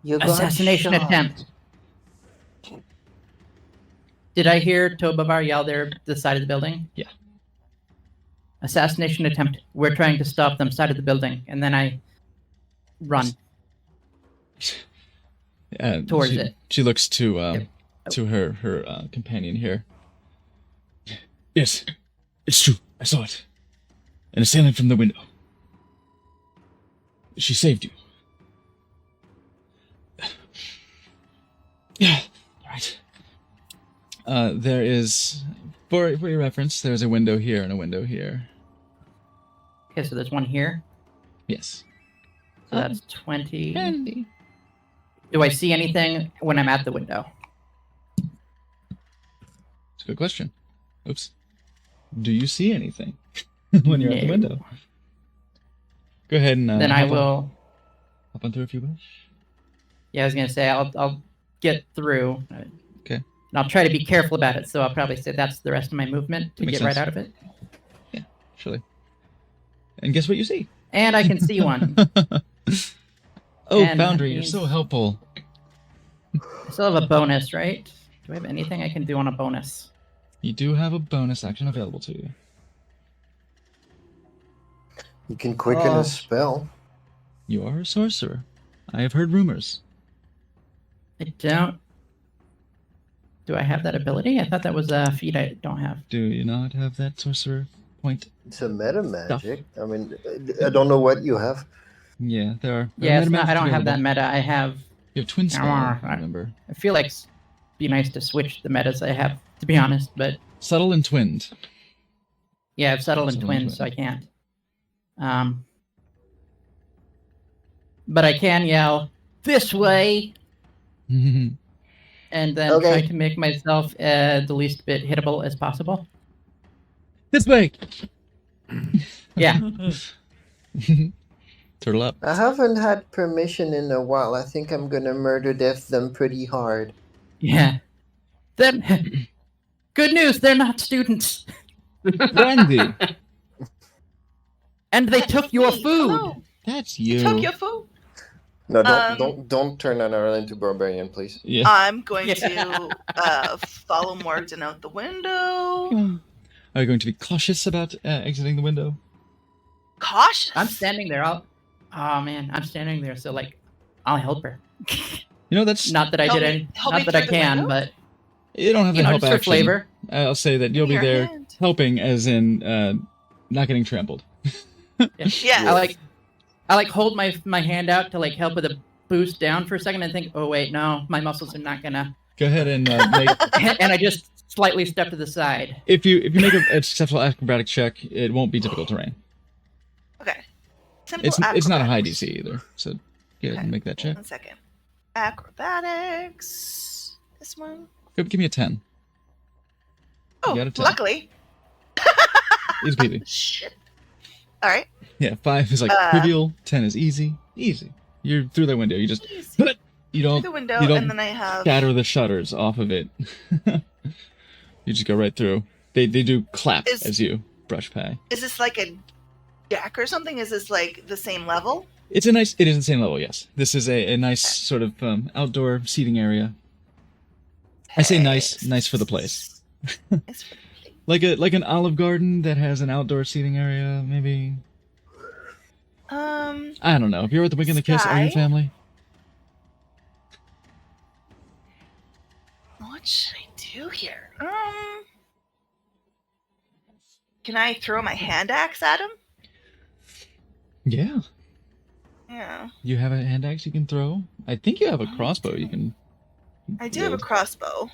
You got Assassination shot. attempt. Did I hear Tobavar yell there the side of the building? Yeah. Assassination attempt. We're trying to stop them side of the building. And then I run towards it. She looks to Yep. to her companion here. Yes, it's true. I saw it. An assailant from the window. She saved you. Yeah. All right. There is For your reference, there's a window here and a window here. Okay, so there's one here. Yes. So that's 20. Handy. Do I see anything when I'm at the window? It's a good question. Oops. Do you see anything when you're at the No. window? Go ahead and Then I will. hop on through if you wish. Yeah, I was gonna say I'll get through. Okay. And I'll try to be careful about it, so I'll probably say that's the rest of my movement to Makes get right sense. out of it. Surely. And guess what you see? And I can see one. Oh, And that Foundry, you're means- so helpful. I still have a bonus, right? Do I have anything I can do on a bonus? You do have a bonus action available to you. You can quicken Oh. a spell. You are a sorcerer. I have heard rumors. I don't. Do I have that ability? I thought that was a feat I don't have. Do you not have that sorcerer point? It's a meta magic. I mean, I don't know what you have. Yeah, there are. Yeah, it's meta not, I magics don't have that available. meta. I have. You have twin spell, Ah, remember. I feel like it'd be nice to switch the metas I have, to be honest. But Subtle and twinned. yeah, I've settled in Subtle and twins, so I can't. But I can yell this way, and then Okay. try to make myself the least bit hittable as possible. This way! Yeah. Turtle up. I haven't had permission in a while. I think I'm gonna murder death them pretty hard. Yeah. Then, good news, they're not students. Brandy! And they took your Me. food. Hello. That's you. Took your food. No, Um, don't turn an Arlen into barbarian, please. Yeah. I'm going Yeah. to follow Morgan out the window. Are you going to be cautious about exiting the window? Cautious. I'm standing there. Oh man, I'm standing there. So like, I'll help her. You know, that's... Not that I Help did me- any. help Not me that I through the can, window? but You don't have you the know, help just for action. flavor. I'll say that you'll Give be me your there hand. helping, as in not getting trampled. Yeah. I like hold my hand out to like help with a boost down for a second and think, oh wait, no, my muscles are not gonna. Go ahead and make... And I just slightly step to the side. If you make a successful acrobatic check, it won't be difficult terrain. Okay. Simple It's not a high acrobatics. DC either, so go ahead and make that check. 1 second. Acrobatics. This one. Give me a 10. Oh, got a 10. luckily. Easy peasy. Shit. All right. Yeah, 5 is like trivial, 10 is easy. Easy. You're through that window. You just Easy. you Through don't the window, you don't and then I have. shatter the shutters off of it. You just go right through. They do clap Is- as you brush by. Is this like a deck or something? Is this like the same level? It is the same level, yes. This is a nice sort of outdoor seating area. I say nice for the place. Nice for the place. Like an Olive Garden that has an outdoor seating area, maybe. I don't know. If you're at the Wink and the Kiss, are you Sky? family? What should I do here? Can I throw my hand axe at him? Yeah. Yeah, You have a hand axe you can throw. I think you have a crossbow you can. I do have a wield. crossbow.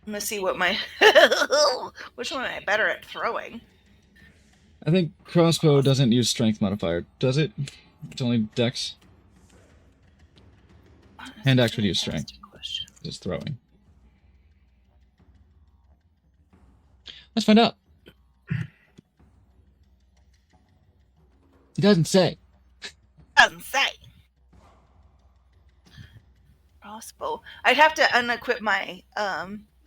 I'm gonna see what my which one am I better at throwing? I think crossbow doesn't use strength modifier, does it? It's only dex. Hand axe would use strength. Fantastic question. Just throwing. Let's find out. He doesn't say. Doesn't say. Crossbow. I'd have to unequip my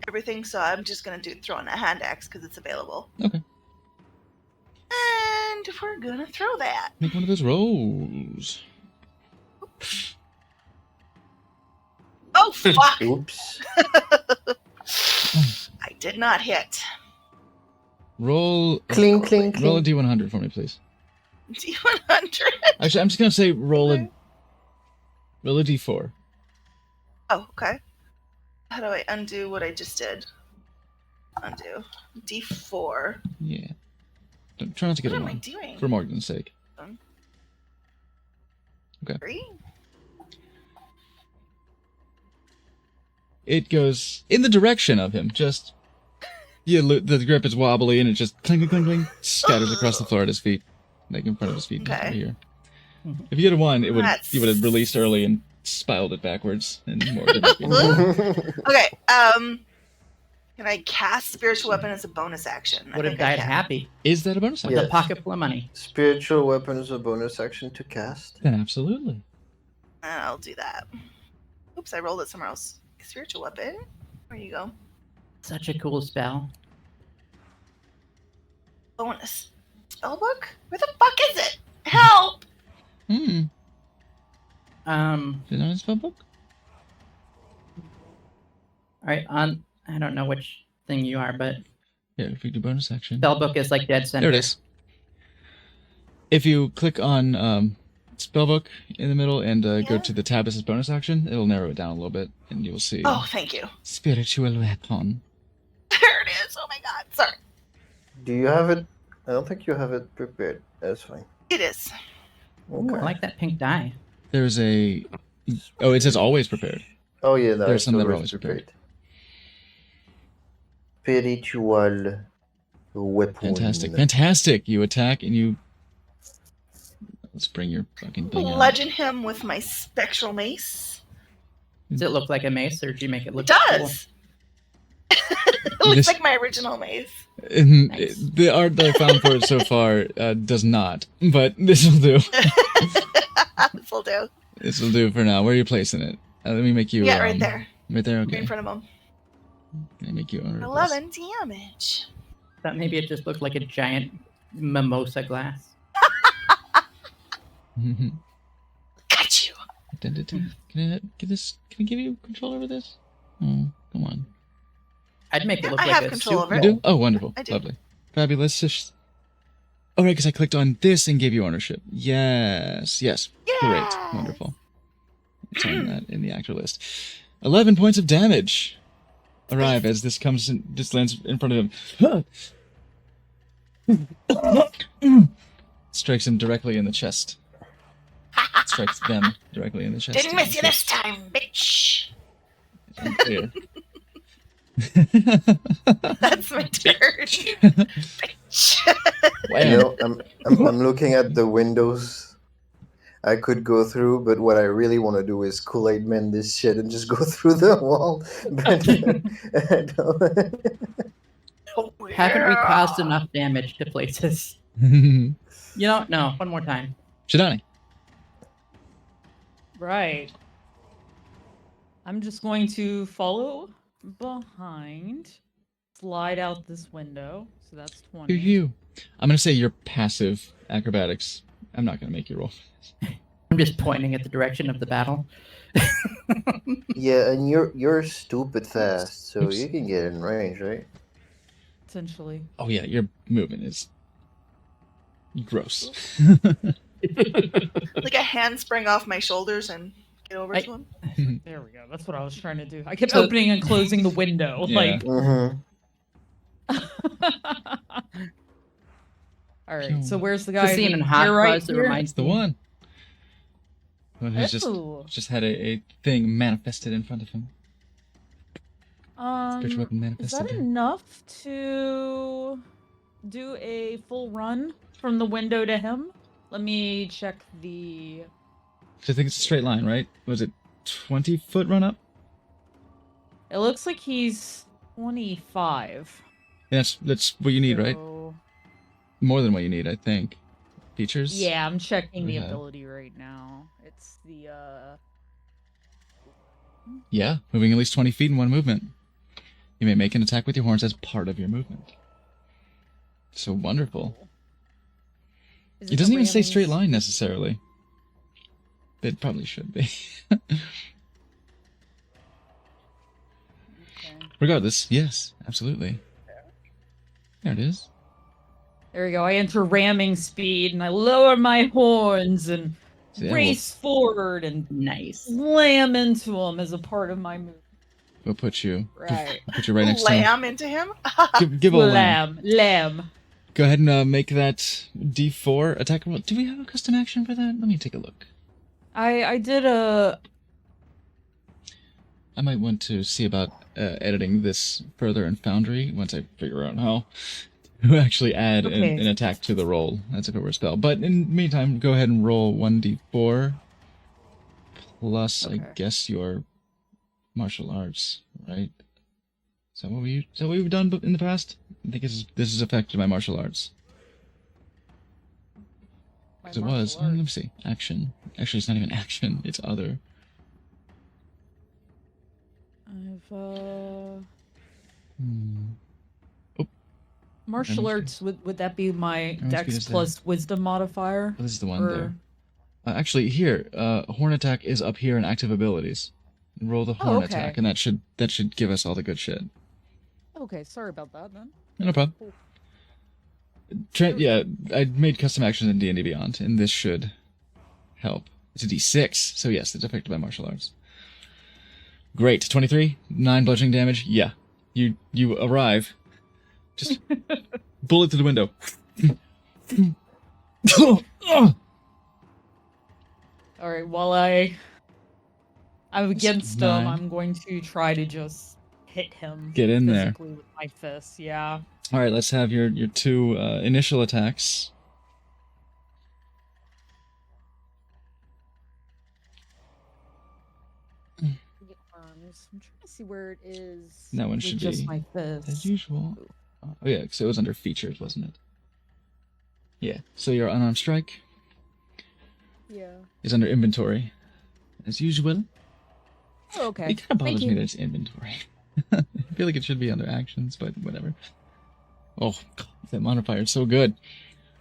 everything, so I'm just gonna do throwing a hand axe because it's available. Okay. And we're gonna throw that. Make one of those rolls. Oh fuck! Oops. I did not hit. Roll. Cling, cling, Roll a cling. d100 for me, please. D100. Actually, I'm just gonna say roll a d4. Oh, okay. How do I undo what I just did? Undo. D4. Yeah. Try not to get What it am I wrong, doing? for Morgan's sake. 3? It goes in the direction of him, just The grip is wobbly and it just cling, cling, cling, cling, scatters across the floor at his feet, like in front of his feet Okay. over here. If you get a 1, it would That's- you would have released early and spiraled it backwards and more. Okay. Can I cast spiritual weapon as a bonus action? I Would have think I died can. happy Is that a bonus action? with Yes. a pocket full of money. Spiritual weapon is a bonus action to cast. Then absolutely. I'll do that. Oops, I rolled it somewhere else. Spiritual weapon. There you go. Such a cool spell. Bonus. Spellbook? Where the fuck is it? Help! Hmm. All Is that a spell book? right, on I don't know which thing you are, but Yeah, if we do bonus action. spellbook is like dead center. There it is. If you click on spellbook in the middle and go Yeah. to the tab that says bonus action, it'll narrow it down a little bit, and you'll see Oh, thank you. spiritual weapon. There it is. Oh my god. Sorry. Do you have it? I don't think you have it prepared. That's fine. It is. Ooh, I Okay. like that pink dye. There's a. Oh, it says always prepared. Oh yeah, no, There's it's some that are always always prepared. Spiritual weapon. Fantastic. Fantastic! You attack and you. Let's bring your fucking thing out. Bludgeon him with my spectral mace. Does it look like a mace, or do you make it It look cool? does. It looks This- like my original mace. Nice. The art that I found for it so far does not, but this will do. This'll do. This will do for now. Where are you placing it? Let me make you. Yeah, right there. Right there. Right Okay. in front of him. Can I make you owner of 11 damage. Thought maybe it just looked like a giant mimosa glass. this? Got you. Can I get this? Can I give you control over this? Oh, come on. I'd make it Yeah, look I like have a control soup over You it. bowl. do? Oh, wonderful. I do. Lovely. Fabulous. Just... Oh, right, because I clicked on this and gave you ownership. Yes. Yes. Great. Yes. Wonderful. Turn that in the actor list. 11 points of damage arrive as this comes in, this lands in front of him. Strikes him directly in the chest. Strikes them directly in the chest. Didn't miss you this time, bitch. It's unclear. That's my turn. Bitch. Wow. You know, I'm looking at the windows I could go through, but what I really want to do is Kool-Aid Man this shit and just go through the wall. But I don't- Oh, Haven't we yeah. caused enough damage to places? You know, no. One more time. Shidani. Right. I'm just going to follow behind, slide out this window. So that's 20. You. I'm gonna say you're passive acrobatics. I'm not gonna make you roll. I'm just pointing at the direction of the battle. yeah, and you're stupid fast, so Oops. you can get in range, right? Essentially. Oh yeah, your movement is gross. Like a handspring off my shoulders and get over I- to him. There we go. That's what I was trying to do. I kept So- opening and closing the window. Yeah. Like. Mm-hmm. All right. So where's the guy? The scene in You're Hot right Fuzz that here? reminds It's the me. one. One who's Oh. just had a thing manifested in front of him. Spiritual weapon Is manifested. that enough to do a full run from the window to him? Let me check the. I think it's a straight line, right? Was it 20-foot run up? It looks like he's 25. Yeah, that's what you need, right? so- More than what you need, I think. Features? Yeah, I'm checking the Yeah. ability right now. It's the Yeah, moving at least 20 feet in one movement. You may make an attack with your horns as part of your movement. So wonderful. is It doesn't the even say ramming straight s- line necessarily. It probably should be. Okay. Regardless, yes, absolutely. There it is. There we go. I enter ramming speed and I lower my horns and So, yeah, race forward and Nice. slam into him as a part of my move. We'll put you Right. put you right next to him. Lamb into him. Give a lamb. Lamb. Go ahead and make that D4 attack roll. Do we have a custom action for that? Let me take a look. I did a. I might want to see about editing this further in Foundry once I figure out how to actually add Okay. an attack to the roll as if it were a spell. But in the meantime, go ahead and roll 1d4 plus, I Okay. guess, your martial arts, right? Is that what we've done in the past? I think this is affected by martial arts. My 'Cause it was. martial Let me arts. see. Action. Actually, it's not even action. It's other. I've Hmm. martial Let me arts. Would that be my Let me speed Dex this plus Wisdom modifier? Oh, this is the one Or- there. Actually, here, horn attack is up here in active abilities. Roll the horn okay. attack, and that should give us all the good shit. Okay, sorry about that then. No problem. Yeah, I made custom actions in D&D Beyond, and this should help. It's a D6, so yes, it's affected by martial arts. Great, 23, 9 bludgeoning damage. Yeah, you arrive. Just bullet through the window. All right, while I'm against him, 9. I'm going to try to just hit him. Get in there. physically with my fist. Yeah. All right, let's have your 2 initial attacks. I'm trying to see where it is. That one with should just be my as fist. usual. Oh yeah, so it was under features, wasn't it? Yeah. So your unarmed strike Yeah. is under inventory, as usual. Oh, okay. It kind of Thank bothers me you. that it's inventory. I feel like it should be under actions, but whatever. Oh, God, that modifier is so good.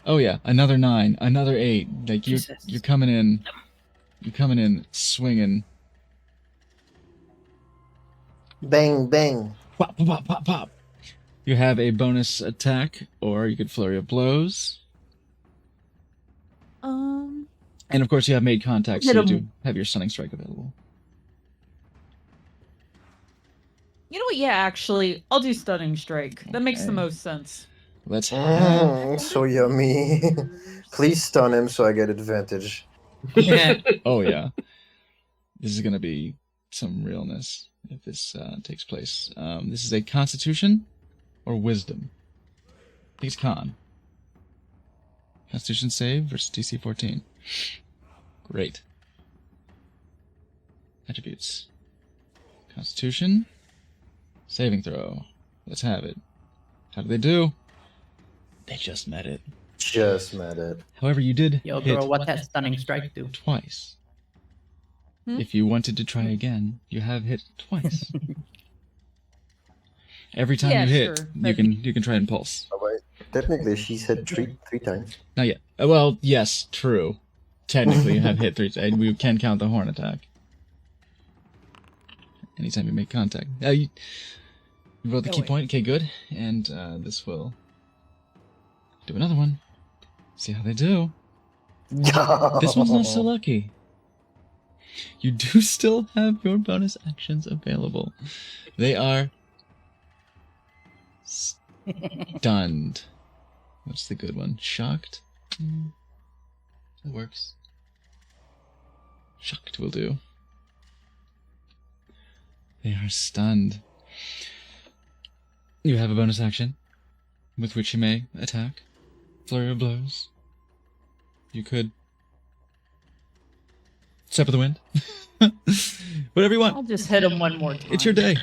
Oh yeah, another 9, another 8. Like Jesus. you're coming in swinging. Bang, bang. Pop, pop, pop, pop, pop. You have a bonus attack, or you could flurry of blows. And of course, you have made contact, so Hit you him. do have your stunning strike available. You know what? Yeah, actually, I'll do stunning strike. That makes the Okay. most sense. Let's have. So yummy. Please stun him so I get advantage. Yeah. Oh yeah, this is gonna be some realness if this takes place. This is a Constitution or Wisdom. I think it's Con. Constitution save versus DC 14. Great. Attributes. Constitution. Saving throw. Let's have it. How do they do? They just met it. Just met it. However, you did Yo, hit girl, what that stunning strike do? twice. Hmm? If you wanted to try again, you have hit twice. Every time Yeah, you hit, sure, you but- can try and pulse. Oh, wait. Technically, she's hit three times. Not yet. Well, yes, true. Technically, you have hit 3. And we can count the horn attack. Anytime you make contact. You rolled the Oh, key wait. point. Okay, good. And this will do another one. See how they do. This one's not so lucky. You do still have your bonus actions available. They are stunned. What's the good one? Shocked? That works. Shocked will do. They are stunned. You have a bonus action with which you may attack. Flurry of blows. You could step of the wind. Whatever you I'll want. just hit him one more time. It's your day.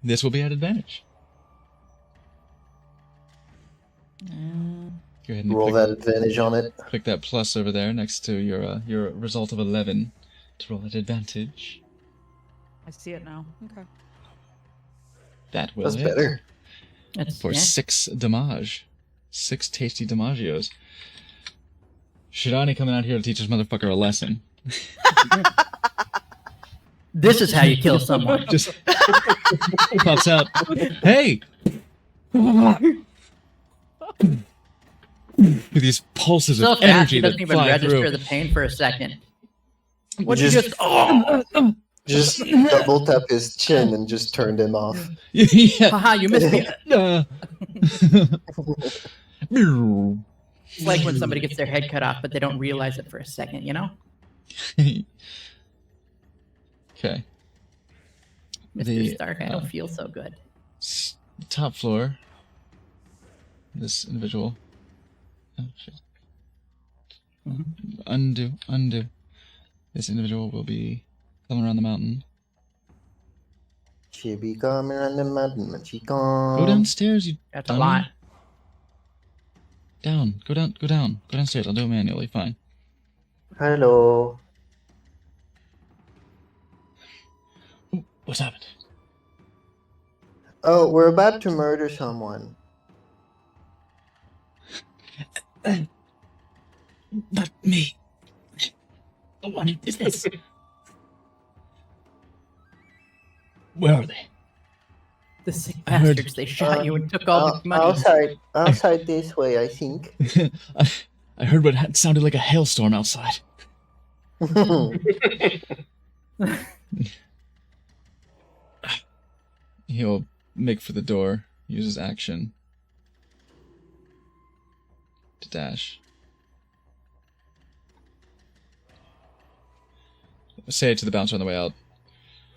This will be at advantage. Go ahead and Roll click, that advantage on it. click that plus over there next to your result of 11 to roll at advantage. I see it now. Okay. That will That's hit better. That's, for yeah. 6 damage. 6 tasty damagios. Shirani coming out here to teach this motherfucker a lesson. This is how you kill someone. Just pops out. Hey! With these pulses So of fast, energy he that doesn't even fly register through. the pain for a second. What Just- you just? Oh, Just double tap his chin and just turn him off. Yeah. haha! You missed me. It's like when somebody gets their head cut off, but they don't realize it for a second. You know? Okay. Mr. The, Stark, I don't feel so good. Top floor. This individual. Oh, shit. Mhm. Undo. This individual will be coming around the mountain. She be coming on the mountain when she Go comes. downstairs, you That's a dummy. lot. Down. Go downstairs. I'll do it manually. Fine. Hello. Ooh, what's happened? Oh, we're about to murder someone. Not me. What is this? Where are they? The sick I heard- bastards, they shot you and took all the money. Outside this way, I think. I heard what sounded like a hailstorm outside. He'll make for the door, use his action to dash. Say it to the bouncer on the way out.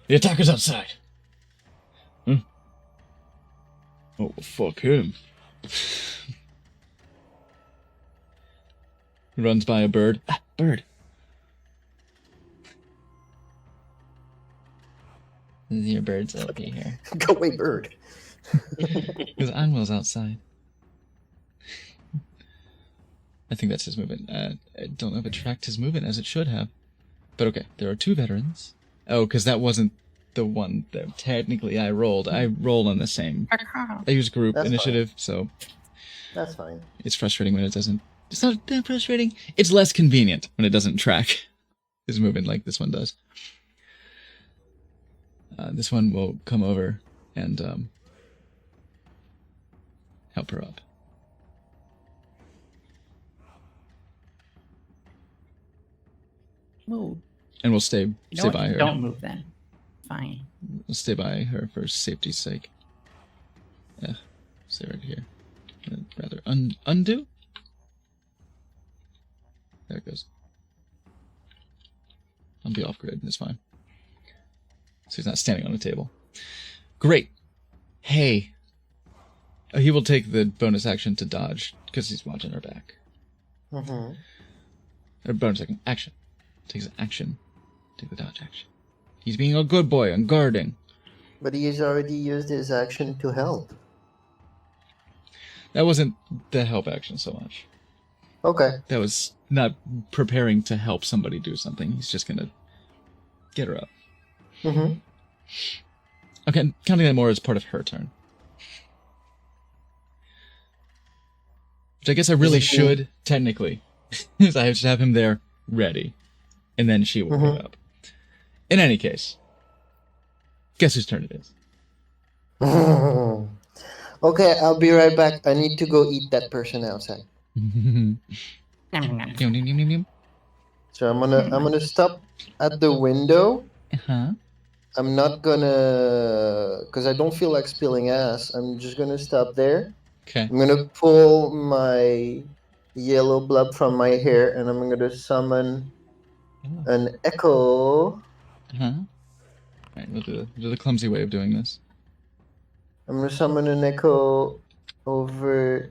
The attacker's outside. Hmm? Oh, fuck him. Runs by a bird. Ah, bird. Your bird's OP here. Go away, bird. Because Anwil's outside. I think that's his movement. I don't know if it tracked his movement as it should have. But okay, there are 2 veterans. Oh, because that wasn't the one that technically I rolled. I roll on the same. I use group That's initiative, so That's fine. it's frustrating when it doesn't. It's not that frustrating. It's less convenient when it doesn't track his movement like this one does. This one will come over and help her up. Move. And we'll stay You know stay what? by her. Don't move then. Fine. We'll stay by her for safety's sake. Yeah, stay right here. Rather undo. There it goes. I'll be off grid. It's fine. So he's not standing on a table. Great. Hey. He will take the bonus action to dodge because he's watching her back. Mm-hmm. Or bonus action. Takes action. Take the dodge action. He's being a good boy and guarding. But he has already used his action to help. That wasn't the help action so much. Okay. That was not preparing to help somebody do something. He's just gonna get her up. Mm-hmm. Okay, counting that more as part of her turn. Which I guess I really should, technically. Is I should have him there, ready. And then she will go up. In any case, guess whose turn it is? Okay, I'll be right back. I need to go eat that person outside. So I'm gonna stop at the window. Uh-huh. I'm not gonna, cause I don't feel like spilling ass. I'm just gonna stop there. Okay. I'm gonna pull my yellow blob from my hair, and I'm gonna summon an echo. Uh-huh. Alright, we'll do the clumsy way of doing this. I'm gonna summon an echo over.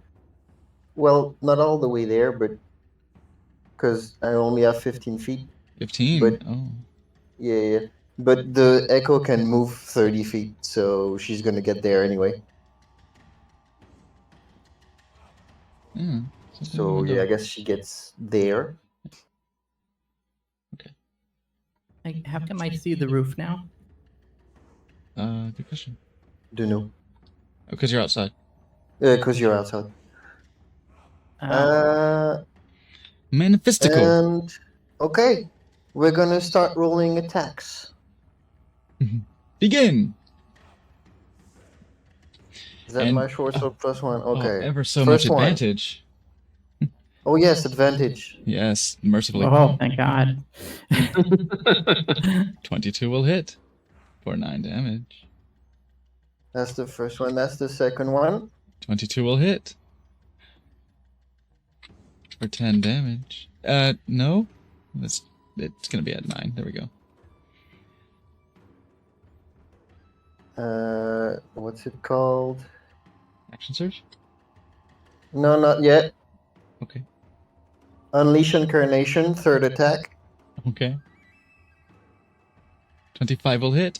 Well, not all the way there, but because I only have 15 feet. 15? But- Oh. Yeah. But the echo can move 30 feet, so she's gonna get there anyway. Yeah. So yeah, I guess she gets there. Like, how come I see the roof now? Good question. Don't know. Oh, because you're outside. Because you're outside. Manifestical. And okay, we're gonna start rolling attacks. Begin! Is that And- my short sword +1? Okay. Oh, ever so First much one. advantage. Oh yes, advantage. Yes, mercifully. Oh, thank God. 22 will hit for 9 damage. That's the first one. That's the second one. 22 will hit for 10 damage. No? It's gonna be at 9. There we go. What's it called? Action surge? No, not yet. Okay. Unleash Incarnation, third attack. Okay. 25 will hit.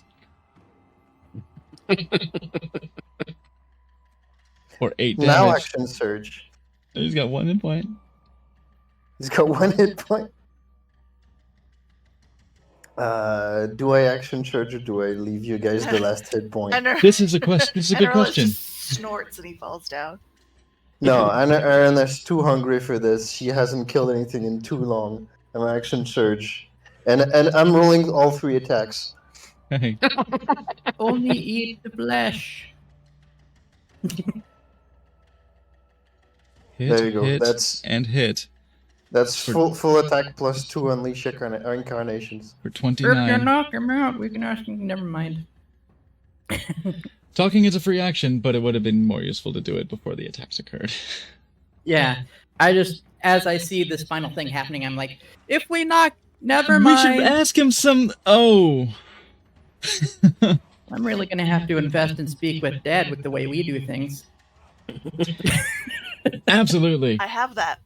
For 8 damage. Now action surge. He's got 1 hit point. He's got 1 hit point. Do I action surge or do I leave you guys the last hit point? This is a question. This is a good Enerlis question. just snorts and he falls down. No, Anna's too hungry for this. She hasn't killed anything in too long. I'm action surge. And I'm rolling all 3 attacks. Hey. Only eat the flesh. Hit, There you go. hit, That's and hit that's full attack plus 2 unleash incarnations. for If you 29. knock him out, we can ask him. Never mind. Talking is a free action, but it would have been more useful to do it before the attacks occurred. Yeah, I just as I see this final thing happening, I'm like, if we knock, never We should mind. ask him some. Oh. I'm really gonna have to invest and speak with Dad with the way we do things. Absolutely. I have that.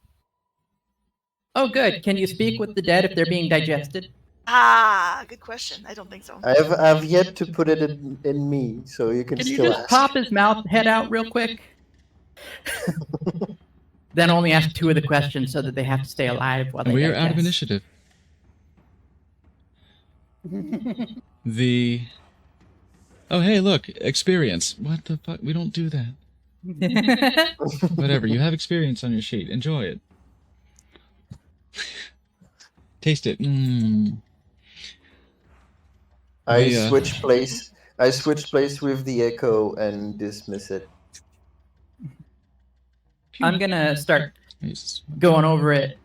Oh, good. Can you speak with the dead if they're being digested? Ah, good question. I don't think so. I've yet to put it in me, so you can Can you still just ask. pop his head out real quick? Then only ask 2 of the questions so that they have to stay alive while they We are out of digest. initiative. The. Oh, hey, look. Experience. What the fuck? We don't do that. Whatever. You have experience on your sheet. Enjoy it. Taste it. Mmm. I The, switch place. I switch place with the echo and dismiss it. I'm gonna start Jesus. going over it,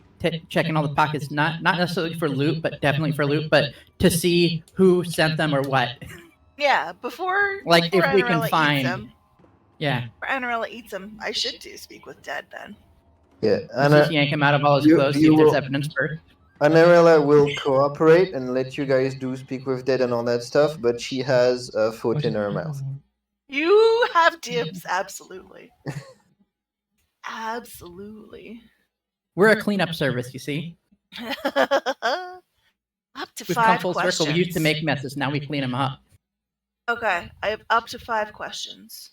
checking all the pockets, not necessarily for loot, but definitely for loot, but to see who sent them or what. Yeah, before Like, before if we can Anarella find- eats him, Yeah, before Anarella eats him, I should do speak with Dead then. Yeah, just yank him out of all his you- clothes, see you if there's will- evidence first. Anarella will cooperate and let you guys do speak with dead and all that stuff, but she has a foot in her mouth. You have dibs, absolutely. Absolutely. We're a cleanup service, you see. Up to We've come 5 full questions. circle. We used to make messes, now we clean them up. Okay, I have up to 5 questions.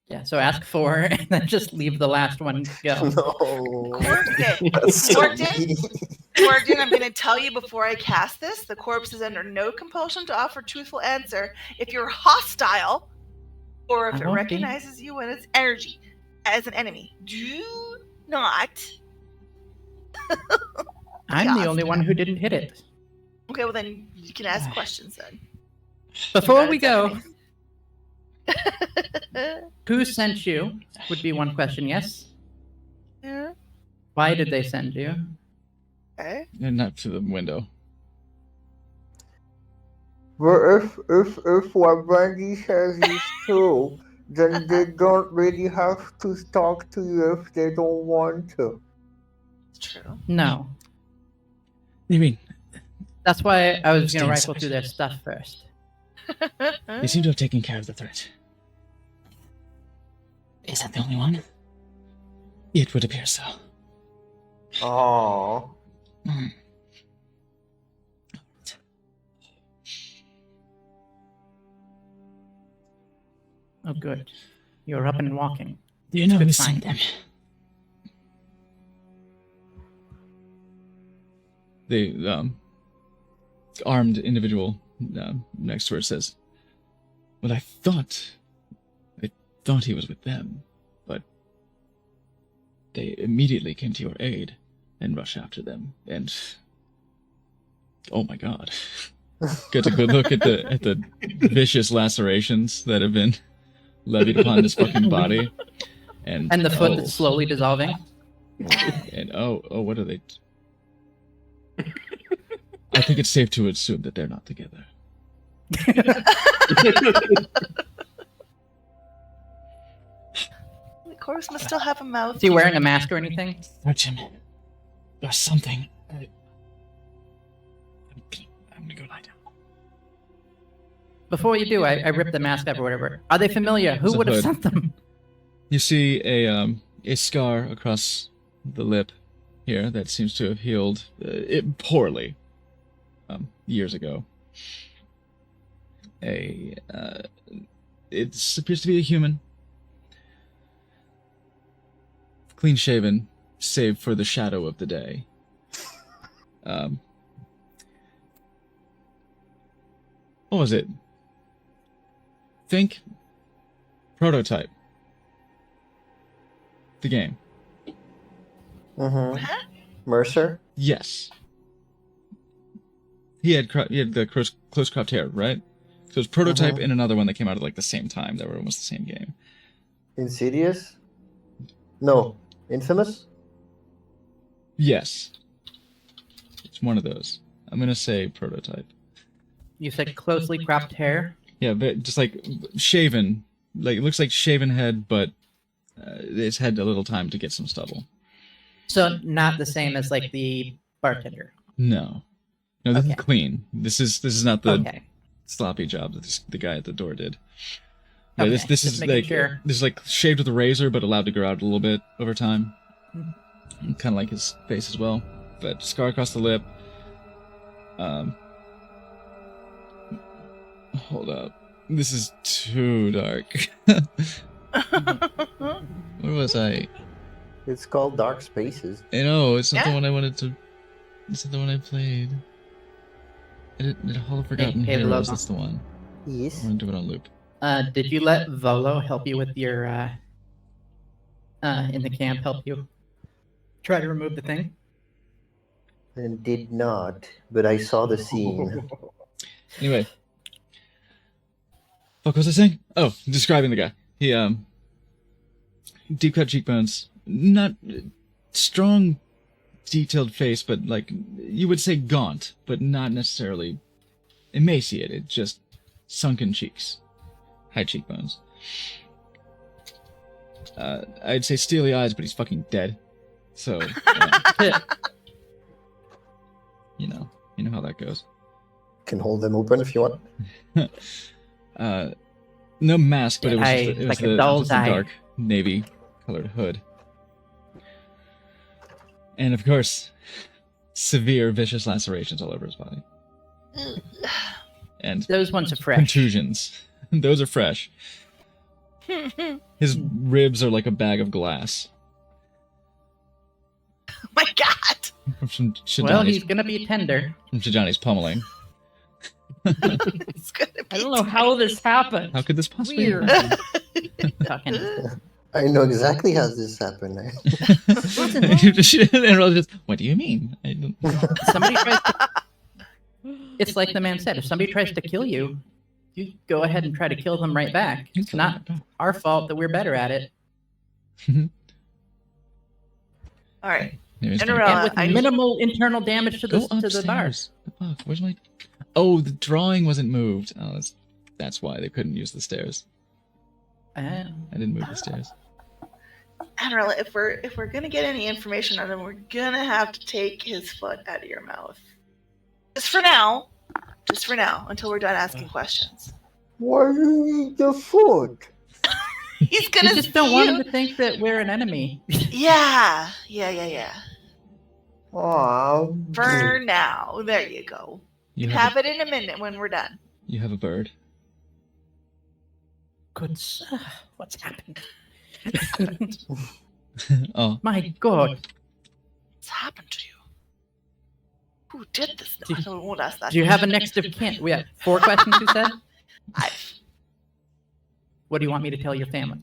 Yeah, so ask 4 and then just leave the last one go. No. Okay, That's so Gordon? mean. Gordon, I'm going to tell you before I cast this, the corpse is under no compulsion to offer truthful answer if you're hostile or if I it won't be. recognizes you and its energy as an enemy. Do not. I'm the God. only one who didn't hit it. Okay, well then you can ask questions then. Before About we its go, enemies. who sent you? Would be one question, yes? Yeah, Why did they send you? okay. And not through the window. Well, if what Brandy says is true, then they don't really have to talk to you if they don't want to. It's true. No. You mean, That's why I was Stay going to rifle inside. through their stuff first. they seem to have taken care of the threat. Is that the only one? It would appear so. Aww. Hmm. Oh, good. You're up and walking. Do you know Good who sign. sent them? The armed individual next to her says, "Well, I thought he was with them, but they immediately came to your aid and rushed after them, and oh my god." Gets a good look at the vicious lacerations that have been levied upon this fucking body, and And the foot oh, that's slowly dissolving. and what are they? I think it's safe to assume that they're not together. The corpse must still have a mouth. Is he wearing a mask or anything? Touch him, or something. I'm gonna go lie down. before you do, I rip the mask up or whatever. Are they familiar? It's Who a would have hood. sent them? You see a scar across the lip here that seems to have healed it poorly years ago. It appears to be a human, clean shaven, save for the shadow of the day. What was it? Think Prototype. The game. Mm-hmm. Mercer? Yes. He had the close cropped hair, right? So it was Prototype and another one that came out at like the same time. That were almost the same game. Insidious? No. Infamous? Yes. It's one of those. I'm gonna say Prototype. You said closely cropped hair. Yeah, but just like shaven. Like it looks like shaven head, but it's had a little time to get some stubble. So not the same as like the bartender. No, this is Okay. clean. This is not the Okay. sloppy job that the guy at the door did. Yeah, Okay, this just is making like sure. this is like shaved with a razor, but allowed to grow out a little bit over time. Kind of like his face as well, but scar across the lip. Hold up, this is too dark. Where was I? It's called Dark Spaces. I know it's not the Yeah. one I wanted to. It's not the one I played. Did Hall of Forgotten hey, Heroes? Lobo. That's the one. Yes. I'm gonna do it on loop. Did you let Volo help you with your in the camp? Help you try to remove the thing? And did not, but I saw the scene. Anyway, what was I saying? Oh, describing the guy. He deep cut cheekbones, not strong, detailed face, but like you would say gaunt, but not necessarily emaciated. Just sunken cheeks, high cheekbones. I'd say steely eyes, but he's fucking dead. So, you know how that goes. Can hold them open if you want. No mask, but it was, Eye, just, it was like a the, doll's just the eye. dark navy colored hood. And of course, severe vicious lacerations all over his body. And Those ones are fresh. contusions. Those are fresh. His ribs are like a bag of glass. Oh my god! From Well, Shidani's, he's gonna be tender. pummeling. It's gonna be I don't know how this happened. How could this possibly Weird. happen? Talking. I know exactly how this happened. And Rose just, what do you mean? I don't... Somebody tries to. It's like the man said. If somebody tries to kill you, you go ahead and try to kill them right back. It's not our fault that we're better at it. All right. Anyways, General, And with I- minimal internal damage to go the upstairs. bars. The fuck? Where's my? Oh, the drawing wasn't moved. Oh, that's why they couldn't use the stairs. I didn't move the stairs. Admiral, if we're gonna get any information on him, we're gonna have to take his foot out of your mouth. Just for now. Just for now, until we're done asking questions. Why do you need the foot? He's We gonna just don't want you- him to think that we're an enemy. Yeah. Aw. For now. There you go. You Have it in a minute when we're done. You have a bird. Good sir, what's happened? Oh, My God. What's happened to you? Who did this? Do- No, I won't ask that. Do you have a next of kin? We have 4 questions, you said? I've- What do you want me to tell your family?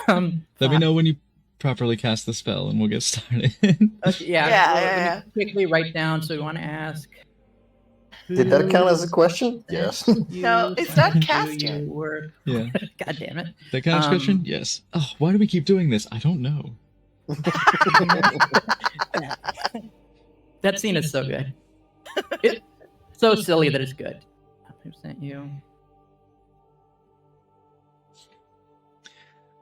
let me know when you properly cast the spell, and we'll get started. Okay, yeah, Yeah, well, yeah, let me quickly write down. So we want to ask. Did that count as a question? Yes. No, it's not cast yet. Yeah, God damn it. that kind of description. Yes. Oh, why do we keep doing this? I don't know. That scene is so good. It's so silly that it's good. Who sent you?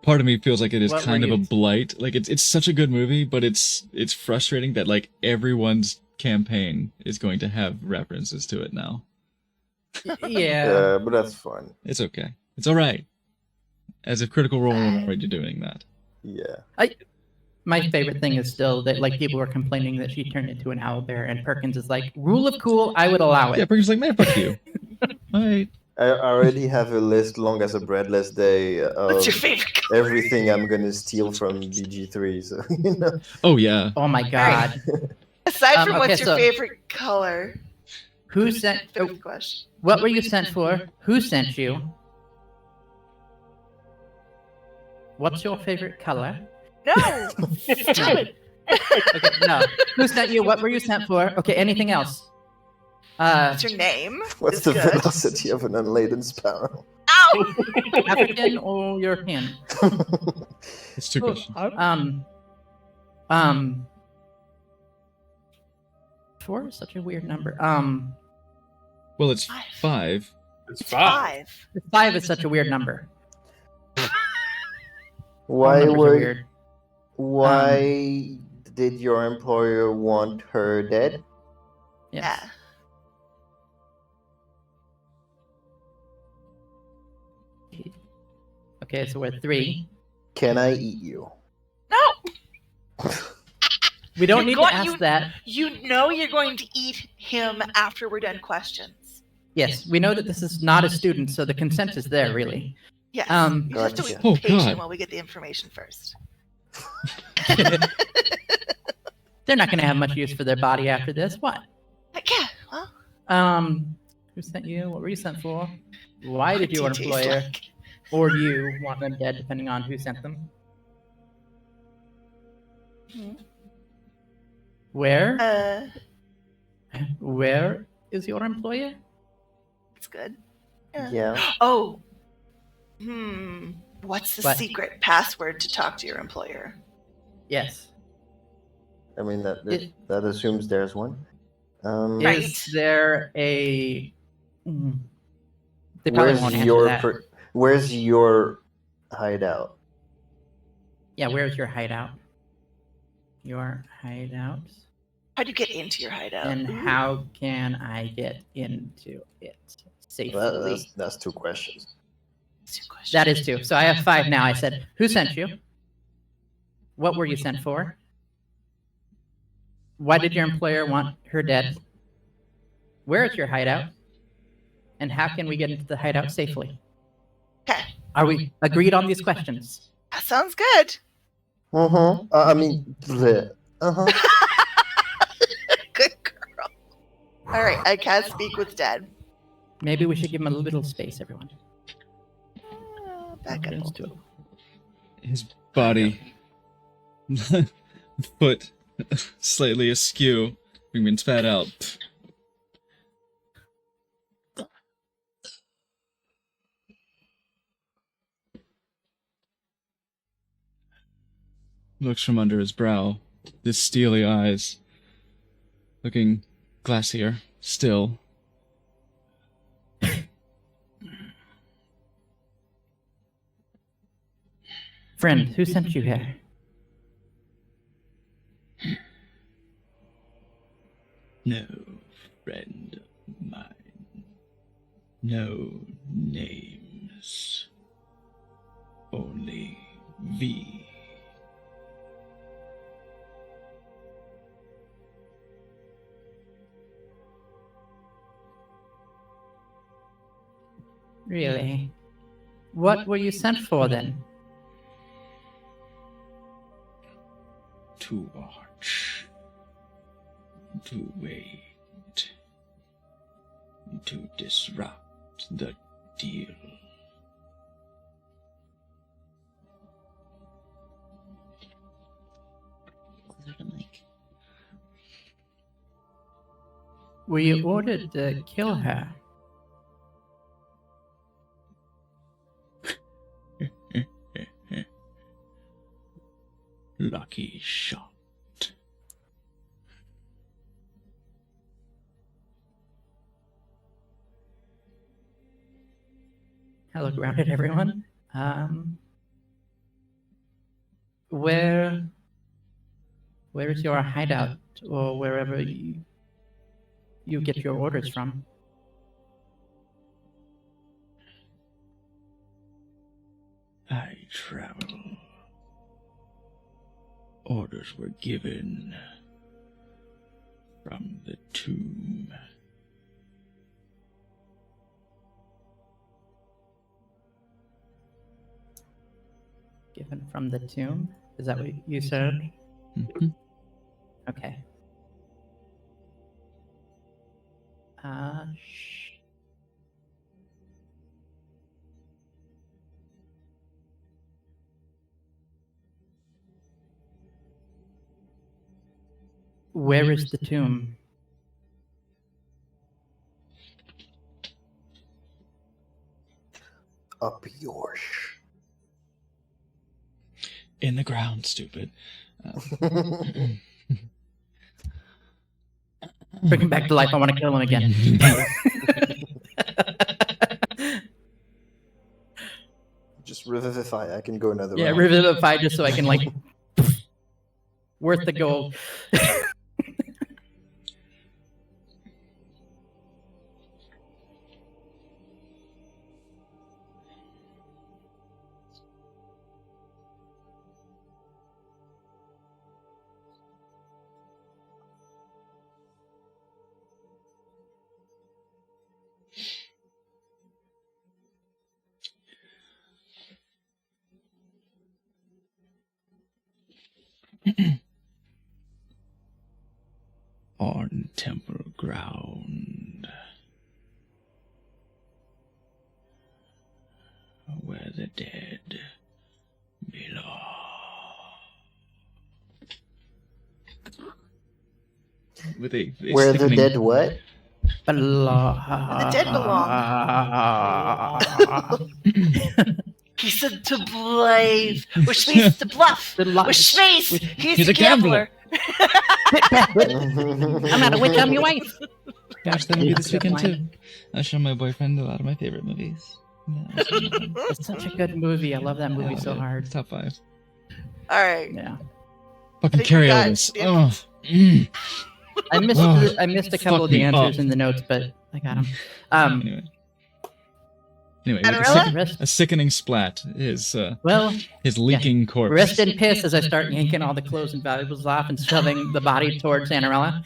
Part of me feels like it is What kind were of a you- blight. Like it's such a good movie, but it's frustrating that like everyone's campaign is going to have references to it now. Yeah. But that's fun. It's okay. It's all right. As a Critical Role, we're already doing that. Yeah. My favorite thing is still that like people were complaining that she turned into an owlbear, and Perkins is like, rule of cool, I would allow it. Yeah, Perkins is like, man, fuck you. All right. I already have a list long as a breadless day of What's your favorite color? everything I'm gonna steal from BG3. So you know. Oh yeah. Oh my god. Aside from okay, what's your so- favorite color? Who sent? Fit Oh, the question. what were you sent for? Who sent you? What's your favorite color? No, stop it. Okay, no. Who sent you? What were you sent for? Okay, anything else? What's your name? What's Is the good. velocity of an unladen sparrow? Ow! African or European? It's two questions. Four is such a weird number. Well, it's Five. 5. It's five. 5 is such a weird number. All Why numbers are were weird. Why did your employer want her dead? Yes. Yeah. Okay, so we're 3. Can I eat you? No, We don't You're need going- to ask that. you know you're going to eat him after we're done questions. Yes, we know that this is not a student, so the consent is there, really. Yes. Um, you just have to Gotcha. be Oh, patient God. while we get the information first. They're not going to have much use for their body after this. What? Like, yeah, well, Who sent you? What were you sent for? Why did what your do you taste employer like? or you want them dead, depending on who sent them? Mhm. Where? Where is your employer? It's good. Yeah. Oh. What's the What? secret password to talk to your employer? Yes. I mean that It- that assumes there's one. Right. Is there a? They probably Where's won't answer your that. Where's your hideout? Yeah, where's your hideout? Your hideout. How do you get into your hideout? And Ooh. how can I get into it safely? That's two questions. That's your question. That is 2. So I have 5 now. I said, who sent you? What were you sent for? Why did your employer want her dead? Where is your hideout? And how can we get into the hideout safely? Okay. Are we agreed on these questions? That sounds good. I mean, uh-huh. Good girl. All right, I can't speak with dead. Maybe we should give him a little space, everyone. Back up. Let's do it. His body, foot slightly askew, being been spat out. Looks from under his brow, his steely eyes, looking glassier still. Friend, who sent you here? No friend of mine. No names. Only V. Really? What were you sent for then? To watch. To wait. To disrupt the deal. Were you ordered to kill her? Lucky shot. Hello, grounded everyone. Where is your hideout, or wherever you get your orders from. I travel. Orders were given from the tomb. Given from the tomb? Is that what you said? Mhm. Okay. Uh, where is the tomb? Up yours. In the ground, stupid. Bring him back to life. I want to kill him again. Just revivify. I can go another Yeah, round. revivify just so I can like worth the gold. On temple ground, where the dead belong. With a Where the sickening- dead what? The dead He said to blave, which means to bluff, which means he's a gambler. I'm not a witch, I'm your wife. Watched that movie this weekend too. I show my boyfriend a lot of my favorite movies. Yeah, that's one of them. It's such a good movie. I love that movie Yeah, so dude. hard. It's top 5. All right. Yeah. Fucking Think carry we all got this. it. Oh. Mm. I missed a couple Fuck of the me answers up. in the notes, but I got them. Anyway, Amarilla? a sickening splat is Well, his leaking corpse. rest in piss as I start yanking all the clothes and valuables off and shoving the body towards Anarella.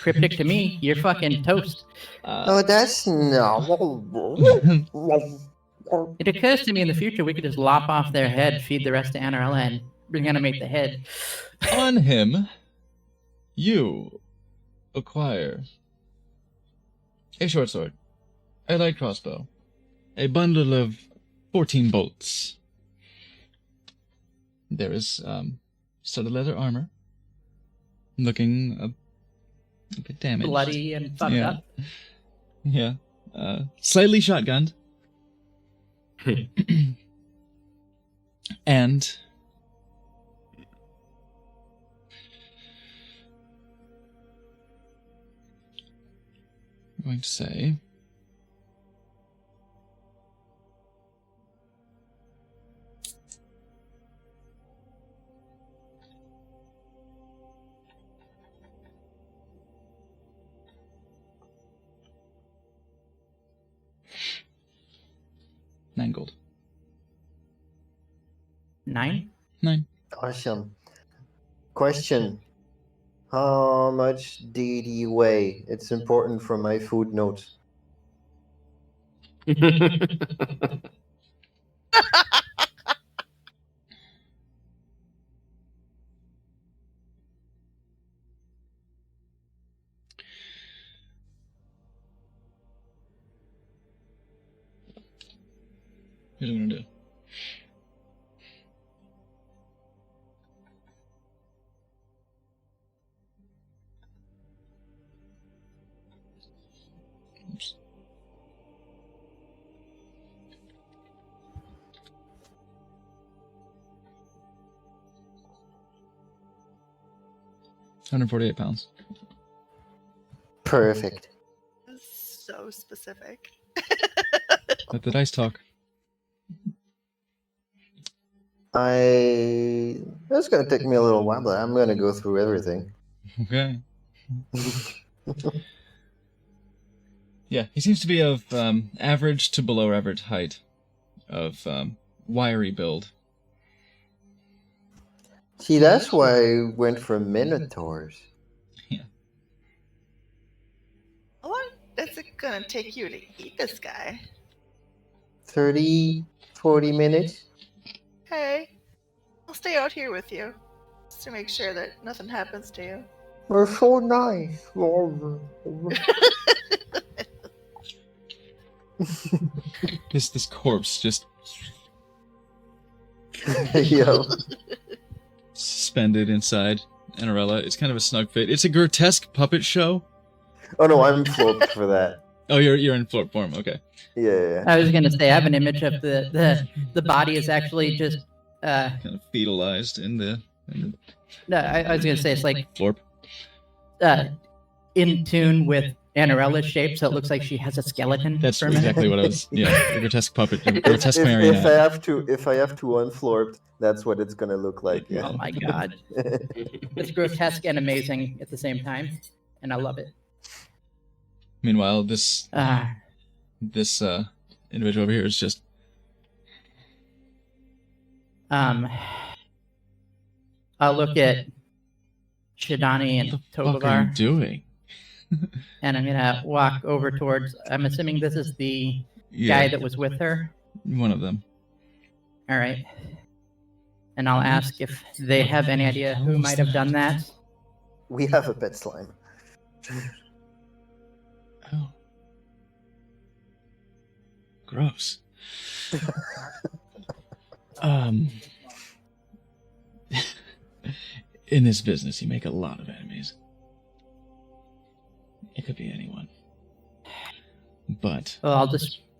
Cryptic to me, you're fucking toast. Oh, that's no. It occurs to me in the future we could just lop off their head, feed the rest to Anarella, and reanimate the head. On him, you acquire a short sword, a light crossbow, a bundle of 14 bolts. There is studded leather armor, looking a bit damaged. Bloody and fucked Yeah. up. Yeah. Slightly shotgunned. And I'm going to say $9 gold. 9? 9. Awesome. Question. How much did he weigh? It's important for my food notes. Here's what I'm gonna do. Oops. £148. Perfect. So specific. Let the dice talk. That's gonna take me a little while, but I'm gonna go through everything. Okay. Yeah, he seems to be of average to below average height, of wiry build. See, that's why I went for minotaurs. How long is it gonna take you to eat this guy? 30, 40 minutes. Okay. I'll stay out here with you. Just to make sure that nothing happens to you. We're so nice. This corpse just Yo. suspended inside Anarella. It's kind of a snug fit. It's a grotesque puppet show. Oh no, I'm floped for that. Oh, you're in floor form. Okay. Yeah. I was gonna say I have an image of the body is actually just Kind of fetalized in the no, I was gonna say it's like floor. in tune with Anarella's shape, so it looks like she has a skeleton. That's for a minute. exactly what I was. Yeah, the grotesque puppet, the If, grotesque if I marionette. have to unflorped, that's what it's gonna look like. Yeah. Oh my god, it's grotesque and amazing at the same time, and I love it. Meanwhile, this Ah, individual over here is just I'll look at Shidani and what the fuck are you Tobavar, doing? and I'm gonna walk over towards. I'm assuming this is the Yeah, guy that was with her. one of them. All right, and I'll ask if they have any idea who might have done that. We have a pet slime. Oh, gross. In this business, you make a lot of enemies. It could be anyone. But Well,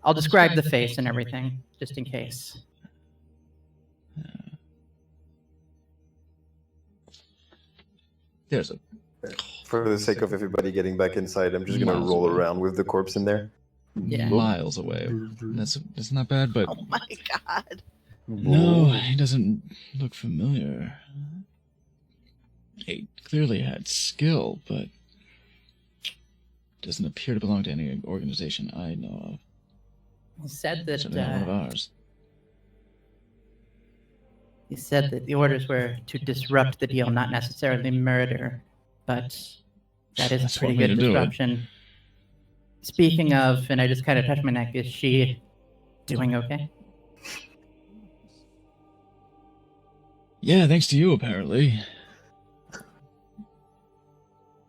I'll describe the face and everything just in case. there's a For the sake of everybody getting back inside, I'm just gonna Miles roll away. around with the corpse in there. Yeah. miles away. That's not bad, but Oh my god. no, he doesn't look familiar. He clearly had skill, but doesn't appear to belong to any organization I know of. He said that Certainly not one of ours. he said that the orders were to disrupt the deal, not necessarily murder, but that is That's a pretty one way good to do it. disruption. Speaking of, and I just kind of touched my neck, is she doing okay? Yeah, thanks to you, apparently.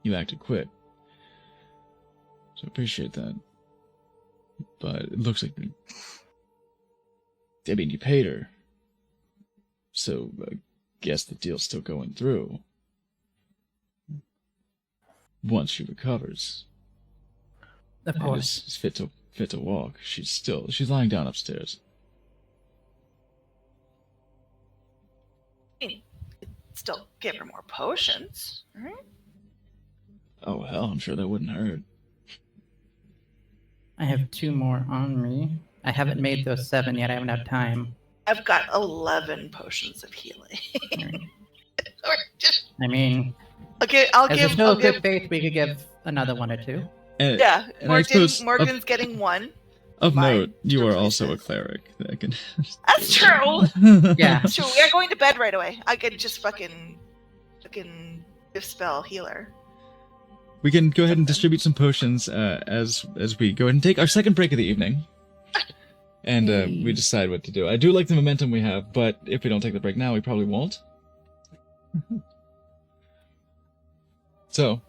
You acted quick. So appreciate that. But it looks like... I mean, you paid her. So I guess the deal's still going through. Once she recovers. Of And course. is fit to walk. She's lying down upstairs. Still give her more potions. Right? Oh hell, I'm sure that wouldn't hurt. I have 2 more on me. I haven't made those 7 yet. I haven't had time. I've got 11 potions of healing. Alright. Or just- I mean, okay, I'll as a give. show I'll of good give. faith, we could give another 1 or 2. And, Yeah, and I suppose Morgan's getting 1. of Fine. note, you are also a Replaces. cleric. That can. That's true. Yeah. That's true. We are going to bed right away. I could just fucking dispel healer. We can go ahead and distribute some potions as we go ahead and take our second break of the evening, and we decide what to do. I do like the momentum we have, but if we don't take the break now, we probably won't. So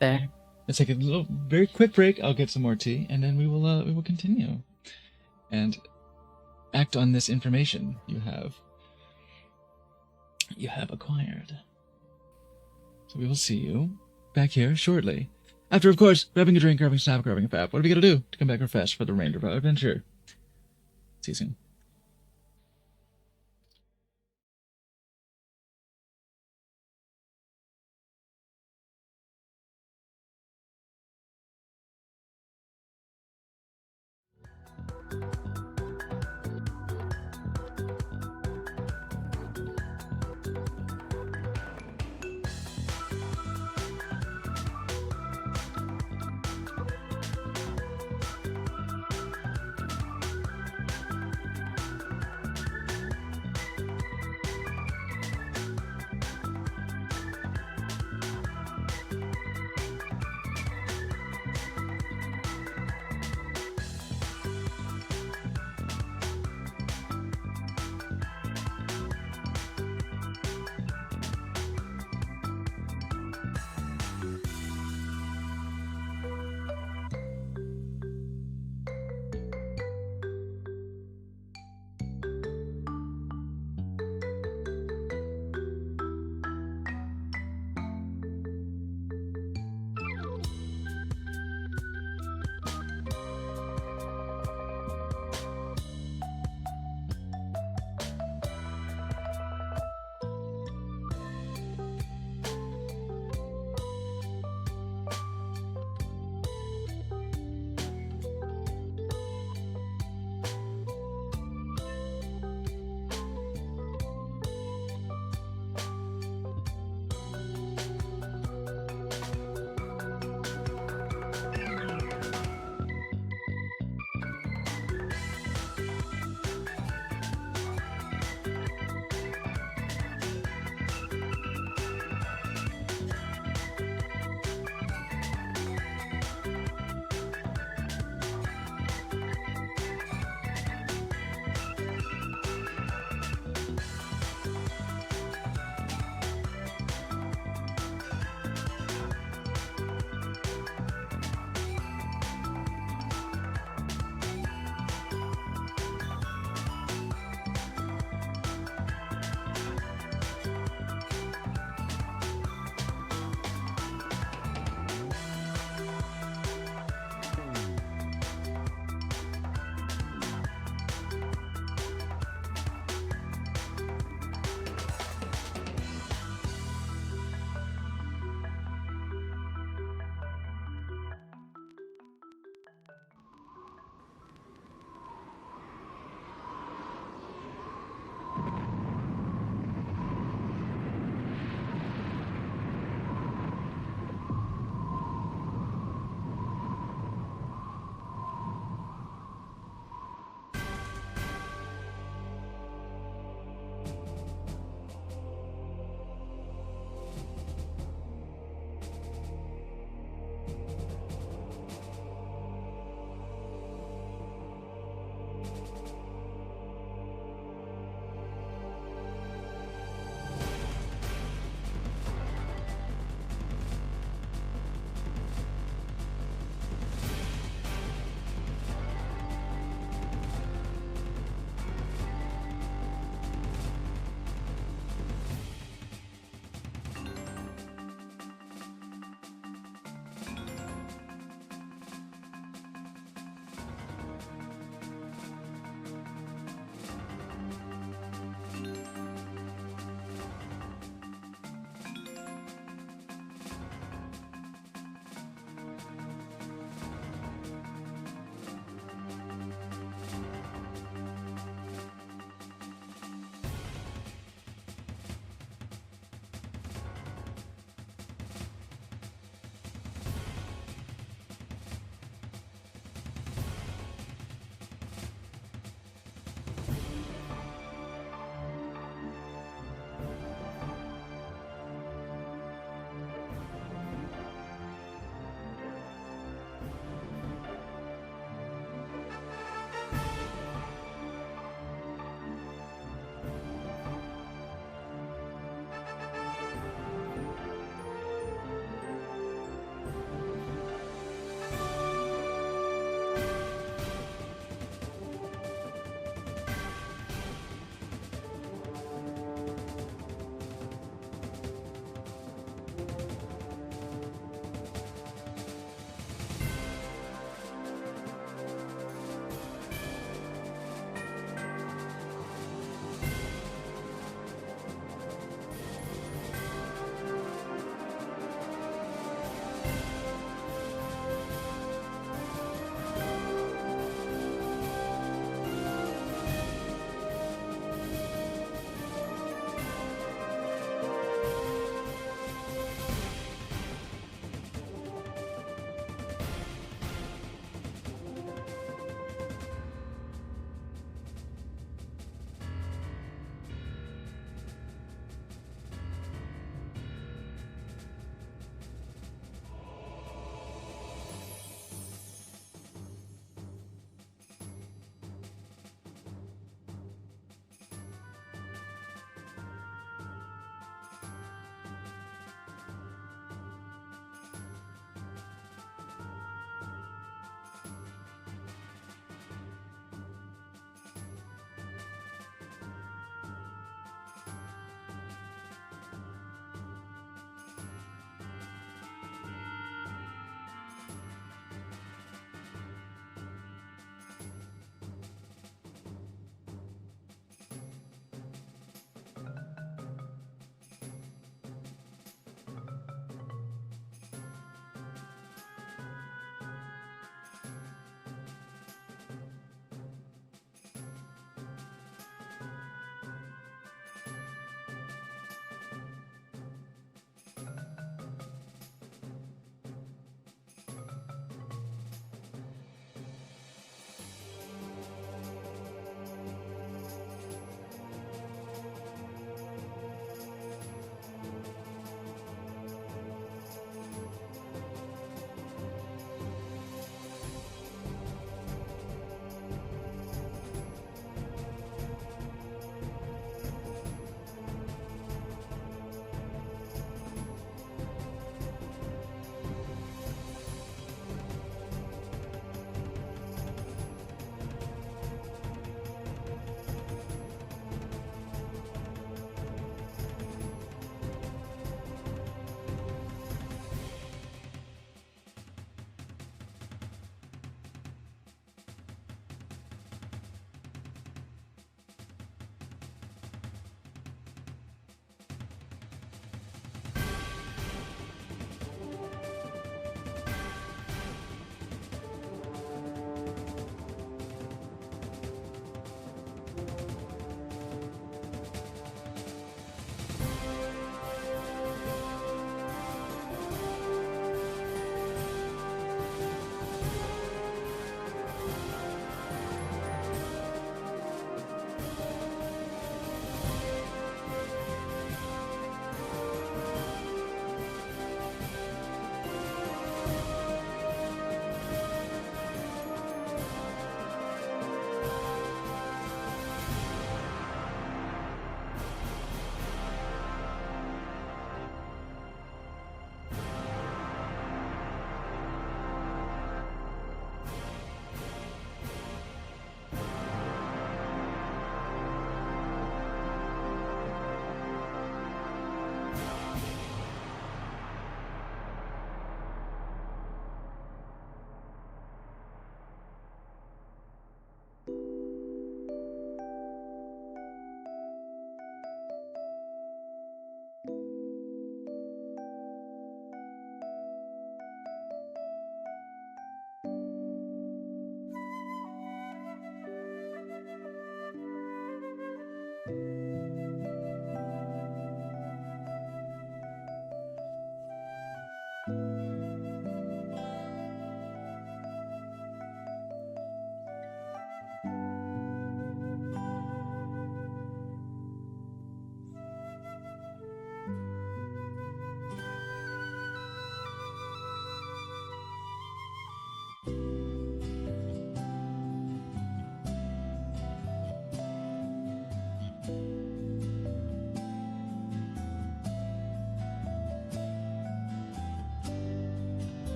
Fair. let's take a little, very quick break. I'll get some more tea, and then we will continue and act on this information you have acquired. So we will see you back here shortly. After, of course, grabbing a drink, grabbing a snack, grabbing a pap. What are we gonna do to come back refreshed for the remainder of our adventure? See you soon.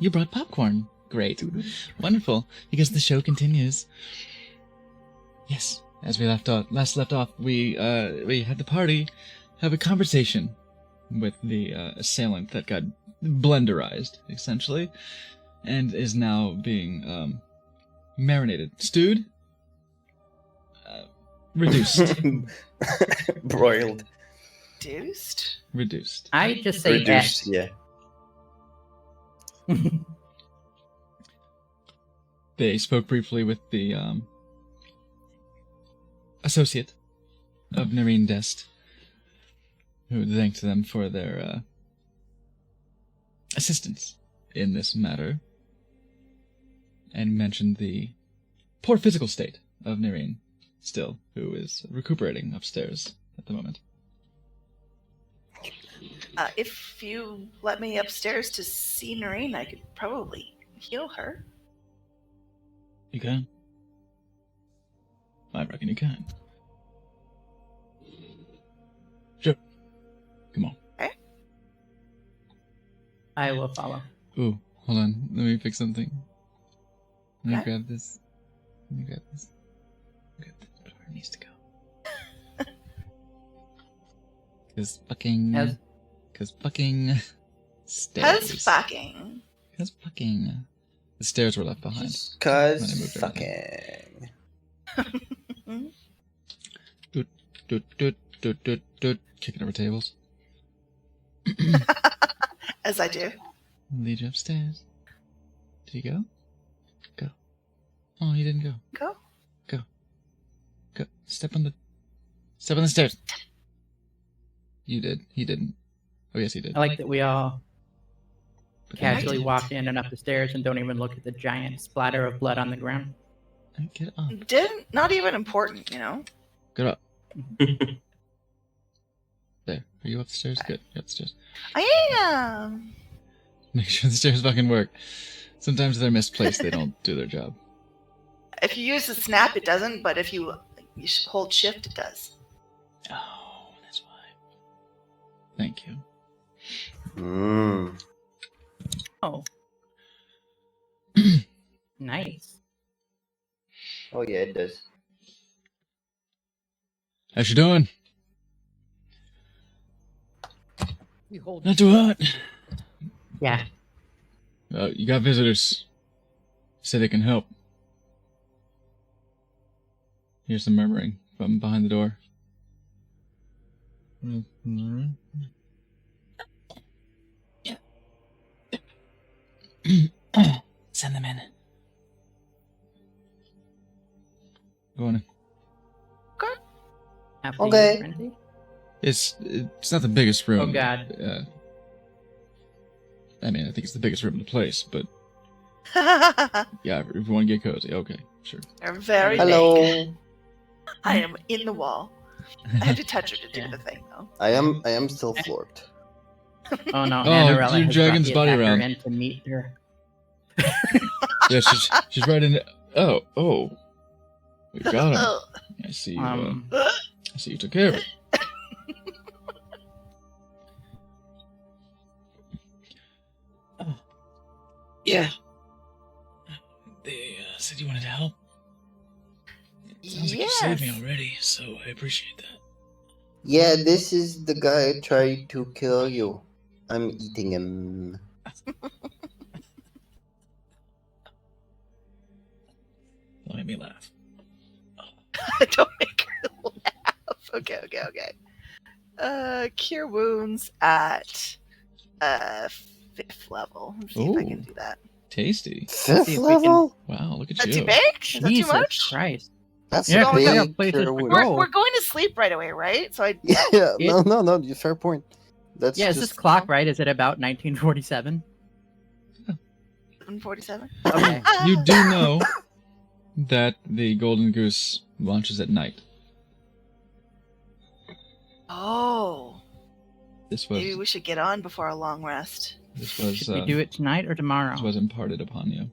You brought popcorn. Great. Wonderful. Because the show continues. Yes, as we last left off, we had the party have a conversation with the assailant that got blenderized, essentially, and is now being marinated, stewed, reduced, Broiled. Reduced? reduced. I just say Reduced, yeah. They spoke briefly with the associate of Nareen Dest, who thanked them for their assistance in this matter, and mentioned the poor physical state of Nareen, still, who is recuperating upstairs at the moment. If you let me upstairs to see Noreen, I could probably heal her. You can? I reckon you can. Sure. Come on. I will follow. Ooh, hold on. Let me fix something. Let me Okay. grab this. Let me grab this. Grab this. Where it needs to go. Cause fucking. As- Cause fucking. Stairs. How's fucking? Cause fucking. The stairs were left behind. Just When I cause moved fucking. Doot, doot. Kicking over tables. As I do. Lead you upstairs. Did he go? Go. Oh, he didn't go. Go. Go. Step on the stairs. You did. He didn't. Oh, yes, he did. I like that we all But then he casually didn't. walk in and up the stairs and don't even look at the giant splatter of blood on the ground. Get up. Didn't not even important, you know. Get up. There. Are you upstairs? Good. You're upstairs. I am. Make sure the stairs fucking work. Sometimes they're misplaced. They don't do their job. If you use the snap, it doesn't. But if you hold shift, it does. Oh, that's why. Thank you. Mm. Oh. Nice. Oh yeah, it does. How's you doing? You hold Not too hot. Yeah. You got visitors. Say they can help. Here's some murmuring from behind the door. Send them in. Go on in. After Okay. you, Renty? It's not the biggest room. Oh, God. I mean, I think it's the biggest room in the place, but They're yeah, if you want to get cozy, okay, sure. very big. Hello. I am in the wall. I had to touch her to do Yeah. the thing, though. I am still floored. Oh no, Oh, Annarella your has dragon's brought the body attacker round. in to meet her. Yeah, she's right in. Oh, we got him. Ugh. I see. You, Ugh. I see you took care of it. Yeah. They said you wanted to help. Sounds like you saved me Yes. already, so I appreciate that. Yeah, this is the guy who tried to kill you. I'm eating him. Don't make me laugh. Don't make her laugh. Okay. Cure wounds at 5th level. Let's see if I can Ooh. do that. Tasty. See if 5th we can- level? Wow, look at Is that you. too big? Is that too Jesus much? Christ. That's Yeah, a we got big places cure to wound. go. We're going to sleep right away, right? So I Yeah, no, fair point. That's Yeah, is just this clock right? Is it about 1947? 47. Okay. You do know that the Golden Goose launches at night. Oh, This was maybe we should get on before our long rest. this was Should we do it tonight or tomorrow? this was imparted upon you.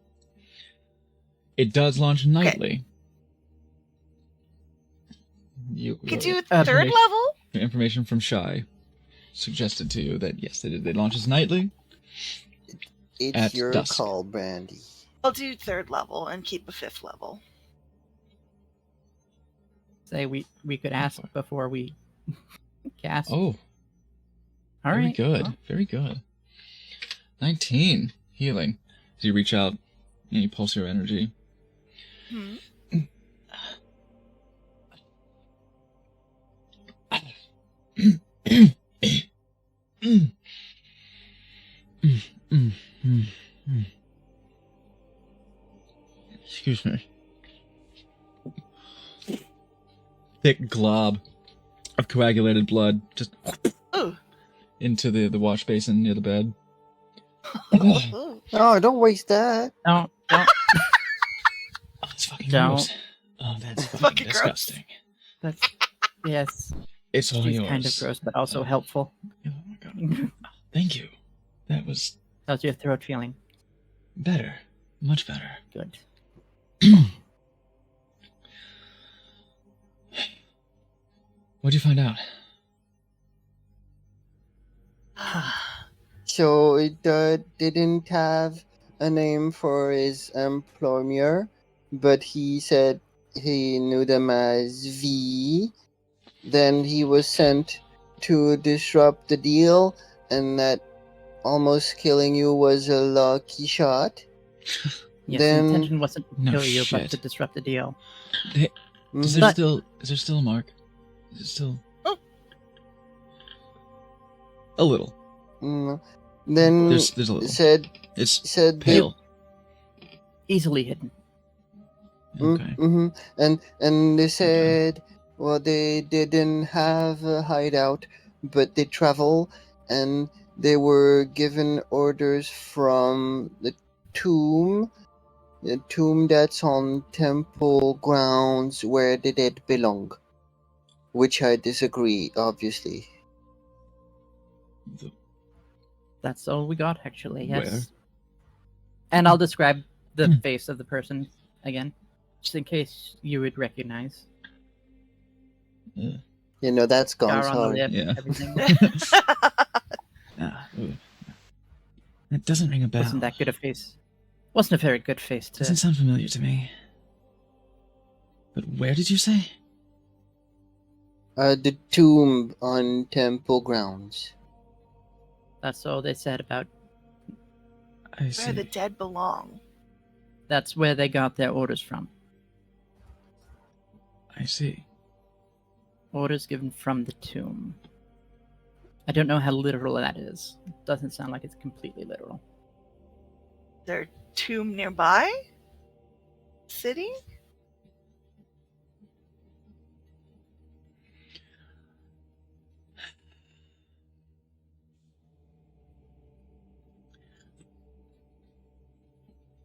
It does launch nightly. You We could do Uh, 3rd level. information from Shy. suggested to you that yes, they launch us nightly. It's At your dusk. call, Brandy. I'll do 3rd level and keep a 5th level. Say we could ask before we cast. Oh, All very right. good. well, Very good. 19 healing. So you reach out and you pulse your energy. Hmm. Excuse me. Thick glob of coagulated blood just Ooh. into the wash basin near the bed. Ooh. Oh, don't waste that. Don't. Oh, that's fucking Don't. gross. Oh, that's fucking Fucking gross. disgusting. That's yes. It's all She's yours. kind of gross, but also Oh. helpful. Oh my god. Thank you. That was How's your throat feeling? better. Much better. Good. What'd you find out? So it didn't have a name for his employer, but he said he knew them as V. Then he was sent to disrupt the deal, and that almost killing you was a lucky shot. Yes, Then- the intention wasn't to No kill you, but shit. to disrupt the deal. Is Mhm. there But- is there still a mark? Is it still Oh. a little? Mm. Then There's a little. said It's they- pale. Easily hidden. Okay. And they said, well, they didn't have a hideout, but they travel, and they were given orders from the tomb that's on temple grounds where the dead belong. Which I disagree, obviously. The- That's all we got, actually. Yes. Where? And I'll describe the face of the person again, just in case you would recognize. You know, that's gone, Scar on the sorry. lip, Yeah. everything. Ooh. That doesn't ring a bell. Wasn't that good a face? Wasn't a very good face to. Doesn't sound familiar to me. But where did you say? The tomb on temple grounds. That's all they said about. I see. Where the dead belong. That's where they got their orders from. I see. Orders given from the tomb. I don't know how literal that is. It doesn't sound like it's completely literal. Their tomb nearby? City?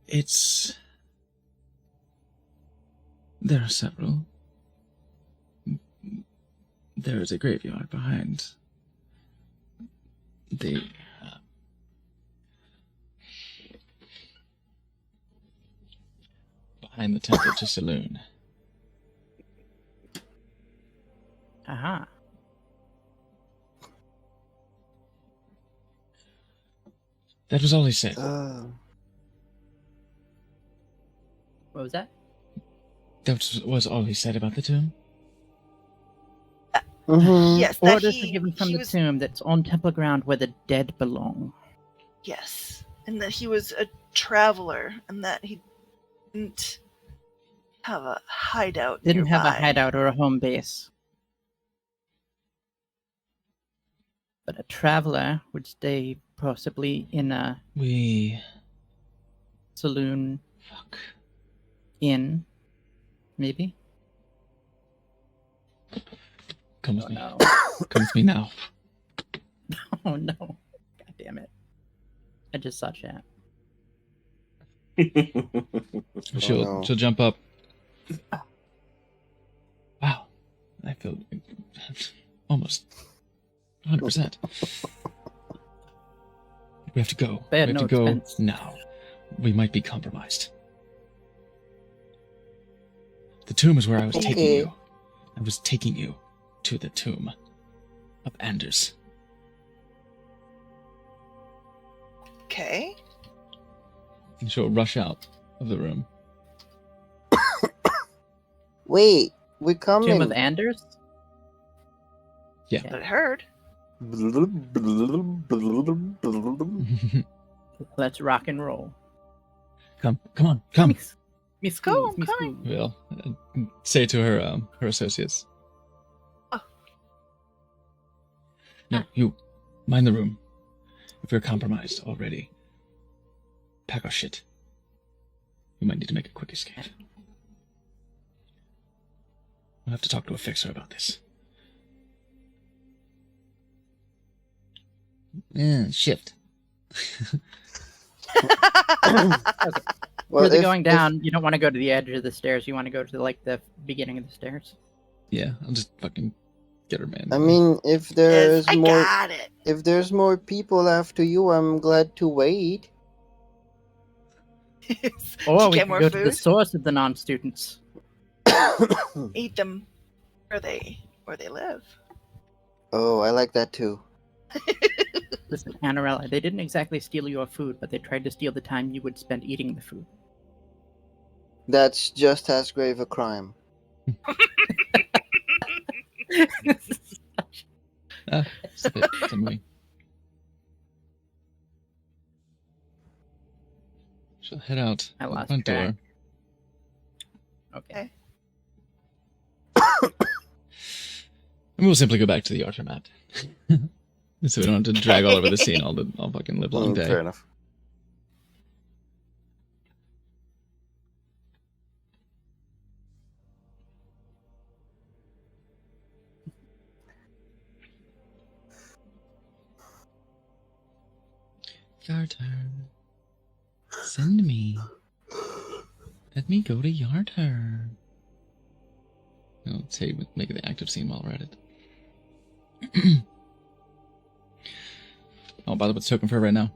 It's. There are several. There is a graveyard behind the. Behind the temple to Saloon. Aha. That was all he said. What was that? That was all he said about the tomb. Mhm. Yes, that Orders he, are given from he the was, tomb that's on temple ground where the dead belong. yes, and that he was a traveler, and that he didn't have a hideout. Didn't have a nearby. hideout or a home base. But a traveler would stay possibly in a We. saloon Fuck. inn, maybe? Come with Oh me. no. Come with me now. Oh no. God damn it. I just saw chat. She'll no. she'll jump up. Wow, I feel almost 100%. We have to go. They had we have no to go expense. now. We might be compromised. The tomb is where I was taking Okay. you. I was taking you to the tomb of Anders. Okay. And she'll rush out of the room. Wait, we're coming. Tomb of Anders? Yeah. But I heard. Let's rock and roll. Come on, come. Miss Go, Cool, I'm Miss coming. Cool. Will say to her associates. Oh. No, you mind the room. If we're compromised already, pack our shit. We might need to make a quick escape. We'll have to talk to a fixer about this. Yeah, shift. Well, For the if- going if- down, you don't want to go to the edge of the stairs. You want to go to like the beginning of the stairs. Yeah, I'll just fucking get her, man. I mean, if Yes, there's I more, got it. if there's more people after you, I'm glad to wait. Or To we get can more go to the food? source of the non-students. Eat them where they live. Oh, I like that too. Listen, Anarella, they didn't exactly steal your food, but they tried to steal the time you would spend eating the food. That's just as grave a crime. It's a bit timely. She'll head out I the lost front track. door. Okay. And we'll simply go back to the Archer map. So we don't have to drag all over the scene all fucking live long day. Fair enough. Yarter. Send me. Let me go to Yarter. No, say make it the active scene while we're at it. I'll bother with the token for her right now.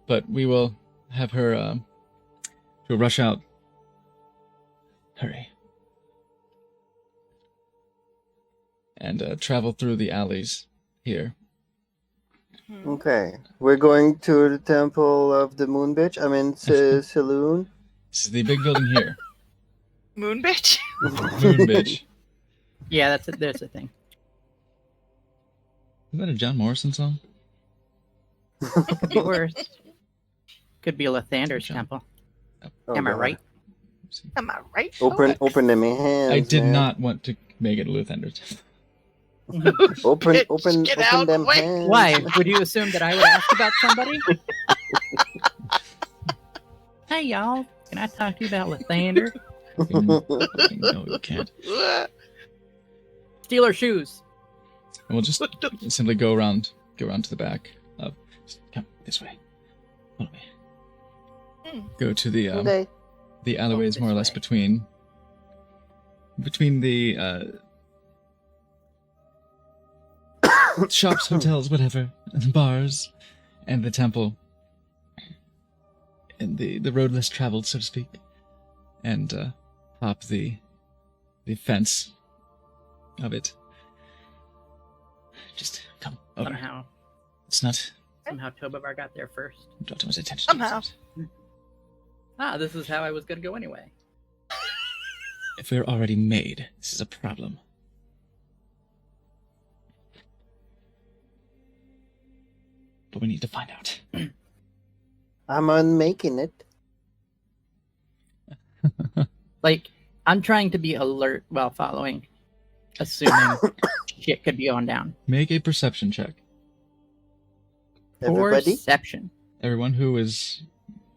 But we will have her she'll rush out. Hurry. And travel through the alleys here. Okay, we're going to the Temple of the Moon Bitch. I mean, Saloon. This is the big building here. Moon bitch. Moon bitch. Yeah, there's a thing. Is that a John Morrison song? Could be worse. Could be a Lathander's Sure. temple. Oh, Am I God. right? Am I right? Open, folks? open them hands. I did man. not want to make it a Luthander. Open, Bitch, open, get open out them the way. hands. Why? Would you assume that I would ask about somebody? Hey, y'all. Can I talk to you about Lathander? No, you can't. Steal her shoes. And we'll just simply go around to the back. Come this way. Follow me. Go to the Okay. the alleyways this more or less way. between the shops, hotels, whatever, bars, and the temple, and the road less traveled, so to speak, and hop the fence of it. Just come over. It's not. Somehow Tobavar got there first. Draw too much attention. Somehow. This is how I was gonna go anyway. If we're already made, this is a problem. But we need to find out. I'm unmaking it. Like, I'm trying to be alert while following, assuming shit could be going down. Make a perception check. Everybody? Perception. Everyone who is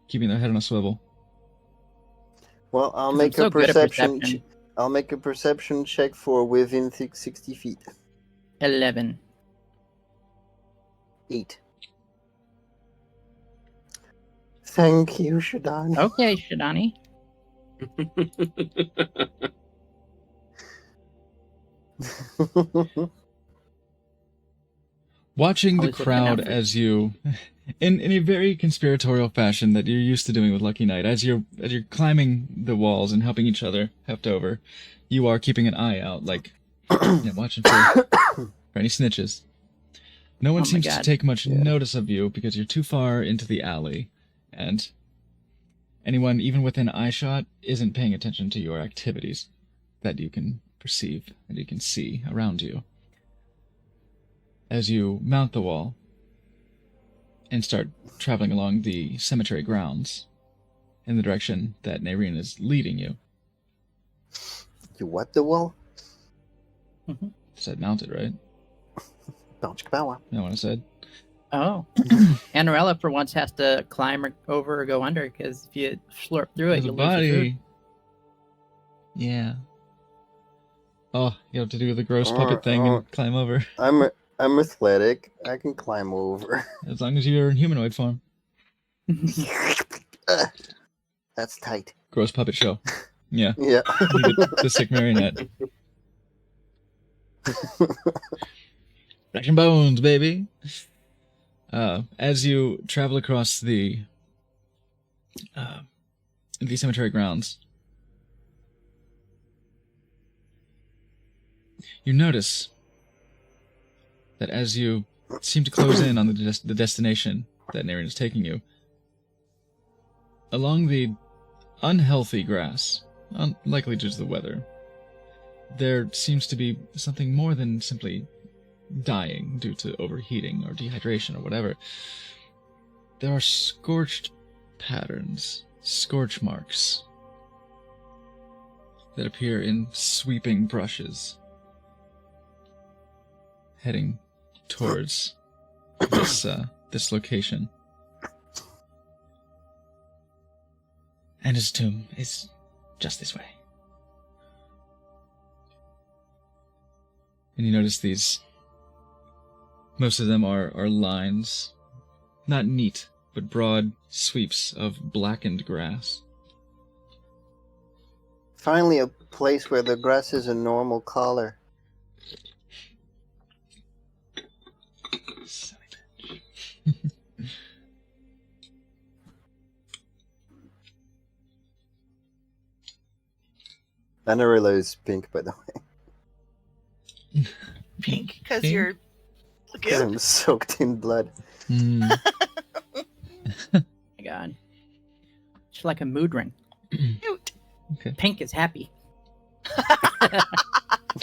keeping their head on a swivel. Well, I'll 'Cause I'm make so a good at perception. perception. I'll make a perception check for within 60 feet. 11. 8. Thank you, Shadan. Okay, Shadani. Watching the Always looking crowd out for- as you, in a very conspiratorial fashion that you're used to doing with Lucky Knight, as you're climbing the walls and helping each other heft over, you are keeping an eye out, like watching for any snitches. No one Oh my seems to God. take much Yeah. notice of you because you're too far into the alley, And anyone, even within eyeshot, isn't paying attention to your activities that you can perceive and you can see around you. As you mount the wall and start traveling along the cemetery grounds in the direction that Nairine is leading you. You what the wall? Said mounted, right? Don't you bow wow. You know what I said? Oh. Anorella for once has to climb or over or go under, because if you slurp through it, There's a you'll lose your food. body. Yeah. Oh, you have to do the gross puppet thing and climb over. I'm athletic. I can climb over. As long as you're in humanoid form. That's tight. Gross puppet show. Yeah. Yeah. The sick marionette. Flesh and bones, baby. As you travel across the cemetery grounds, you notice that as you seem to close in on the destination that Nairine is taking you, along the unhealthy grass, likely due to the weather, there seems to be something more than simply dying due to overheating or dehydration or whatever. There are scorched patterns, scorch marks, that appear in sweeping brushes, heading towards this location. And his tomb is just this way. And you notice these, most of them are lines, not neat, but broad sweeps of blackened grass. Finally, a place where the grass is a normal color. Son of a bitch. Anorella is pink, by the way. Pink, because Pink? you're Because good. I'm soaked in blood. Hmm. My God. It's like a mood ring. Cute. Okay. Pink is happy.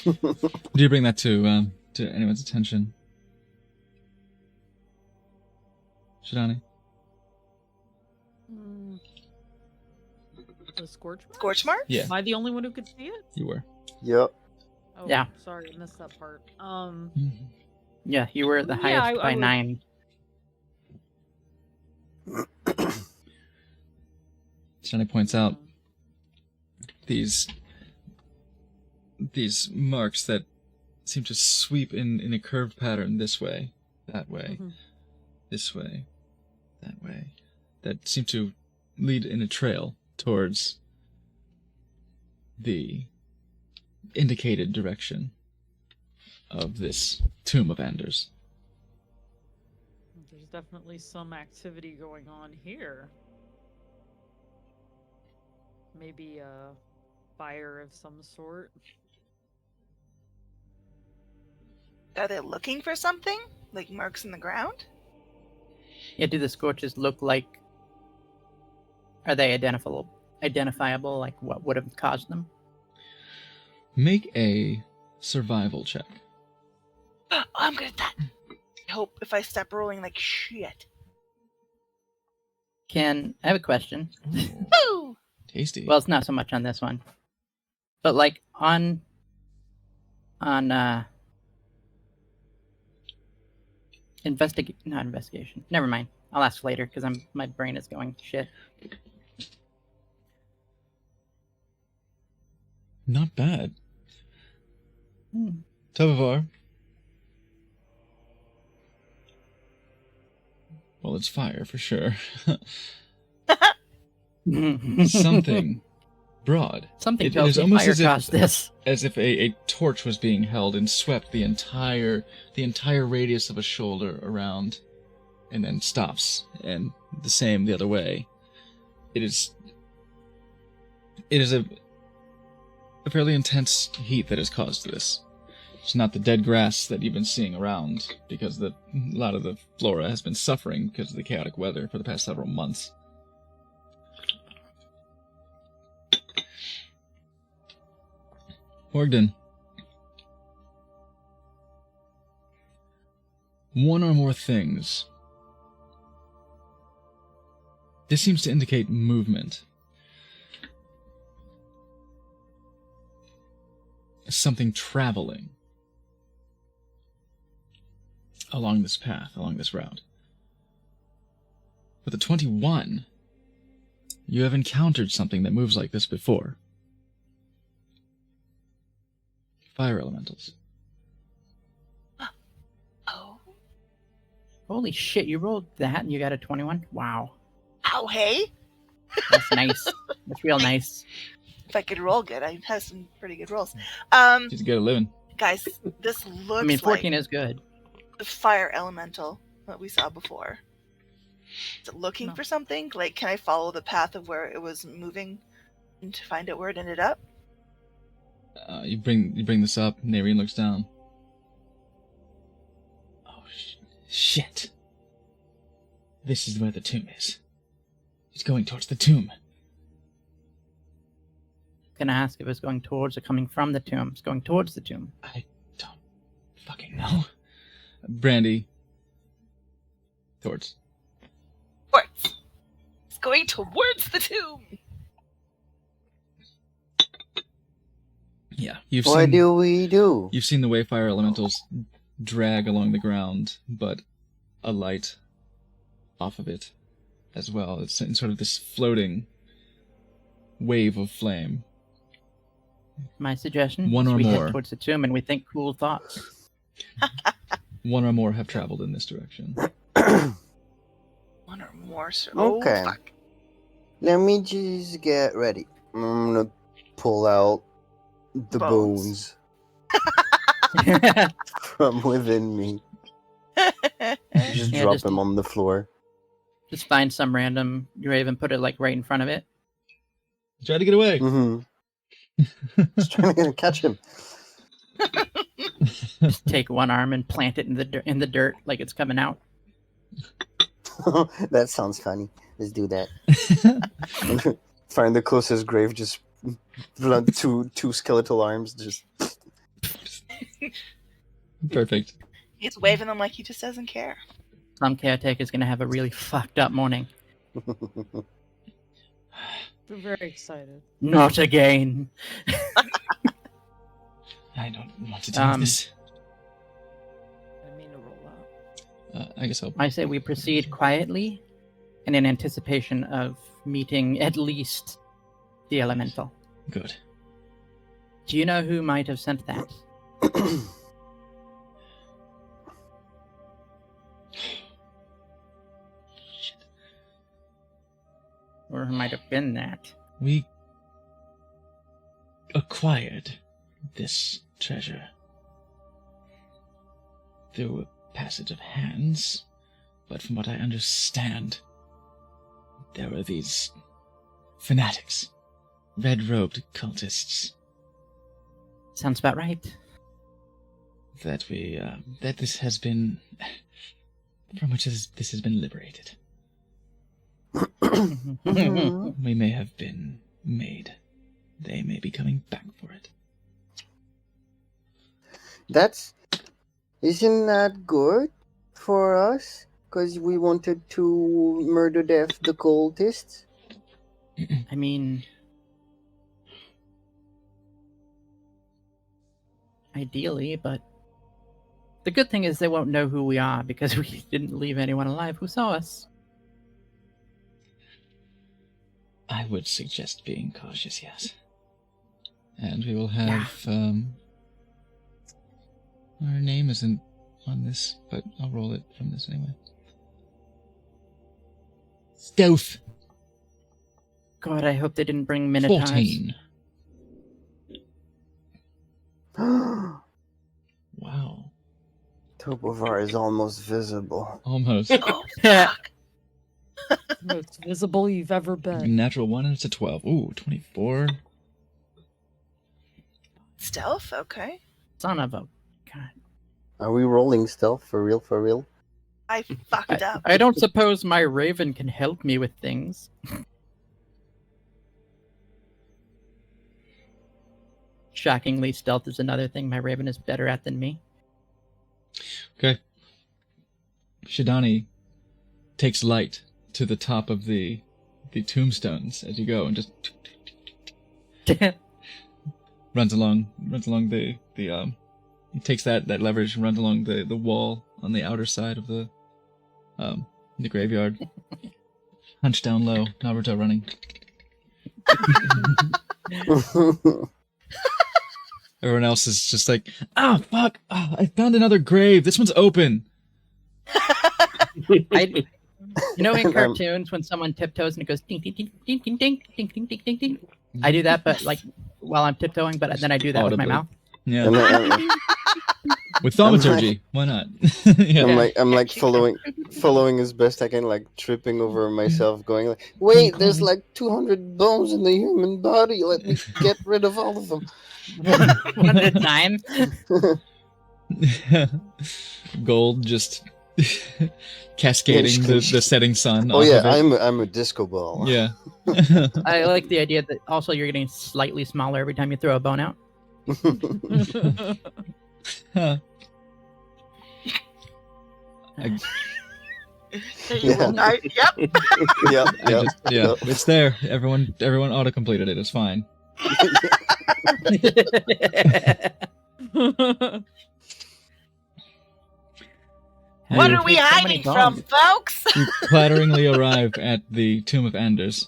Do you bring that to anyone's attention? Shidani? The scorch mark? Scorch mark? Yeah, Am I the only one who could see it? you were. Yep. Oh, Yeah. Sorry, I missed that part. Yeah, you were the Yeah, highest I by would- 9. Shidani points out these marks that seem to sweep in a curved pattern this way, that way, Mhm. this way, that way, that seem to lead in a trail towards the indicated direction of this Tomb of Anders. There's definitely some activity going on here. Maybe a fire of some sort. Are they looking for something? Like marks in the ground? Yeah, do the scorches look like... Are they identifiable, like what would have caused them? Make a survival check. Oh, I'm good at that. I hope if I stop rolling like shit. I have a question. Woo! Tasty. Well, it's not so much on this one. But like on not investigation. Never mind. I'll ask later because my brain is going shit. Not bad. Hmm. Tovavar. Well, it's fire for sure. Something broad. Something It tells is me almost fire as if- caused this. As if a torch was being held and swept the entire radius of a shoulder around, and then stops, and the same the other way. It is a fairly intense heat that has caused this. It's not the dead grass that you've been seeing around, because a lot of the flora has been suffering because of the chaotic weather for the past several months. Morgden. One or more things. This seems to indicate movement. Something traveling along this path, along this route. With a 21, you have encountered something that moves like this before. Fire elementals. Oh. Holy shit, you rolled that and you got a 21? Wow. Ow, hey. That's nice. That's real nice. If I could roll good, I have some pretty good rolls. She's a good at living. Guys, this looks I mean, 14 like is good. the fire elemental that we saw before. Is it looking No. for something? Like, can I follow the path of where it was moving to find out where it ended up? You bring this up. Nareen looks down. Oh shit! This is where the tomb is. He's going towards the tomb. Gonna ask if it's going towards or coming from the tomb. It's going towards the tomb. I don't fucking know. Brandy. Towards. Towards. It's going towards the tomb. Yeah, you've What seen. do we do? You've seen the way fire elementals drag along the ground, but a light off of it as well. It's in sort of this floating wave of flame. My suggestion One is or we more. head towards the tomb and we think cool thoughts. One or more have traveled in this direction. One or more. Okay. Oh, fuck. Let me just get ready. I'm gonna pull out the Bones. bones from within me. Just Yeah, drop just- them on the floor. Just find some random grave and put it like right in front of it. Try to get away. Mm-hmm. Just trying to catch him. Just take one arm and plant it in the dirt like it's coming out. That sounds funny. Let's do that. Find the closest grave. Just blunt two skeletal arms. Just Perfect. He's waving them like he just doesn't care. Some caretaker's gonna have a really fucked up morning. We're very excited. Not again. I don't want to deal with this. I didn't mean to roll that. I guess I'll. I say we proceed quietly and in anticipation of meeting at least the elemental. Good. Do you know who might have sent that? Shit. Or who might have been that? We acquired this treasure through a passage of hands, but from what I understand, there were these fanatics, red-robed cultists, Sounds about right. that this has been, from which this has been liberated. We may have been made. They may be coming back for it. Isn't that good for us? Because we wanted to murder death the cultists. I mean, ideally, but the good thing is they won't know who we are because we didn't leave anyone alive who saw us. I would suggest being cautious, yes. And we will have, our name isn't on this, but I'll roll it from this anyway. Stealth! God, I hope they didn't bring minotaurs. 14. Wow. Tobovar is almost visible. Almost. Oh, fuck. The most visible you've ever been. Natural 1 and it's a 12. Ooh, 24. Stealth? Okay. Son of a God. Are we rolling stealth for real? For real? I fucked up. I don't suppose my raven can help me with things. shockingly, stealth is another thing my raven is better at than me. Okay. Shidani takes light to the top of the tombstones as you go, and just runs along the he takes that leverage and runs along the wall on the outer side of the graveyard. Hunched down low, Naruto running. Everyone else is just like, fuck, I found another grave. This one's open. In cartoons when someone tiptoes and it goes ding ding ding ding ding ding ding ding ding ding ding. I do that, but like while I'm tiptoeing, but then I do that with my Audibly. mouth. Yeah. And I- With thaumaturgy, why not? Yeah. I'm like following as best I can, like tripping over myself, going like, wait, there's like 200 bones in the human body. Let me get rid of all of them. One at a time. Gold just cascading the setting sun. Oh off yeah, of it. I'm a disco ball. Yeah. I like the idea that also you're getting slightly smaller every time you throw a bone out. Huh. There you Yeah. go. Yep. Yep. It's there. Everyone auto completed it. It's fine. What You are we Take so many hiding from, bones. folks? clatteringly arrive at the Tomb of Anders.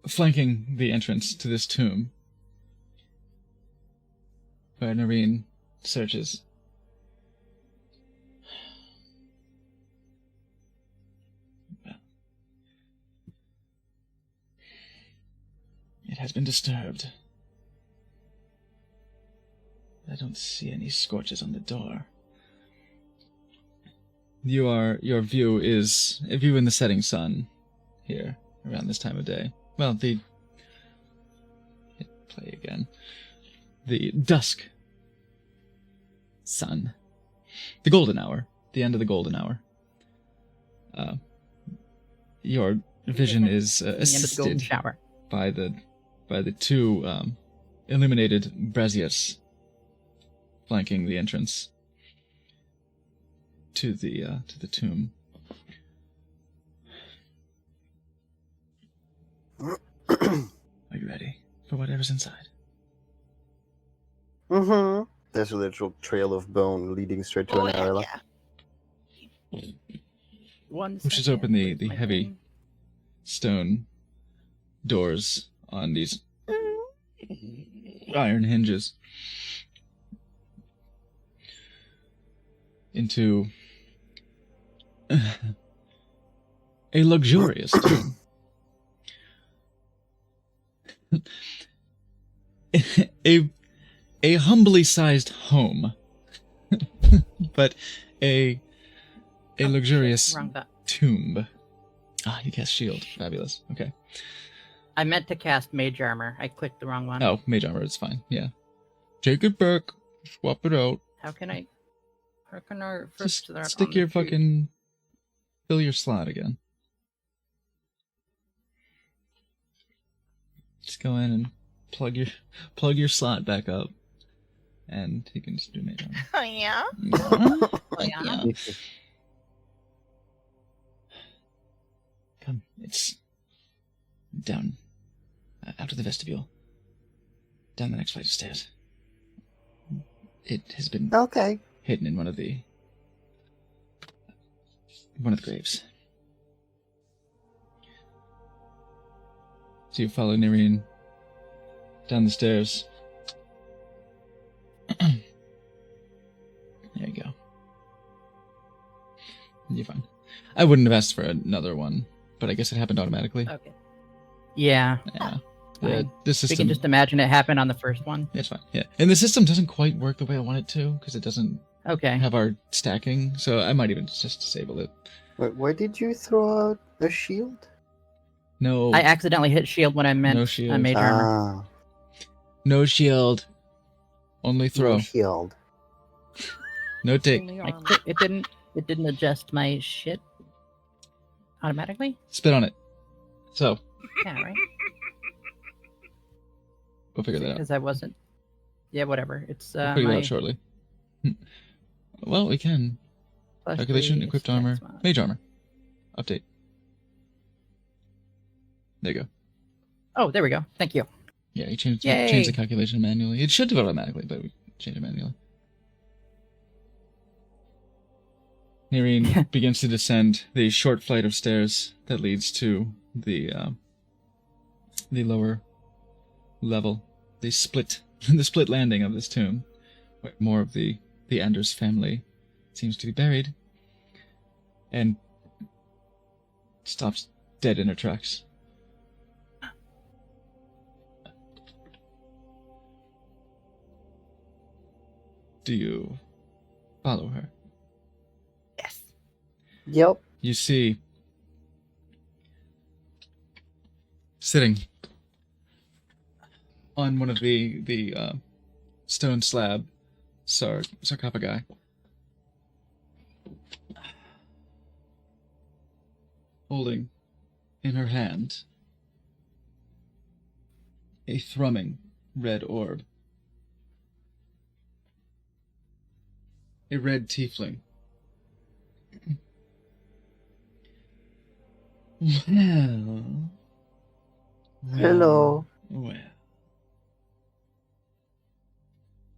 Flanking the entrance to this tomb, where Nareen searches. It has been disturbed. I don't see any scorches on the door. Your view is a view in the setting sun here around this time of day. Well, hit play again. The dusk sun. The golden hour. The end of the golden hour. Your vision is The end of the golden assisted shower. by the two illuminated braziers flanking the entrance to the tomb. Are you ready for whatever's inside? Mm-hmm. There's a literal trail of bone leading straight to Oh, an yeah, Arla. yeah. Pushes open the heavy stone doors on these iron hinges into a luxurious tomb. a humbly sized home, but a luxurious Wrong button. tomb. You cast shield. Fabulous. Okay. I meant to cast mage armor. I clicked the wrong one. Oh, mage armor is fine. Yeah. Take it back. Swap it out. How can I first Just start stick on your the tree? fucking... Fill your slot again. Just go in and plug your slot back up. And you can just do mage armor. Oh, yeah? Yeah. Come, it's down, out of the vestibule, down the next flight of stairs. It has been Okay. hidden in one of the graves. So you follow Nireen down the stairs. There you go. You're fine. I wouldn't have asked for another one, but I guess it happened automatically. Okay. Yeah. Yeah. Fine. The We system. can just imagine it happened on the first one. It's fine. Yeah. And the system doesn't quite work the way I want it to because it doesn't Okay. have our stacking. So I might even just disable it. Wait, why did you throw out a shield? No. I accidentally hit shield when I meant No shield. a mage armor. No shield. Only throw. No shield. No take. Only I armor. it didn't. It didn't adjust my shit automatically? Spit on it. So, Yeah, right? we'll figure that out. Because I wasn't. Yeah, whatever. It's We'll figure that my out shortly. Well, we can. plus Calculation, 3 equipped strength armor, mod. mage armor. Update. There you go. Oh, there we go. Thank you. Yeah, you changed Yay. the calculation manually. It should do it automatically, but we changed it manually. Nerine begins to descend the short flight of stairs that leads to the lower level, the split landing of this tomb, where more of the Anders family seems to be buried, and stops dead in her tracks. Do you follow her? Yes. Yep. You see, sitting on one of the stone slab sarcophagi, holding in her hand a thrumming red orb. A red tiefling. Well. Hello. Well.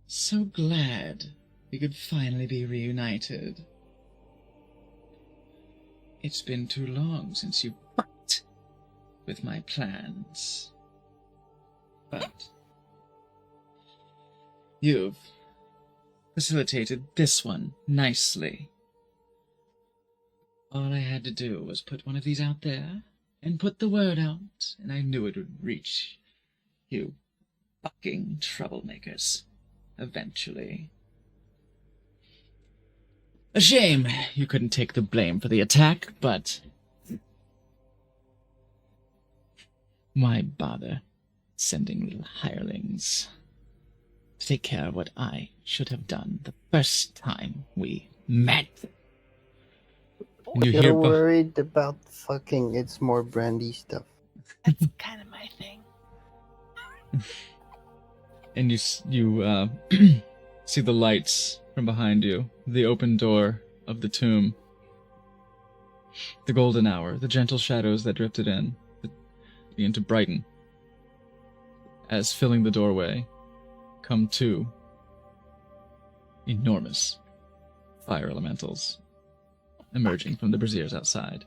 So glad we could finally be reunited. It's been too long since you fucked with my plans. But you've facilitated this one nicely. All I had to do was put one of these out there and put the word out, and I knew it would reach you fucking troublemakers eventually. A shame you couldn't take the blame for the attack, but why bother sending little hirelings to take care of what I should have done the first time we met? And you You're hear worried about fucking It's More Brandy stuff. That's kind of my thing. and you see the lights from behind you, the open door of the tomb, the golden hour, the gentle shadows that drifted in begin to brighten as filling the doorway come two enormous fire elementals emerging from the braziers outside.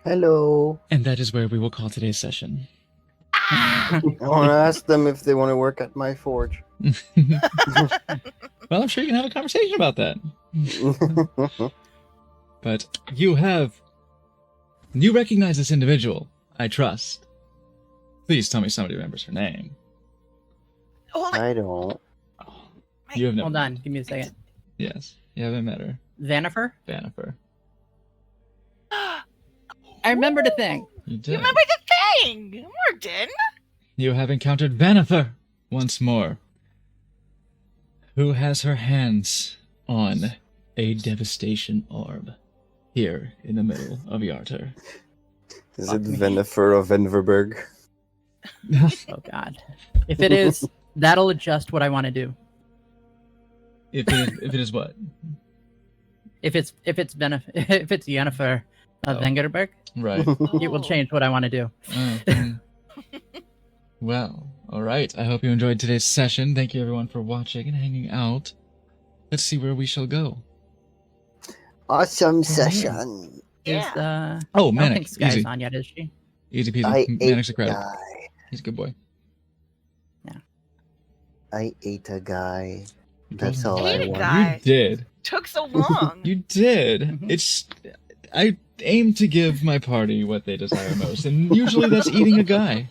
Hello. And that is where we will call today's session. I want to ask them if they want to work at my forge. Well, I'm sure you can have a conversation about that. But you recognize this individual, I trust. Please tell me somebody remembers her name. Hold on. I don't. You have never. Hold on. Give me a second. Yes, you haven't met her. Vanifer? Vanifer. I remembered a thing. You You did. remember the thing, Morden? You have encountered Vanifer once more, who has her hands on a devastation orb here in the middle of Yarter. Is Fuck it me. Venifer of Enverberg? Oh god. If it is, that'll adjust what I want to do. if it is what? If it's Yennefer of Oh. Vengerberg, Right. it will change what I want to do. Well, all right. I hope you enjoyed today's session. Thank you, everyone, for watching and hanging out. Let's see where we shall go. Awesome session. Yeah. Is I Oh, don't Manic. think Sky's Easy. on yet, is she? Easy I peasy. ate Manic's a credit. guy. He's a good boy. I ate a guy. You That's told him. all I Ate a want. guy. You did. Took so long. You did. Mhm. I aim to give my party what they desire most, and usually that's eating a guy.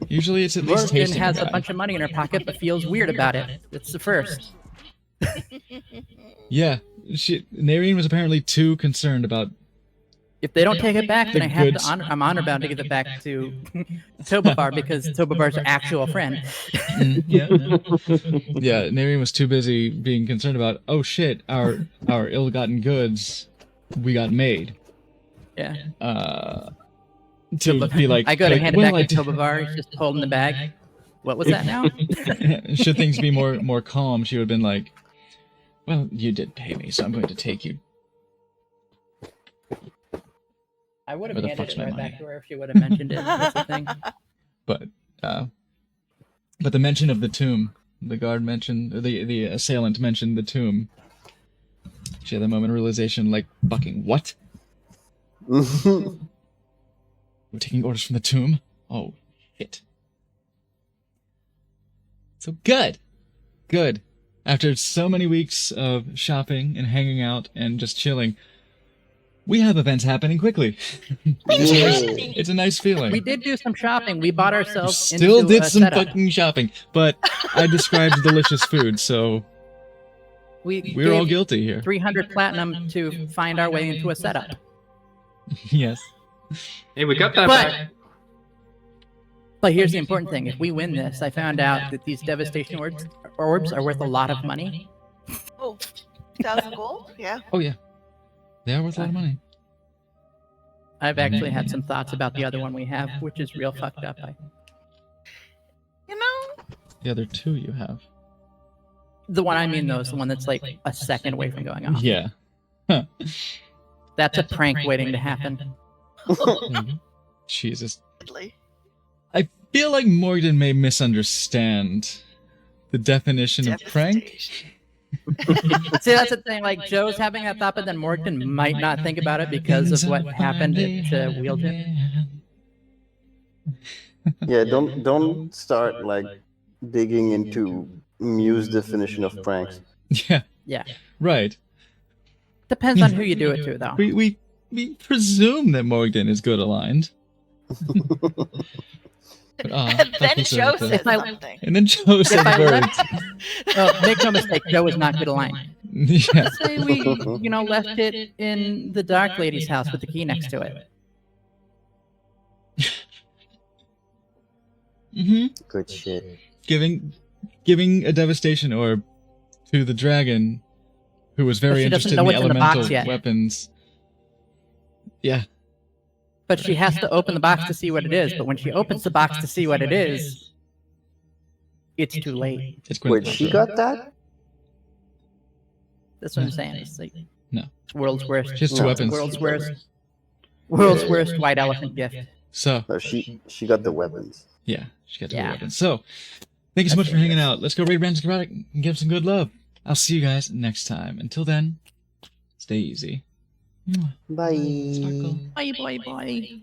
Usually it's at least Morgan tasting has a a guy. bunch of money in her pocket, but feels weird about it. It's the first. Yeah, Nerine was apparently too concerned about If they don't take it back, then The I have goods. to I'm honor bound to give it back to Tobabar because Tobabar's actual friend. Yeah. Yeah, Narian was too busy being concerned about, oh shit, our ill-gotten goods we got made. Yeah. To be like, I go to hand it well, back I to did- Tobabar. He's just holding the bag. What was that now? Should things be more calm, she would have been like, well, you did pay me, so I'm going to take you. I would have Where the handed fuck's it my right money? back to her if she would have mentioned it. That's the thing. But the mention of the tomb, the guard mentioned, the assailant mentioned the tomb. She had that moment of realization, like, fucking what? We're taking orders from the tomb? Oh, shit. So good. Good. After so many weeks of shopping and hanging out and just chilling, we have events happening quickly. It's a nice feeling. We did do some shopping. We bought We ourselves still into did a some setup. fucking shopping, but I described delicious food, so We we're all gave guilty here. 300 platinum to find our way into a setup. Yes. Hey, we got that But- back. But here's the important thing. If we win this, I found out that these devastation orbs are worth a lot of money. Oh, 1,000 gold? Yeah. Oh yeah. They are worth a lot of money. I've actually had some thoughts about the other one we have, which is real fucked up. You know, The other two you have. The one I mean, though, is the one that's like a second away from going off. Yeah. Huh. That's a prank waiting to happen. Jesus. deadly. I feel like Morgan may misunderstand the definition of prank. Devastation. See, that's the thing. Like, Joe's having that thought, but then Morgan might not think about it because of what happened to Wheelton. Yeah, don't start like digging into Mew's definition of pranks. Yeah. Yeah. Right. Depends on who you do it to, though. We presume that Morgan is good aligned. But, And then Joe uh, says I- something. And then Joe says I words. left, oh, make no mistake, Joe is not good aligned. Yeah. Say we, left it in the Dark Lady's house with the key next to it. Mm-hmm. Good shit. Giving a devastation orb to the dragon, who was But very she doesn't interested know in the what's in the box elemental yet. weapons. Yeah. But she has to open the box to see what it is. But when she opens the box to see what it is, it's too late. It's Wait, Gwyneth she Paltrow. got that? That's what I'm saying. It's like No. it's world's worst. She has two No. weapons. World's worst white elephant gift. So, No, she got the weapons. yeah, she got two Yeah. weapons. So, thank you so much for hanging out. Let's go raid Random Scrotic and give some good love. I'll see you guys next time. Until then, stay easy. Mwah. Bye. Sparkle. Bye, bye, bye.